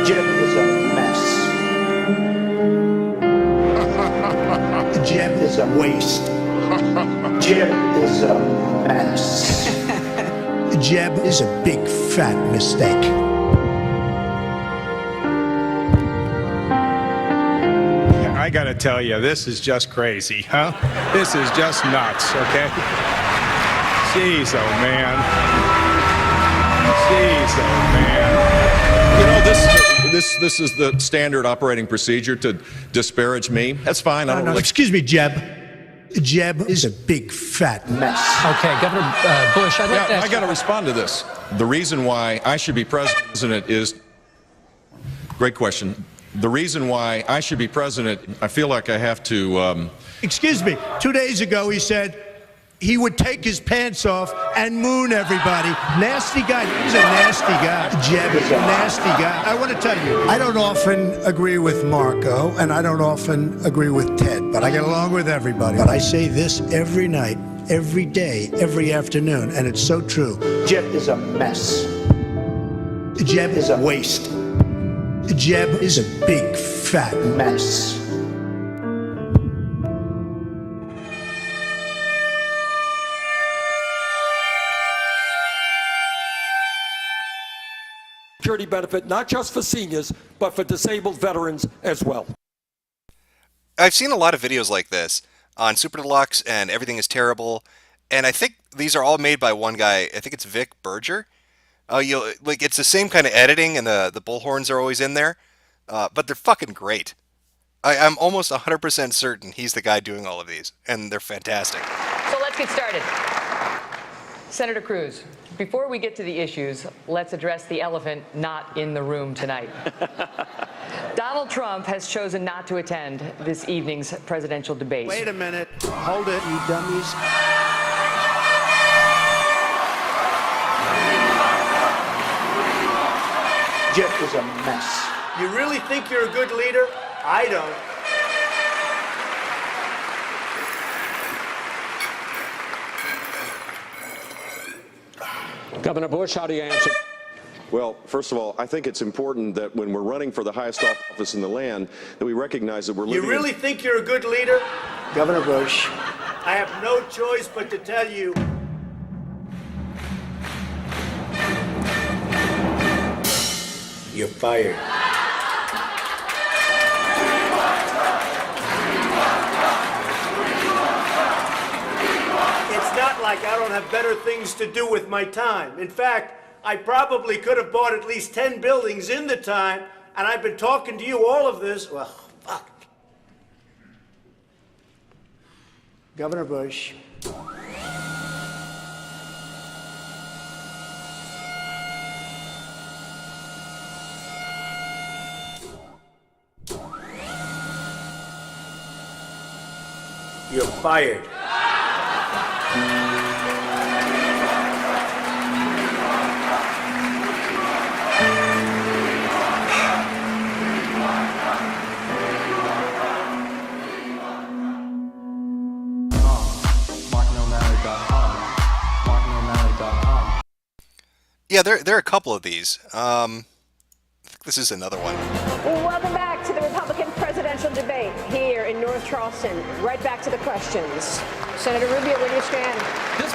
Jeb is a mess. Jeb is a waste. Jeb is a mess. Jeb is a big fat mistake. I gotta tell you, this is just crazy, huh? This is just nuts, okay? Jeez, oh man. Jeez, oh man. You know, this is the standard operating procedure to disparage me. That's fine. I don't really... Excuse me, Jeb. Jeb is a big fat mess. Okay, Governor Bush, I'd like to ask I got to respond to this. The reason why I should be president is... Great question. The reason why I should be president, I feel like I have to... Excuse me. 2 days ago, he said he would take his pants off and moon everybody. Nasty guy. He's a nasty guy. Jeb is a nasty guy. I want to tell you, I don't often agree with Marco, and I don't often agree with Ted, but I get along with everybody. But I say this every night, every day, every afternoon, and it's so true. Jeb is a mess. Jeb is a waste. Jeb is a big fat mess. security benefit, not just for seniors, but for disabled veterans as well. I've seen a lot of videos like this on Super Deluxe and Everything is Terrible, and I think these are all made by one guy. I think it's Vic Berger. It's the same kind of editing, and the bullhorns are always in there, but they're fucking great. I'm almost 100% certain he's the guy doing all of these, and they're fantastic. So let's get started. Senator Cruz, before we get to the issues, let's address the elephant not in the room tonight. Donald Trump has chosen not to attend this evening's presidential debate. Wait a minute. Hold it, you dummies. Jeff is a mess. You really think you're a good leader? I don't. Governor Bush, how do you answer? Well, first of all, I think it's important that when we're running for the highest office in the land, that we recognize that we're living. You really think you're a good leader? Governor Bush, I have no choice but to tell you. You're fired. It's not like I don't have better things to do with my time. In fact, I probably could have bought at least 10 buildings in the time, and I've been talking to you all of this. Well, fuck. Governor Bush. You're fired. Yeah, there are a couple of these. I think this is another one. Welcome back to the Republican presidential debate here in North Charleston. Right back to the questions. Senator Rubio, where do you stand? This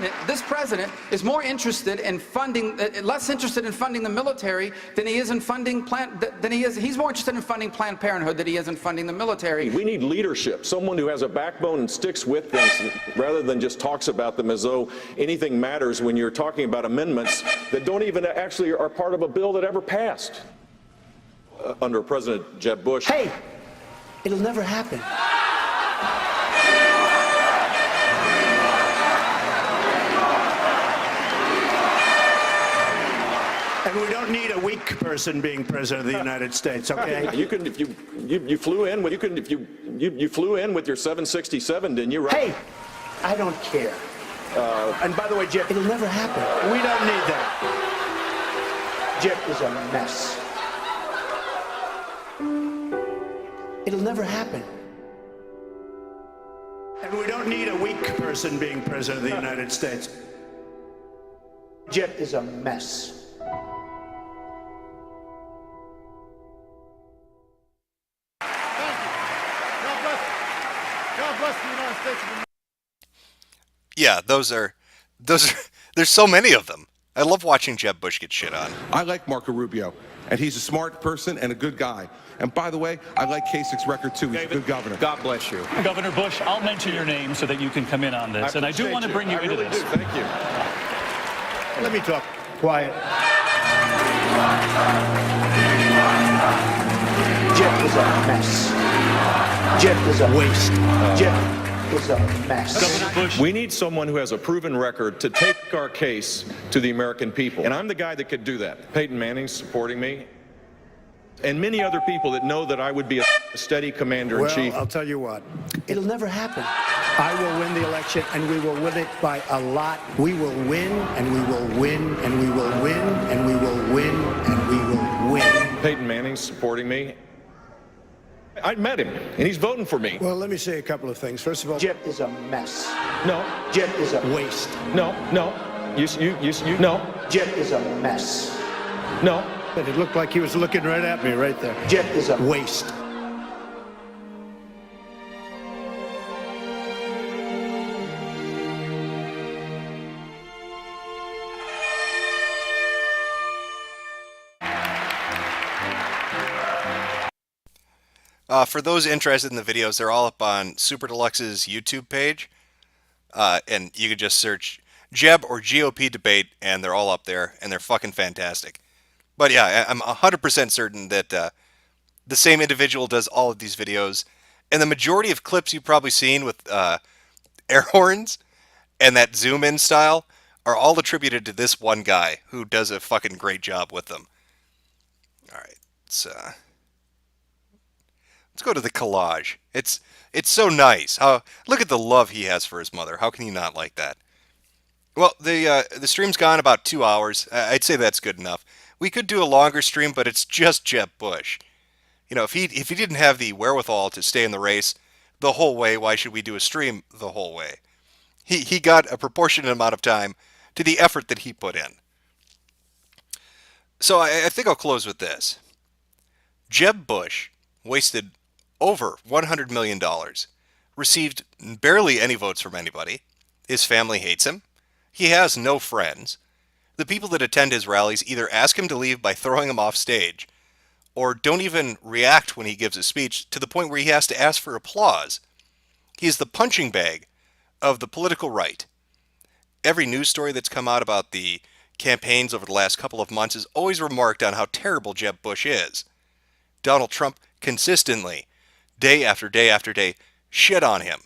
president is more interested in funding, less interested in funding the military than he is in funding he's more interested in funding Planned Parenthood than he is in funding the military. We need leadership, someone who has a backbone and sticks with things rather than just talks about them as though anything matters when you're talking about amendments that don't even actually are part of a bill that ever passed under President Jeb Bush. Hey, it'll never happen. And we don't need a weak person being president of the United States, okay? You can, if you flew in with, you flew in with your 767, didn't you? Right? Hey, I don't care. And by the way, Jeff, it'll never happen. We don't need that. Jeff is a mess. It'll never happen. And we don't need a weak person being president of the United States. Jeff is a mess. Yeah, there's so many of them. I love watching Jeb Bush get shit on. I like Marco Rubio, and he's a smart person and a good guy. And by the way, I like Kasich's record too. He's a good governor. God bless you. Governor Bush, I'll mention your name so that you can come in on this. And I do want to bring you into this. Thank you. Let me talk. Quiet. Jeff is a mess. Jeff is a waste. Jeff is a mess. Governor Bush. We need someone who has a proven record to take our case to the American people. And I'm the guy that could do that. Peyton Manning's supporting me. And many other people that know that I would be a steady commander-in-chief. Well, I'll tell you what. It'll never happen. I will win the election, and we will win it by a lot. We will win, and we will win, and we will win, and we will win, and we will win. Peyton Manning's supporting me. I met him, and he's voting for me. Well, let me say a couple of things. First of all, Jeff is a mess. No. Jeff is a waste. No. No. Jeff is a mess. No. But it looked like he was looking right at me right there. Jeff is a waste. For those interested in the videos, they're all up on Super Deluxe's YouTube page. And you could just search Jeb or GOP debate, and they're all up there, and they're fucking fantastic. But yeah, I'm 100% certain that the same individual does all of these videos. And the majority of clips you've probably seen with air horns and that zoom-in style are all attributed to this one guy who does a fucking great job with them. All right, let's go to the collage. It's so nice. Look at the love he has for his mother. How can you not like that? Well, the stream's gone about 2 hours. I'd say that's good enough. We could do a longer stream, but it's just Jeb Bush. You know, if he didn't have the wherewithal to stay in the race the whole way, why should we do a stream the whole way? He got a proportionate amount of time to the effort that he put in. So I think I'll close with this. Jeb Bush wasted over $100 million, received barely any votes from anybody. His family hates him. He has no friends. The people that attend his rallies either ask him to leave by throwing him off stage, or don't even react when he gives a speech, to the point where he has to ask for applause. He is the punching bag of the political right. Every news story that's come out about the campaigns over the last couple of months has always remarked on how terrible Jeb Bush is. Donald Trump consistently, day after day after day, shit on him.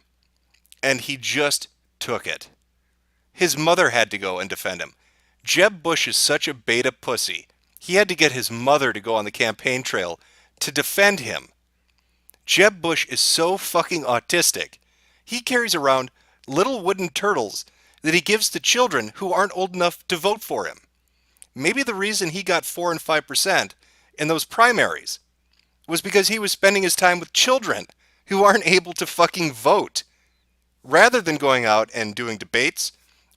And he just took it. His mother had to go and defend him. Jeb Bush is such a beta pussy. He had to get his mother to go on the campaign trail to defend him. Jeb Bush is so fucking autistic. He carries around little wooden turtles that he gives to children who aren't old enough to vote for him. Maybe the reason he got 4 and 5% in those primaries was because he was spending his time with children who aren't able to fucking vote, rather than going out and doing debates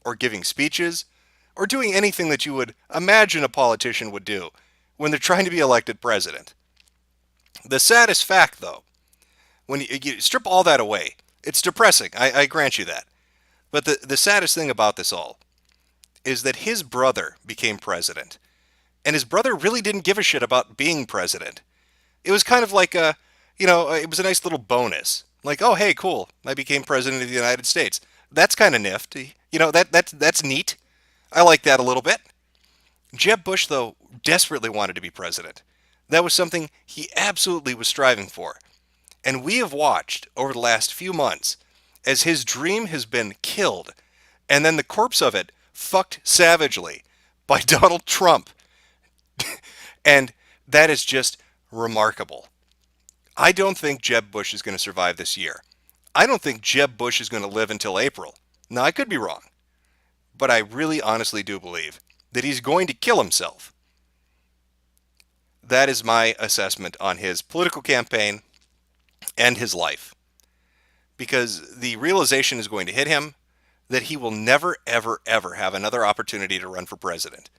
or giving speeches or doing anything that you would imagine a politician would do when they're trying to be elected president. The saddest fact, though, when you strip all that away, it's depressing, I grant you that. But the saddest thing about this all is that his brother became president. And his brother really didn't give a shit about being president. It was kind of like it was a nice little bonus. Like, oh, hey, cool, I became president of the United States. That's kind of nifty. That's neat. I like that a little bit. Jeb Bush, though, desperately wanted to be president. That was something he absolutely was striving for. And we have watched over the last few months as his dream has been killed, and then the corpse of it fucked savagely by Donald Trump. And that is just remarkable. I don't think Jeb Bush is going to survive this year. I don't think Jeb Bush is going to live until April. Now, I could be wrong, but I really honestly do believe that he's going to kill himself. That is my assessment on his political campaign and his life. Because the realization is going to hit him that he will never, ever, ever have another opportunity to run for president.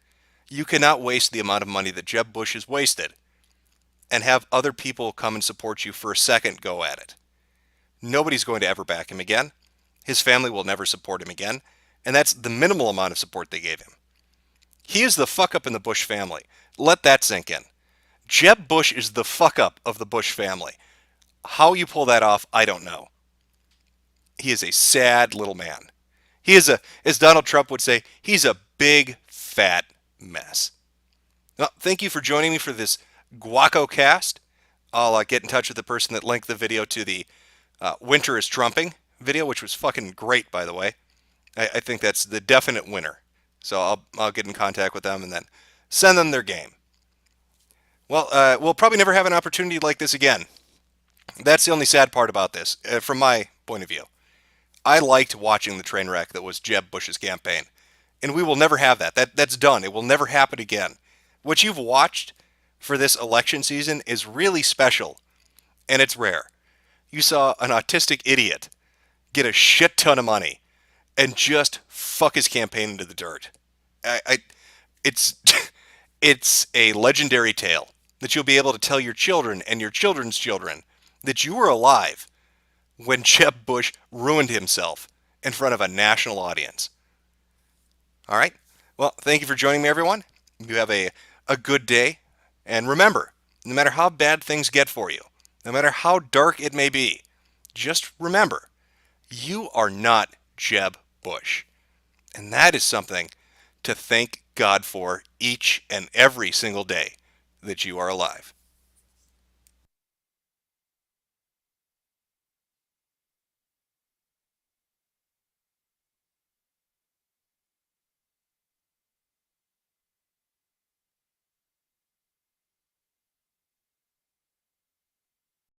You cannot waste the amount of money that Jeb Bush has wasted and have other people come and support you for a second go at it. Nobody's going to ever back him again. His family will never support him again. And that's the minimal amount of support they gave him. He is the fuck up in the Bush family. Let that sink in. Jeb Bush is the fuck up of the Bush family. How you pull that off, I don't know. He is a sad little man. He is as Donald Trump would say, he's a big, fat mess. Well, thank you for joining me for this Guacocast. I'll get in touch with the person that linked the video to the Winter is Trumping video, which was fucking great, by the way. I think that's the definite winner. So I'll get in contact with them and then send them their game. Well, we'll probably never have an opportunity like this again. That's the only sad part about this, from my point of view. I liked watching the train wreck that was Jeb Bush's campaign. And we will never have that. That's done. It will never happen again. What you've watched for this election season is really special. And it's rare. You saw an autistic idiot get a shit ton of money and just fuck his campaign into the dirt. It's a legendary tale that you'll be able to tell your children and your children's children that you were alive when Jeb Bush ruined himself in front of a national audience. All right. Well, thank you for joining me, everyone. You have a good day. And remember, no matter how bad things get for you, no matter how dark it may be, just remember, you are not Jeb Bush. And that is something to thank God for each and every single day that you are alive.